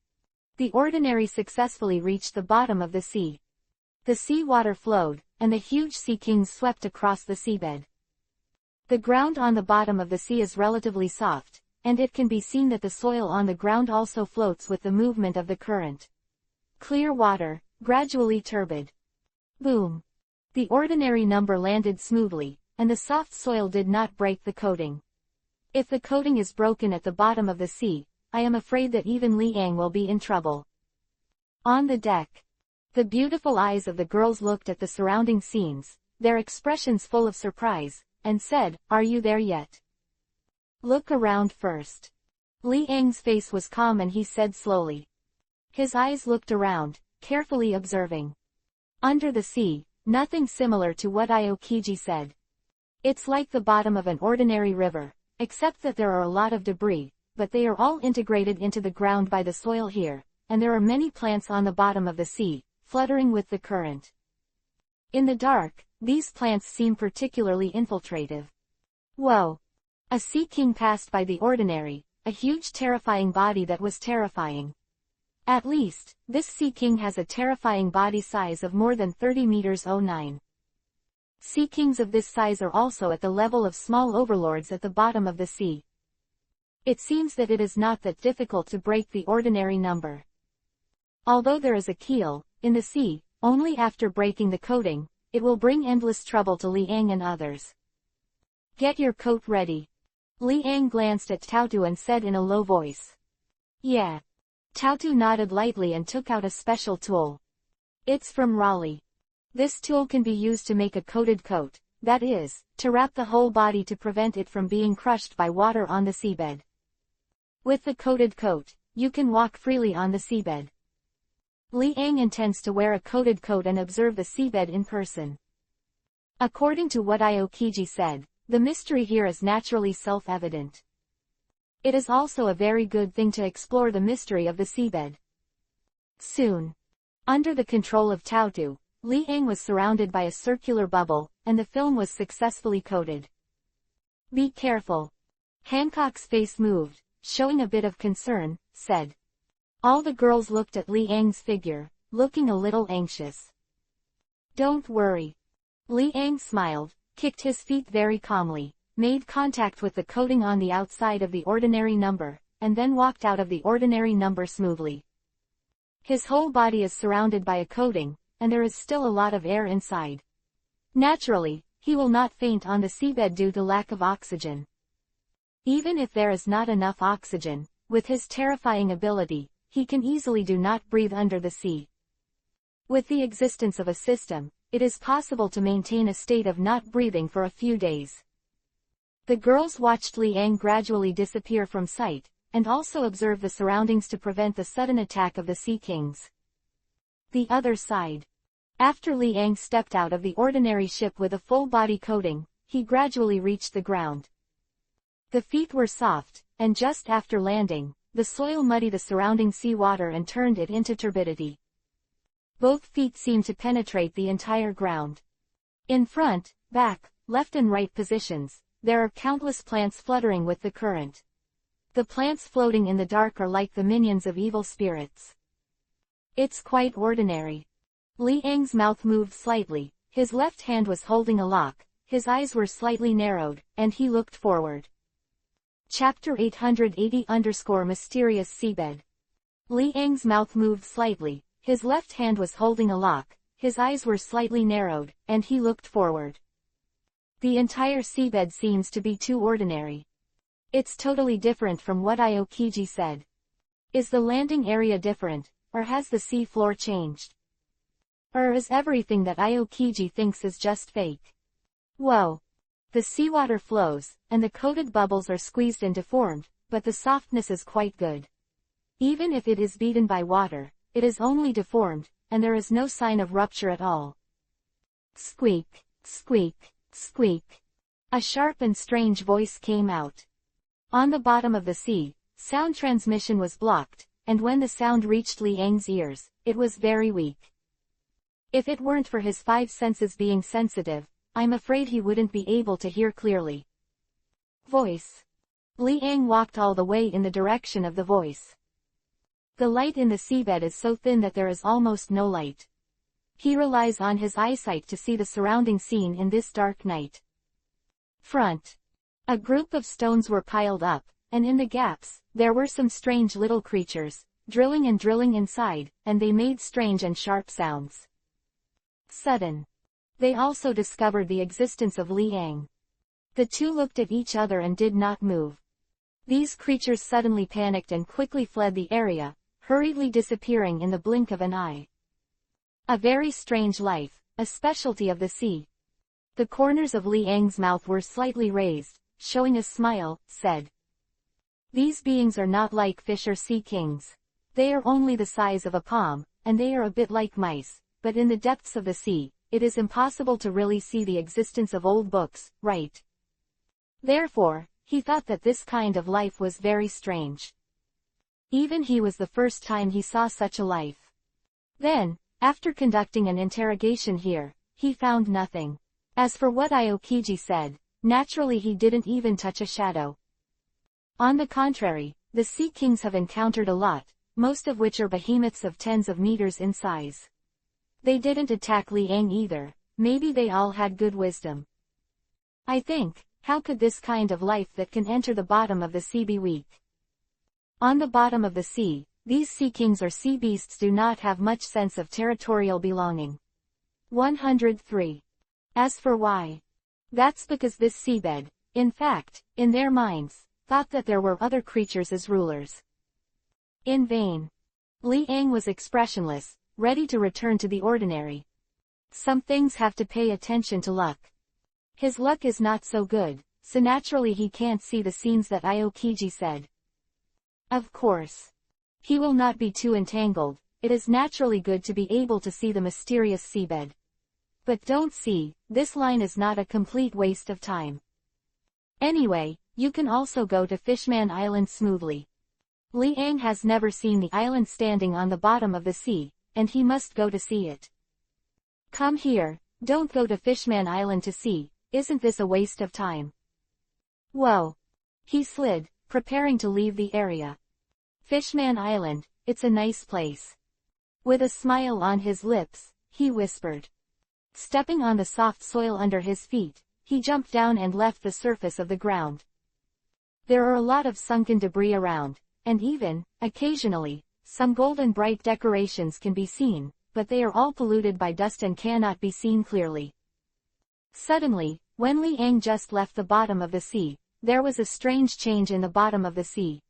The ordinary successfully reached the bottom of the sea. The sea water flowed, and the huge sea kings swept across the seabed. The ground on the bottom of the sea is relatively soft, and it can be seen that the soil on the ground also floats with the movement of the current. Clear water, gradually turbid. Boom. The ordinary number landed smoothly, and the soft soil did not break the coating. If the coating is broken at the bottom of the sea, I am afraid that even Li Ang will be in trouble. On the deck. The beautiful eyes of the girls looked at the surrounding scenes, their expressions full of surprise, and said, "Are you there yet? Look around first." Li Ang's face was calm and he said slowly. His eyes looked around, carefully observing. Under the sea, nothing similar to what Aokiji said. It's like the bottom of an ordinary river, except that there are a lot of debris, but they are all integrated into the ground by the soil here, and there are many plants on the bottom of the sea, fluttering with the current. In the dark, these plants seem particularly infiltrative. Whoa! A sea king passed by the ordinary, a huge terrifying body that was terrifying. At least, this sea king has a terrifying body size of more than 30 meters. 09. Sea kings of this size are also at the level of small overlords at the bottom of the sea. It seems that it is not that difficult to break the ordinary number. Although there is a keel, in the sea, only after breaking the coating, it will bring endless trouble to Li Ang and others. Get your coat ready. Li Ang glanced at Taotu and said in a low voice. Yeah. Taotu nodded lightly and took out a special tool. It's from Raleigh. This tool can be used to make a coated coat, that is, to wrap the whole body to prevent it from being crushed by water on the seabed. With the coated coat, you can walk freely on the seabed. Li Ang intends to wear a coated coat and observe the seabed in person. According to what Aokiji said, the mystery here is naturally self-evident. It is also a very good thing to explore the mystery of the seabed. Soon. Under the control of Taotu, Li Ang was surrounded by a circular bubble, and the film was successfully coated. Be careful. Hancock's face moved, showing a bit of concern, said. All the girls looked at Li Ang's figure, looking a little anxious. Don't worry. Li Ang smiled, kicked his feet very calmly, made contact with the coating on the outside of the ordinary number, and then walked out of the ordinary number smoothly. His whole body is surrounded by a coating, and there is still a lot of air inside. Naturally, he will not faint on the seabed due to lack of oxygen. Even if there is not enough oxygen, with his terrifying ability, he can easily do not breathe under the sea. With the existence of a system, it is possible to maintain a state of not breathing for a few days. The girls watched Li Ang gradually disappear from sight, and also observed the surroundings to prevent the sudden attack of the Sea Kings. The other side. After Li Ang stepped out of the ordinary ship with a full body coating, he gradually reached the ground. The feet were soft, and just after landing, the soil muddied the surrounding sea water and turned it into turbidity. Both feet seemed to penetrate the entire ground. In front, back, left and right positions, there are countless plants fluttering with the current. The plants floating in the dark are like the minions of evil spirits. It's quite ordinary. Li Ang's mouth moved slightly, his left hand was holding a lock, his eyes were slightly narrowed, and he looked forward. Chapter 880-Mysterious Seabed. Li Ang's mouth moved slightly, his left hand was holding a lock, his eyes were slightly narrowed, and he looked forward. The entire seabed seems to be too ordinary. It's totally different from what Aokiji said. Is the landing area different, or has the sea floor changed? Or is everything that Aokiji thinks is just fake? Whoa! The seawater flows, and the coated bubbles are squeezed and deformed, but the softness is quite good. Even if it is beaten by water, it is only deformed, and there is no sign of rupture at all. Squeak, squeak, squeak. A sharp and strange voice came out. On the bottom of the sea, sound transmission was blocked, and when the sound reached Li Ang's ears, it was very weak. If it weren't for his 5 senses being sensitive, I'm afraid he wouldn't be able to hear clearly. Voice. Li Ang walked all the way in the direction of the voice. The light in the seabed is so thin that there is almost no light. He relies on his eyesight to see the surrounding scene in this dark night. Front. A group of stones were piled up, and in the gaps, there were some strange little creatures, drilling and drilling inside, and they made strange and sharp sounds. Sudden. They also discovered the existence of Li Ang. The two looked at each other and did not move. These creatures suddenly panicked and quickly fled the area, hurriedly disappearing in the blink of an eye. A very strange life, a specialty of the sea. The corners of Li Ang's mouth were slightly raised, showing a smile, said. These beings are not like fish or sea kings. They are only the size of a palm, and they are a bit like mice, but in the depths of the sea, it is impossible to really see the existence of old books, right? Therefore, he thought that this kind of life was very strange. Even he was the first time he saw such a life. Then, after conducting an interrogation here, he found nothing. As for what Aokiji said, naturally he didn't even touch a shadow. On the contrary, the sea kings have encountered a lot, most of which are behemoths of tens of meters in size. They didn't attack Li Ang either, maybe they all had good wisdom. I think, how could this kind of life that can enter the bottom of the sea be weak? On the bottom of the sea, these sea kings or sea beasts do not have much sense of territorial belonging. 103. As for why? That's because this seabed, in fact, in their minds, thought that there were other creatures as rulers. In vain. Li Ang was expressionless, ready to return to the ordinary. Some things have to pay attention to luck. His luck is not so good, so naturally he can't see the scenes that Aokiji said. Of course. He will not be too entangled, it is naturally good to be able to see the mysterious seabed. But don't see, this line is not a complete waste of time. Anyway, you can also go to Fishman Island smoothly. Li Ang has never seen the island standing on the bottom of the sea, and he must go to see it. Come here, don't go to Fishman Island to see, isn't this a waste of time? Whoa! He slid, preparing to leave the area. Fishman Island, it's a nice place. With a smile on his lips, he whispered. Stepping on the soft soil under his feet, he jumped down and left the surface of the ground. There are a lot of sunken debris around, and even, occasionally, some golden bright decorations can be seen, but they are all polluted by dust and cannot be seen clearly. Suddenly, when Li Ang just left the bottom of the sea, there was a strange change in the bottom of the sea.